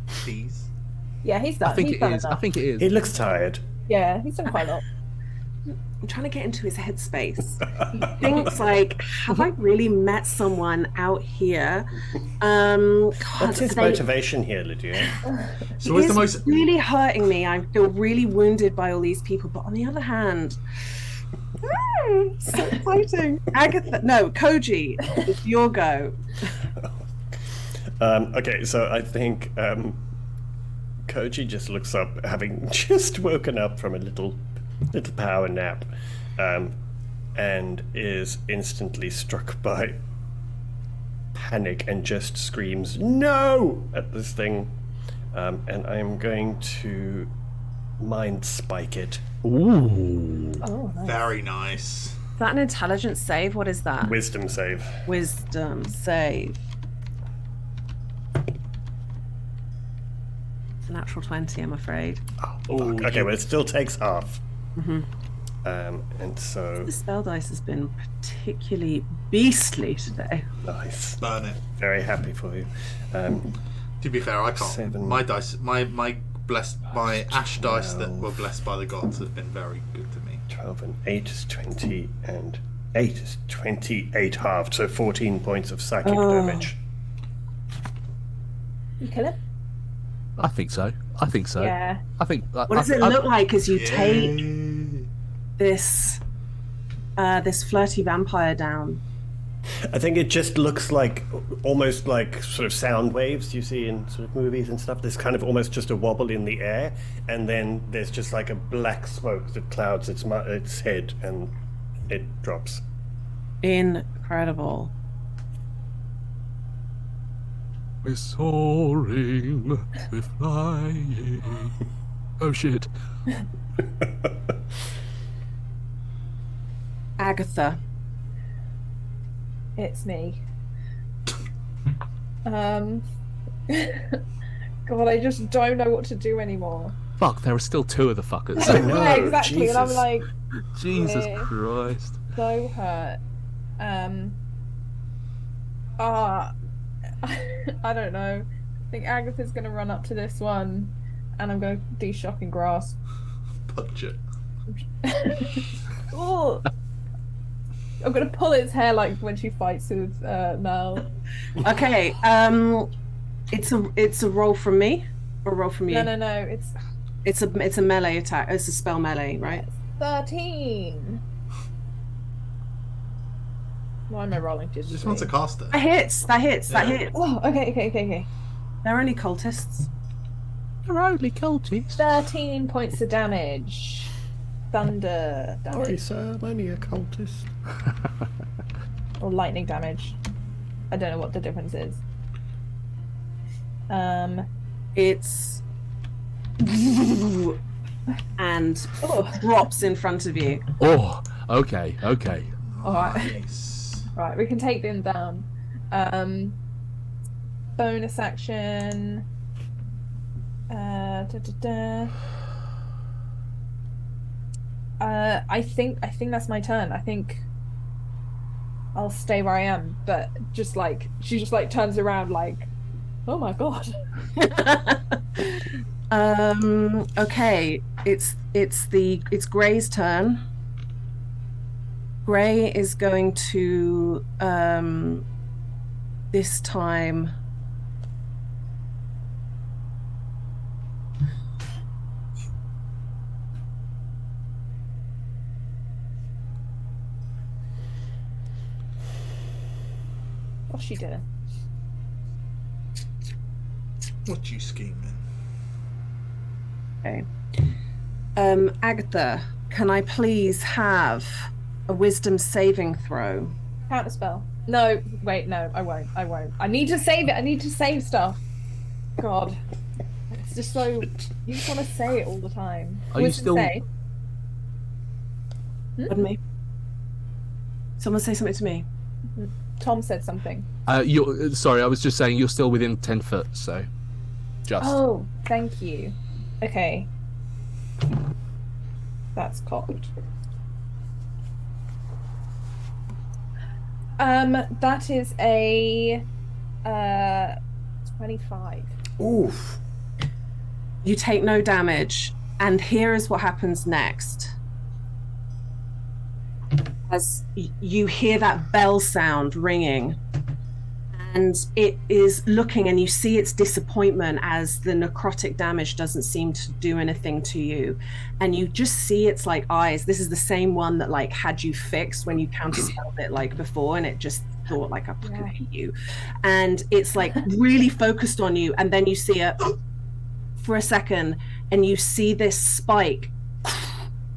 Please. Yeah, he's done. I think it is. I think it is. He looks tired. Yeah, he's done quite a lot. I'm trying to get into his headspace. He thinks like, have I really met someone out here? What's his motivation here, Lydia? So it's the most really hurting me. I feel really wounded by all these people. But on the other hand, so exciting. Agatha, no, Koji, it's your go. Okay, so I think Koji just looks up, having just woken up from a little power nap, and is instantly struck by panic and just screams "No!" at this thing, and I'm going to mind spike it. Ooh. Oh, nice. very nice. Is that an intelligence save? What is that? Wisdom save. Wisdom save. It's a natural 20, I'm afraid. Oh, fuck. Okay, well, it still takes half. Mm-hmm. And so the spell dice has been particularly beastly today. Nice. Burn it. Very happy for you. To be fair, I can't. 7. My dice, my ash dice that were blessed by the gods have been very good to me. 12 and 8 is 20, and 8 is 28 halved, so 14 points of psychic damage. You kill it? I think so. Yeah. I think. What does it look like as you take this flirty vampire down? I think it just looks like almost like sort of sound waves you see in sort of movies and stuff. There's kind of almost just a wobble in the air, and then there's just like a black smoke that clouds its head, and it drops. Incredible. We're soaring, we're flying. Oh shit. Agatha. It's me. God, I just don't know what to do anymore. Fuck, there are still two of the fuckers. I know, Yeah, exactly. Jesus. And I'm like, Jesus Yeah. Christ. so hurt. I don't know. I think Agatha's gonna run up to this one, and I'm gonna do shocking grasp. Punch it. Oh, I'm gonna pull its hair like when she fights with Mel. Okay. It's a roll from me or a roll from you. No. It's a melee attack. It's a spell melee, right? 13. Why am I rolling? This one's a caster. That hits. That hits. Oh, okay. They're only cultists. They're only cultists. 13 points of damage. Thunder damage. Sorry, sir, I'm only a cultist. Or lightning damage. I don't know what the difference is. It's and drops in front of you. Oh, okay. Alright. Nice. Right, we can take them down. Bonus action. I think that's my turn. I think I'll stay where I am, but just like she just like turns around like, oh my god. Okay, it's Gray's turn. Gray is going to this time What's she doing? What you scheming? Okay. Agatha, can I please have a wisdom saving throw? Counter spell. No, wait, no, I won't. I need to save it. I need to save stuff. God. It's just so you just want to say it all the time. Are you Wisdom still- save. Pardon me? Someone say something to me. Tom said something. Sorry, I was just saying you're still within 10 foot, so just. Oh, thank you. Okay. That's cocked. That is a 25. Oof. You take no damage, and here is what happens next. As you hear that bell sound ringing, and it is looking, and you see its disappointment as the necrotic damage doesn't seem to do anything to you, and you just see its like eyes. This is the same one that like had you fixed when you counterspelled it like before, and it just thought like I fucking hate you, and it's like really focused on you, and then you see it for a second, and you see this spike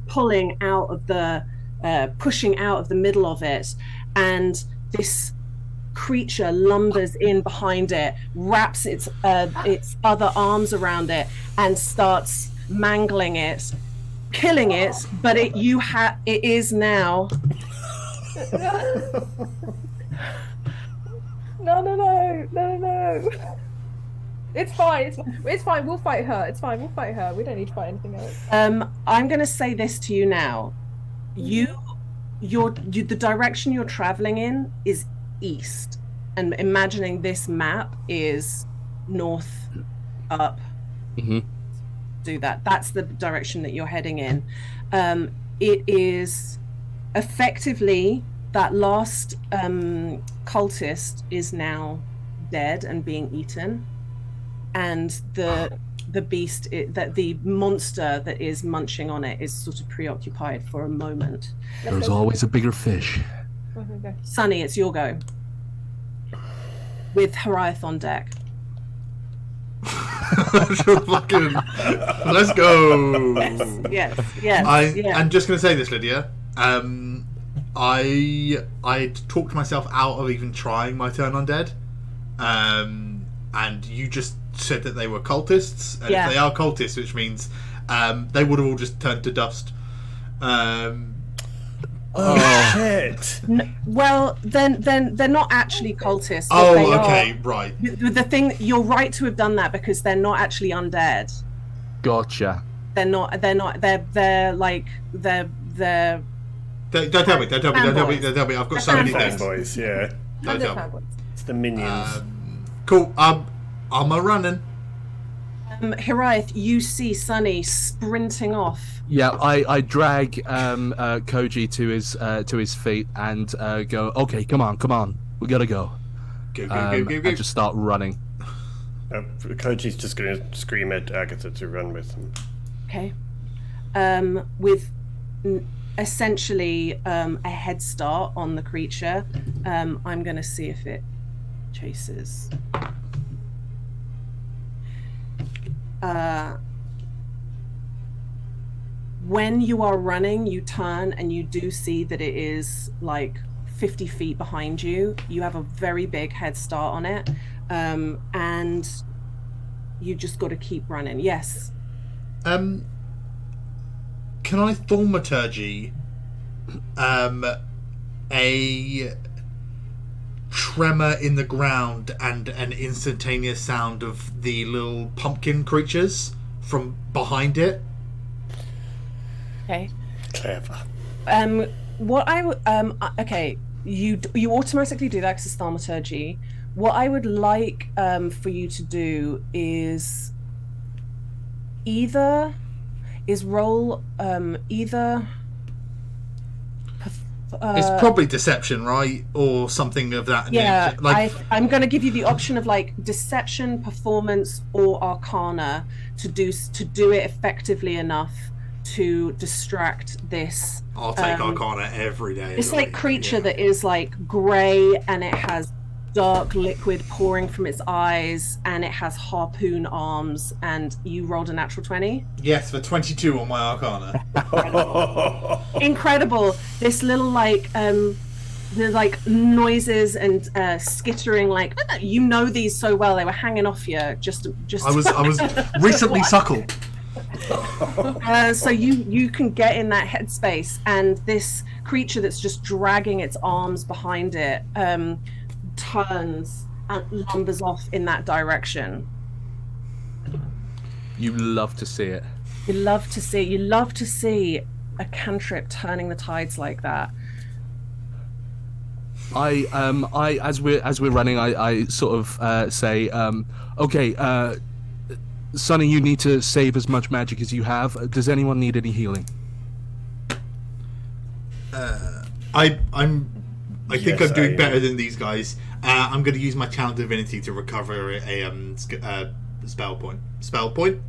pulling out of the pushing out of the middle of it, and this creature lumbers in behind it, wraps its other arms around it, and starts mangling it, killing it. But it is now. No. It's fine. It's fine. We'll fight her. It's fine. We'll fight her. We don't need to fight anything else. I'm going to say this to you now. The direction you're traveling in is east, and imagining this map is north up. Mm-hmm. Do that. That's the direction that you're heading in. It is effectively that last cultist is now dead and being eaten, and the the beast, that the monster that is munching on it is sort of preoccupied for a moment. There's always a bigger fish. Okay. Sunny, it's your go. With Hariath on deck. Fucking, let's go. Yes. I'm just going to say this, Lydia. I talked myself out of even trying my turn undead. And you just said that they were cultists, and if they are cultists, which means they would have all just turned to dust. Shit! Well, then they're not actually cultists. Right. The thing, you're right to have done that because they're not actually undead. Gotcha. They're not. They're like they're. Don't tell me. I've got so many things. Fanboys, yeah. Don't tell me. It's the minions. Cool. I'm a running. Hiraeth, you see Sunny sprinting off. Yeah, I drag Koji to his feet and go. Okay, come on, we gotta go. Go. And just start running. Koji's just going to scream at Agatha to run with him. Okay. With essentially a head start on the creature, I'm going to see if it chases. When you are running, you turn and you do see that it is like 50 feet behind you. You have a very big head start on it, and you just got to keep running. Yes. Can I thaumaturgy a tremor in the ground and an instantaneous sound of the little pumpkin creatures from behind it? Okay. Clever. What I would okay, you automatically do that because it's thaumaturgy. What I would like for you to do is roll either. It's probably deception, right, or something of that nature. Like, I'm going to give you the option of like deception, performance, or arcana to do it effectively enough to distract this. I'll take arcana every day. It's like creature that is like grey and it has dark liquid pouring from its eyes and it has harpoon arms, and you rolled a natural 20. Yes, for 22 on my arcana. Incredible. This little like the like noises and skittering, like you know these so well. They were hanging off you just I was recently suckled. So you can get in that headspace, and this creature that's just dragging its arms behind it turns and lumbers off in that direction. You love to see it. You love to see a cantrip turning the tides like that. I as we're running, I sort of say, okay, Sonny, you need to save as much magic as you have. Does anyone need any healing? I think I'm doing better than these guys. I'm going to use my channel divinity to recover a spell point. Spell point.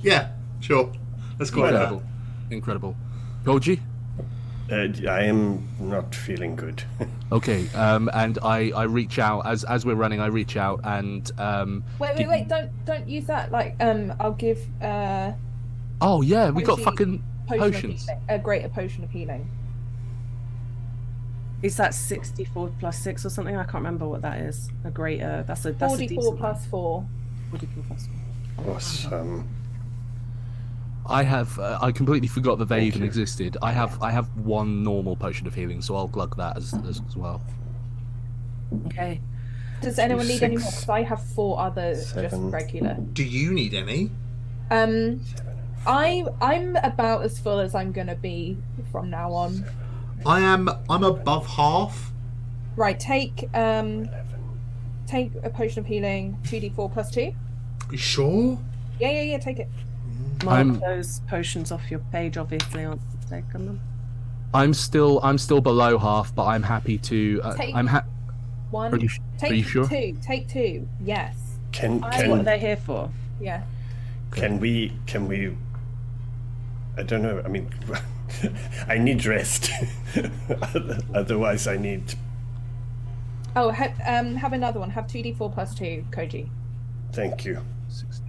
Yeah, sure. Let's go. Incredible. Koji? I am not feeling good. Okay, and I reach out as we're running. I reach out and wait! Don't use that. Like, I'll give. Oh yeah, we got fucking potions. A greater potion of healing. Is that 64 plus 6 or something? I can't remember what that is. A greater. That's a 44 plus 4. 44 plus 4. Awesome. I have. I completely forgot that they even existed. I have one normal potion of healing, so I'll glug that as well. Okay. Does anyone need any more? Because I have 4 others, just regular. Do you need any? I'm about as full as I'm gonna be from now on. I'm above half. Right, take a potion of healing, 2d4 plus 2. You sure? Yeah, take it. Mark those potions off your page, obviously, aren't you taking them? I'm still below half, but I'm happy to. One. Are you sure? Take 2. Yes. Can what are they here for? Yeah. Can we? I don't know. I mean, I need rest. Otherwise, I need. Oh, have another one. Have 2d4 plus 2, Koji. Thank you. 60.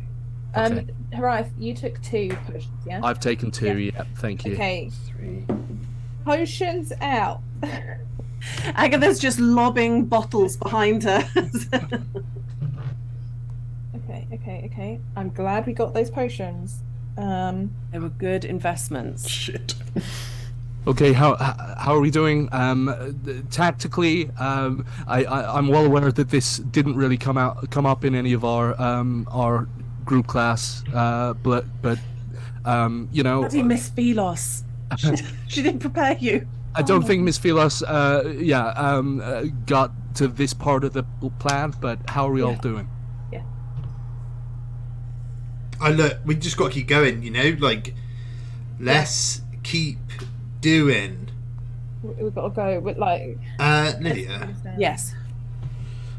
Okay. Harath, you took 2 potions, yeah? I've taken 2. Yeah. Thank you. Okay. 3. Potions out. Agatha's just lobbing bottles behind her. Okay. I'm glad we got those potions. They were good investments. Shit. Okay, how are we doing? Tactically, I'm well aware that this didn't really come up in any of our group class, but you know. Bloody Miss Philos. She didn't prepare you. I don't think Miss Philos, got to this part of the plan. But how are we all doing? Yeah. Look, we just got to keep going. You know, like let's keep doing. We've got to go with like. Lydia. Yes.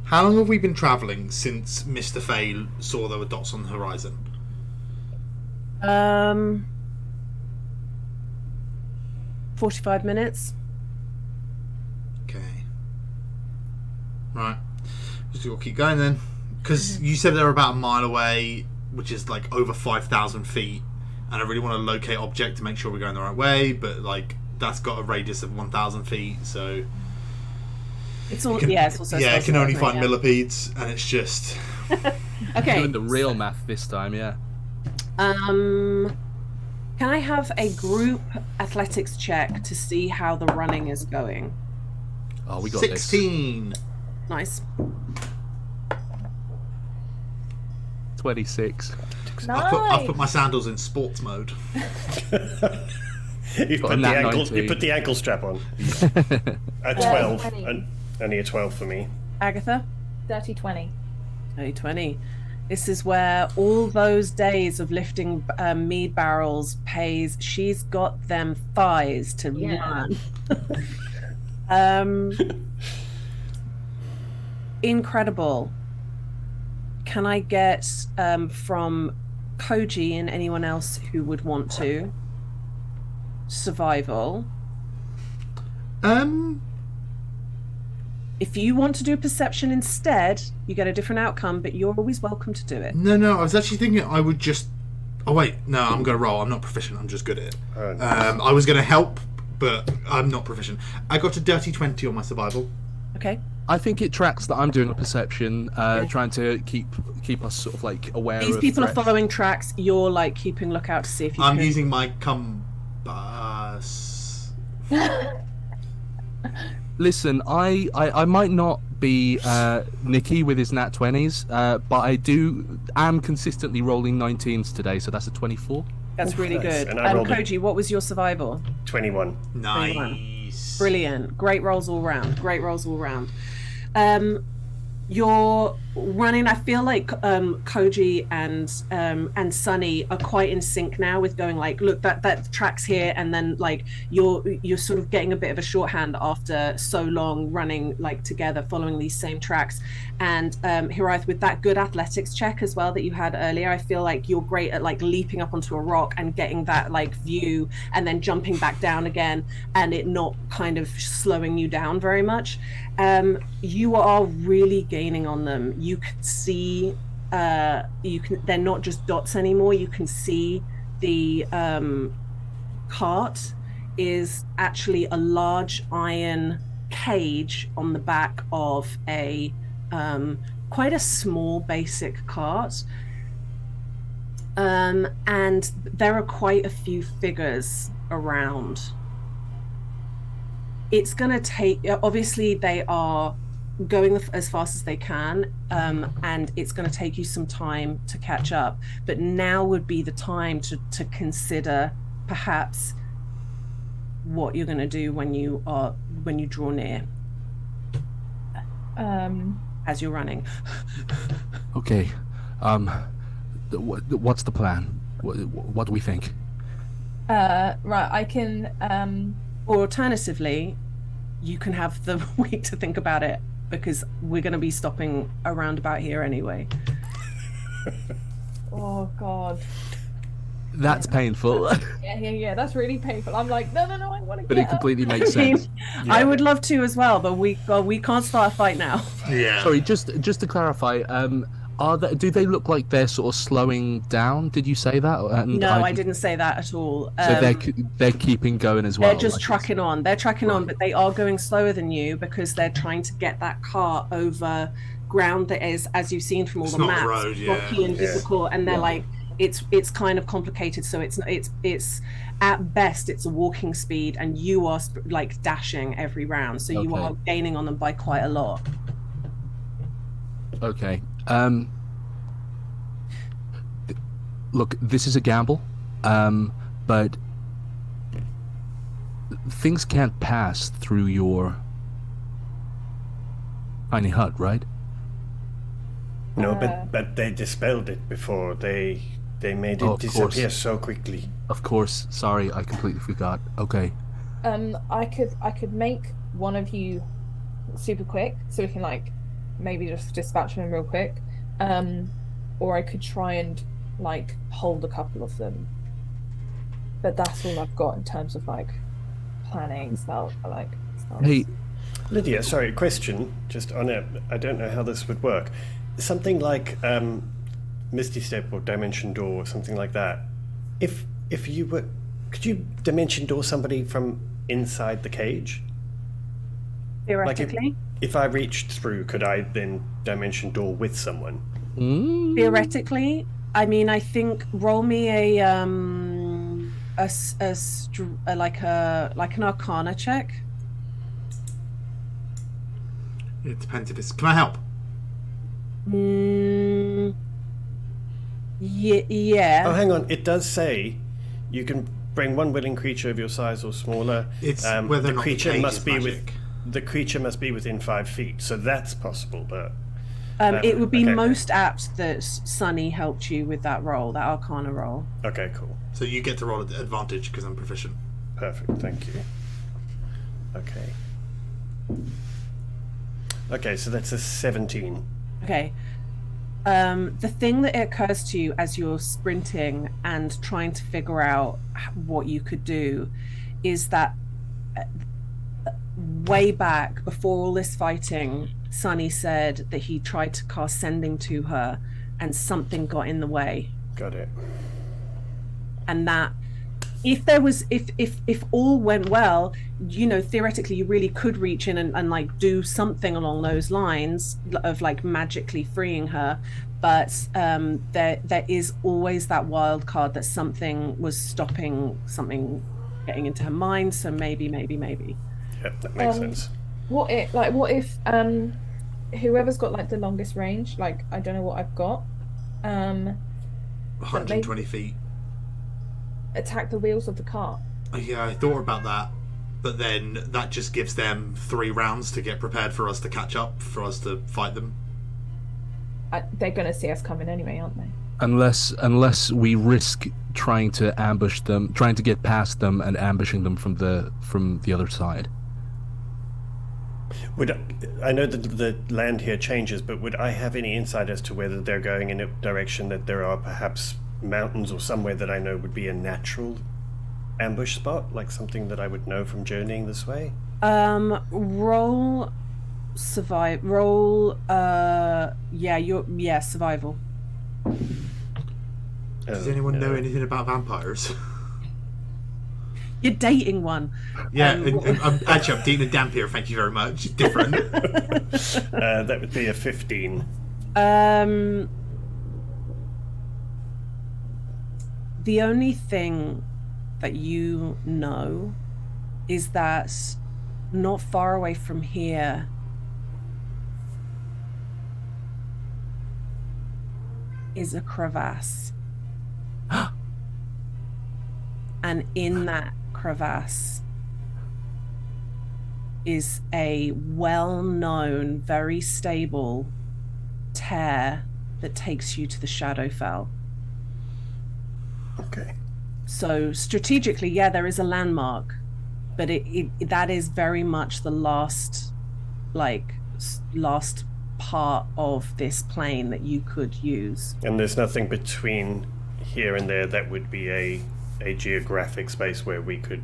How long have we been travelling since Mr. Fay saw there were dots on the horizon? 45 minutes. Okay. Right. Just got to keep going then, because you said they're about a mile away, which is like over 5,000 feet, and I really want to locate object to make sure we're going the right way, but like that's got a radius of 1,000 feet, so It's all it's also it can only find millipedes, and it's just okay. Doing the real math this time, yeah. Can I have a group athletics check to see how the running is going? Oh, we got 16. this. Nice. 26. Nice. I've put my sandals in sports mode. You put the ankle strap on. At 12. Only a 12 for me. Agatha? Dirty 20. 20. This is where all those days of lifting mead barrels pays. She's got them thighs to run. Incredible. Can I get from Koji and anyone else who would want to survival? If you want to do perception instead, you get a different outcome, but you're always welcome to do it. No, I was actually thinking I would just... Oh, wait, no, I'm going to roll. I'm not proficient, I'm just good at it. Oh, nice. I was going to help, but I'm not proficient. I got a dirty 20 on my survival. Okay. I think it tracks that I'm doing a perception, trying to keep us sort of like aware These of people threats. are following tracks. You're like keeping lookout to see if you I'm can... using my compass. Listen, I might not be Nicky with his nat 20s, but am consistently rolling 19s today, so that's a 24. That's really nice. good. And I rolled Koji, what was your survival? 21. Nice. Brilliant. Great rolls all round. You're running. I feel like Koji and Sunny are quite in sync now with going like, look, that track's here, and then like you're sort of getting a bit of a shorthand after so long running like together, following these same tracks. And Hiraeth, with that good athletics check as well that you had earlier, I feel like you're great at like leaping up onto a rock and getting that like view, and then jumping back down again, and it not kind of slowing you down very much. You are really gaining on them. You can see, they're not just dots anymore. You can see the cart is actually a large iron cage on the back of a quite a small basic cart. And there are quite a few figures around. It's going to take, obviously they are going as fast as they can, and it's going to take you some time to catch up, but now would be the time to consider perhaps what you're going to do when you draw near, as you're running. Okay, what's the plan? What do we think? Right, I can Or alternatively, you can have the week to think about it, because we're going to be stopping around about here anyway. Oh God. That's painful. Yeah. That's really painful. I'm like, no, I want to get But it up. completely makes sense. I would love to as well, but we can't start a fight now. Yeah. Sorry, just to clarify, do they look like they're sort of slowing down? Did you say that? And No, I didn't say that at all. So they're keeping going as well. They're just trucking on. They're trucking on, but they are going slower than you because they're trying to get that car over ground that is, as you've seen from all the maps, rocky and difficult. And they're like, it's kind of complicated. So it's at best it's a walking speed, and you are like dashing every round. So you are gaining on them by quite a lot. Okay. Look, this is a gamble, but things can't pass through your tiny hut, right? No, but they dispelled it before. They made it disappear so quickly. Of course. Sorry, I completely forgot. Okay. I could make one of you super quick, so we can like maybe just dispatch them real quick, or I could try and like hold a couple of them. But that's all I've got in terms of like planning spells. Hey, Lydia, sorry, question. Just on it, I don't know how this would work. Something like Misty Step or Dimension Door, or something like that. If you were, could you Dimension Door somebody from inside the cage? Theoretically. Like if I reached through, could I then Dimension Door with someone? Theoretically, I mean, I think roll me like an Arcana check. It depends if it's. Can I help? Yeah. Oh, hang on. It does say you can bring one willing creature of your size or smaller. It's whether or not the cage must is be magic. The creature must be within 5 feet, so that's possible. But it would be most apt that Sunny helped you with that roll, that Arcana roll. Okay, cool. So you get to roll at advantage because I'm proficient. Perfect. Thank you. Okay. Okay, so that's a 17. Okay. The thing that occurs to you as you're sprinting and trying to figure out what you could do is that way back before all this fighting, Sunny said that he tried to cast Sending to her and something got in the way. Got it. And that if there was if all went well, you know, theoretically you really could reach in and like do something along those lines of like magically freeing her, but there is always that wild card that something was stopping something getting into her mind. So maybe Yeah, that makes sense. What if whoever's got like the longest range, like I don't know what I've got, 120 feet. Attack the wheels of the cart. Yeah, I thought about that, but then that just gives them 3 rounds to get prepared for us to catch up, for us to fight them. They're going to see us coming anyway, aren't they? Unless we risk trying to ambush them, trying to get past them and ambushing them from the other side. I know that the land here changes, but would I have any insight as to whether they're going in a direction that there are perhaps mountains or somewhere that I know would be a natural ambush spot, like something that I would know from journeying this way? Roll survive. Roll. Survival. Does anyone know anything about vampires? You're dating one. Yeah, I'm dating a Dampier. Thank you very much. Different. That would be a 15. The only thing that you know is that not far away from here is a crevasse. And in that crevasse is a well-known, very stable tear that takes you to the Shadowfell. Okay. So strategically, yeah, there is a landmark, but that is very much the last part of this plane that you could use. And there's nothing between here and there that would be a geographic space where we could...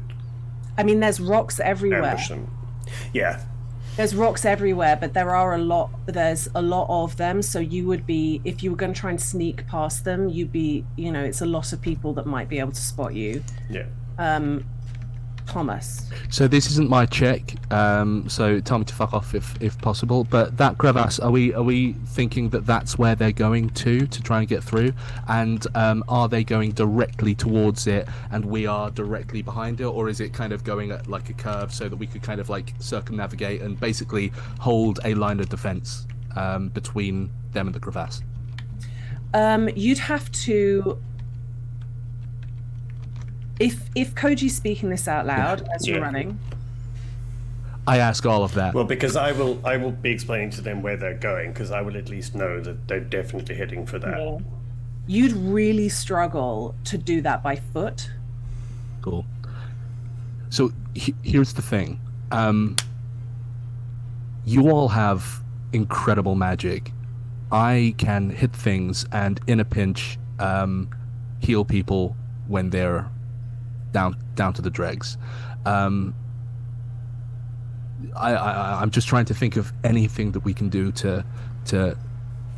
I mean, there's rocks everywhere. Ambush them. Yeah. There's rocks everywhere, but there's a lot of them. So you would be, if you were going to try and sneak past them, you'd be, it's a lot of people that might be able to spot you. Yeah. Thomas. So this isn't my check, so tell me to fuck off if possible. But that crevasse, are we thinking that that's where they're going to try and get through? And are they going directly towards it and we are directly behind it, or is it kind of going at like a curve so that we could kind of like circumnavigate and basically hold a line of defense between them and the crevasse? You'd have to... If Koji's speaking this out loud as you're running, I ask all of that. Well, because I will be explaining to them where they're going, because I will at least know that they're definitely heading for that. Yeah. You'd really struggle to do that by foot. Cool. So here's the thing. You all have incredible magic. I can hit things and in a pinch heal people when they're down to the dregs. I'm just trying to think of anything that we can do to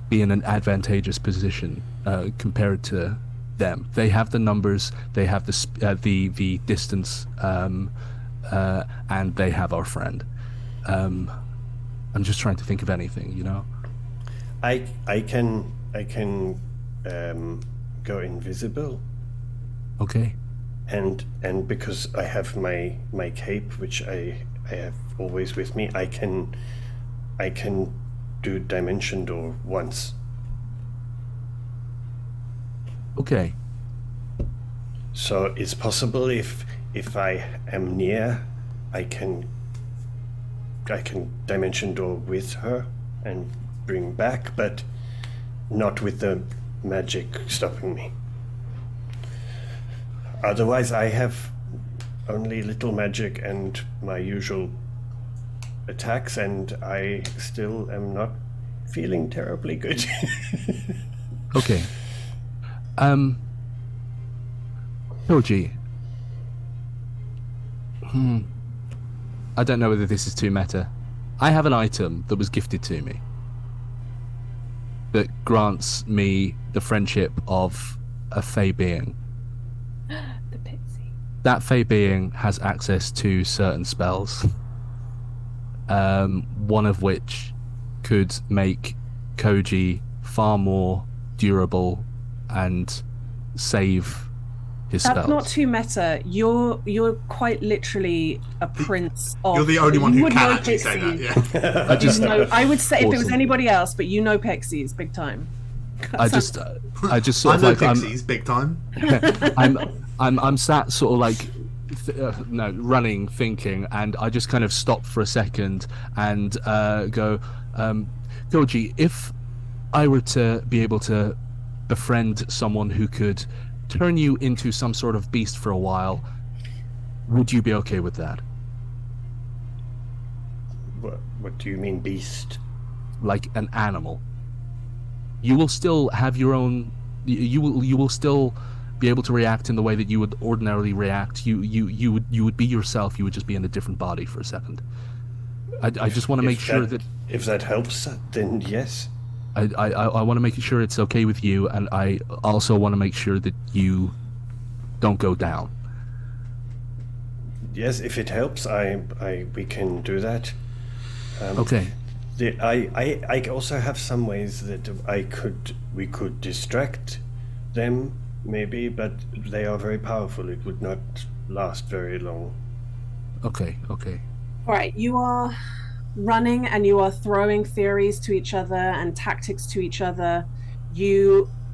be in an advantageous position compared to them. They have the numbers, they have the distance, and they have our friend. I'm just trying to think of anything, I can go invisible. Okay. And because I have my cape, which I have always with me, I can do dimension door once. Okay. So it's possible if I am near, I can dimension door with her and bring back, but not with the magic stopping me. Otherwise, I have only little magic and my usual attacks, and I still am not feeling terribly good. Okay. Koji. I don't know whether this is too meta. I have an item that was gifted to me that grants me the friendship of a Fey being. The Pixie. That Fey being has access to certain spells, one of which could make Koji far more durable and save his spells. That's not too meta. You're quite literally a prince of... You're the only one who can actually say Pixies. that, yeah. I would say if it was Awesome. anybody else, but Pixies, big time. I just sort I of know like Pixies, big time. I'm sat sort of like running, thinking, and I just kind of stop for a second and go, Koji, if I were to be able to befriend someone who could turn you into some sort of beast for a while, would you be okay with that? What do you mean, beast? Like an animal. You will still have your own. You will still be able to react in the way that you would ordinarily react. You would be yourself. You would just be in a different body for a second. I just want to make sure that if that helps, then yes. I want to make sure it's okay with you, and I also want to make sure that you don't go down. Yes, if it helps, we can do that. Okay. I also have some ways that we could distract them, maybe, but they are very powerful. It would not last very long. Okay. All right, you are running and you are throwing theories to each other and tactics to each other.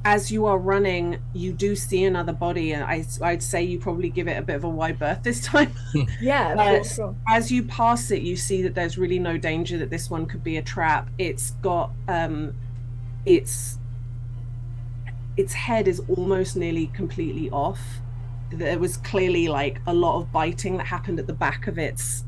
As you are running, you do see another body, and I'd say you probably give it a bit of a wide berth this time. Yeah, sure. As you pass it, you see that there's really no danger that this one could be a trap. It's got its head is almost nearly completely off. There was clearly like a lot of biting that happened at the back of its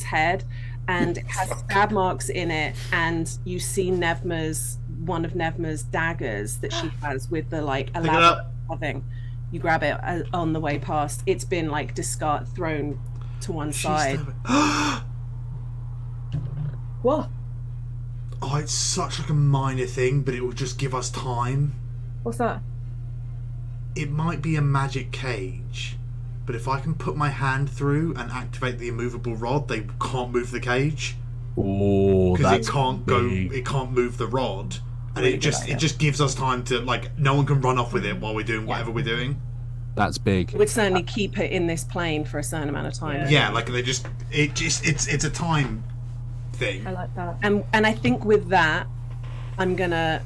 head. and it has stab marks in it, and you see one of Nevma's daggers that she has with the like elaborate carving. You grab it on the way past. It's been like thrown to one side. What? Oh, it's such like a minor thing, but it will just give us time. What's that? It might be a magic cage, but if I can put my hand through and activate the immovable rod, they can't move the cage. Oh, because it can't go. It can't move the rod, and it just gives us time to like. No one can run off with it while we're doing whatever we're doing. That's big. It would certainly keep it in this plane for a certain amount of time. Yeah, like it's a time thing. I like that. And I think with that, I'm gonna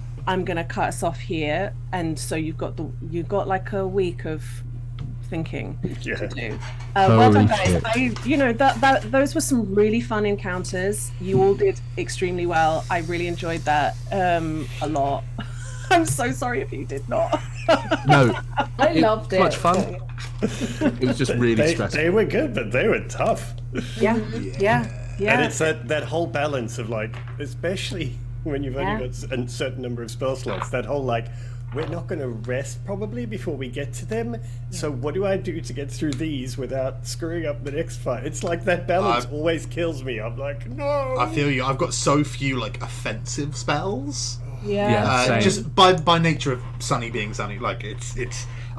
cut us off here, and so you've got like a week of thinking to do. Well done, guys. Those were some really fun encounters. You all did extremely well. I really enjoyed that a lot. I'm so sorry if you did not. No, I loved it. Much fun. It was just really stressful. They were good, but they were tough. Yeah. And it's that whole balance of like, especially when you've only got a certain number of spell slots, that whole like, we're not going to rest probably before we get to them. So what do I do to get through these without screwing up the next fight? It's like that balance always kills me. I'm like, no. I feel you. I've got so few like offensive spells. Yeah. Just by nature of Sunny being Sunny, like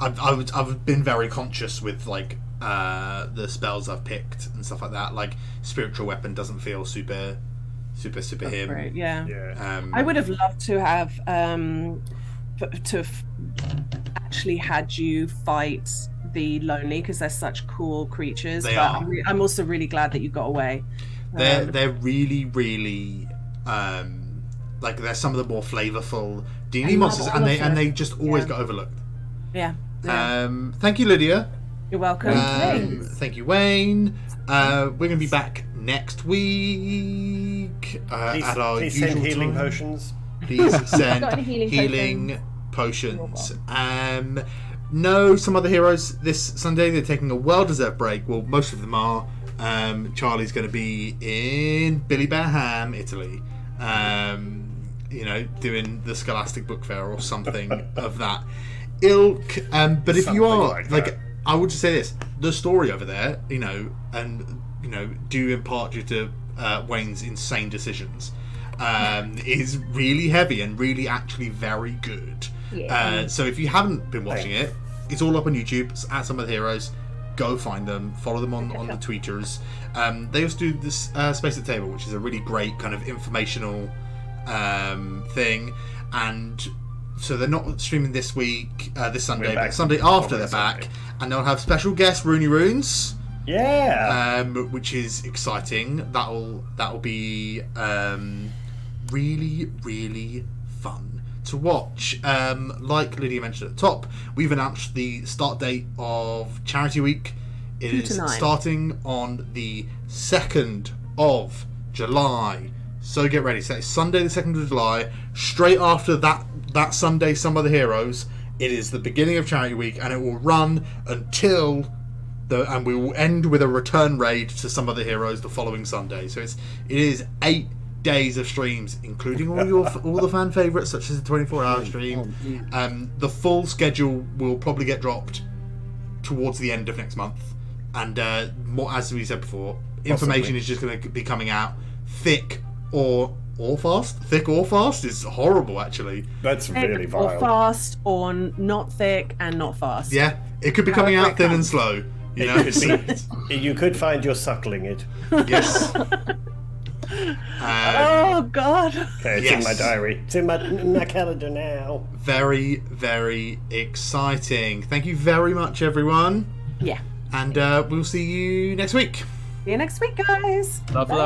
I've been very conscious with like the spells I've picked and stuff like that. Like spiritual weapon doesn't feel super him. Right, yeah. I would have loved to have actually had you fight the lonely, because they're such cool creatures. They are. I'm also really glad that you got away. They're really like they're some of the more flavorful D&D monsters, and they just always get overlooked. Yeah. Thank you, Lydia. You're welcome. Thank you, Wayne. We're going to be back next week at our please usual send healing time. potions. Please send healing potions. No, some other heroes this Sunday. They're taking a well-deserved break. Well, most of them are. Charlie's going to be in Billy Bear Ham, Italy. Doing the Scholastic Book Fair or something of that ilk. But if you are like I would just say this: the story over there, do impart you to Wayne's insane decisions, is really heavy and really actually very good. So if you haven't been watching it, it's all up on YouTube. It's at Some of the Heroes. Go find them, follow them on the tweeters. They also do this Space at the Table, which is a really great kind of informational thing, and so they're not streaming this week, this Sunday, but Sunday after they're back, and they'll have special guest Rooney Runes, which is exciting. That'll be really, really fun to watch. Like Lydia mentioned at the top, we've announced the start date of Charity Week. It is starting on the 2nd of July. So get ready. So it's Sunday the 2nd of July. Straight after that Sunday, Some Other Heroes, it is the beginning of Charity Week, and it will run until and we will end with a return raid to Some Other Heroes the following Sunday. So it is 8 days of streams, including all the fan favourites, such as the 24-hour stream. The full schedule will probably get dropped towards the end of next month, and more, as we said before, information is just going to be coming out thick or fast. Thick or fast is horrible, actually. That's really vile. Or fast, or not thick and not fast. Yeah, it could be coming out thin and slow. You could find you're suckling it. Yes. Oh God. Okay, it's in my diary. It's in my calendar now. Very, very exciting. Thank you very much, everyone. Yeah. And we'll see you next week. See you next week, guys. Love. Bye.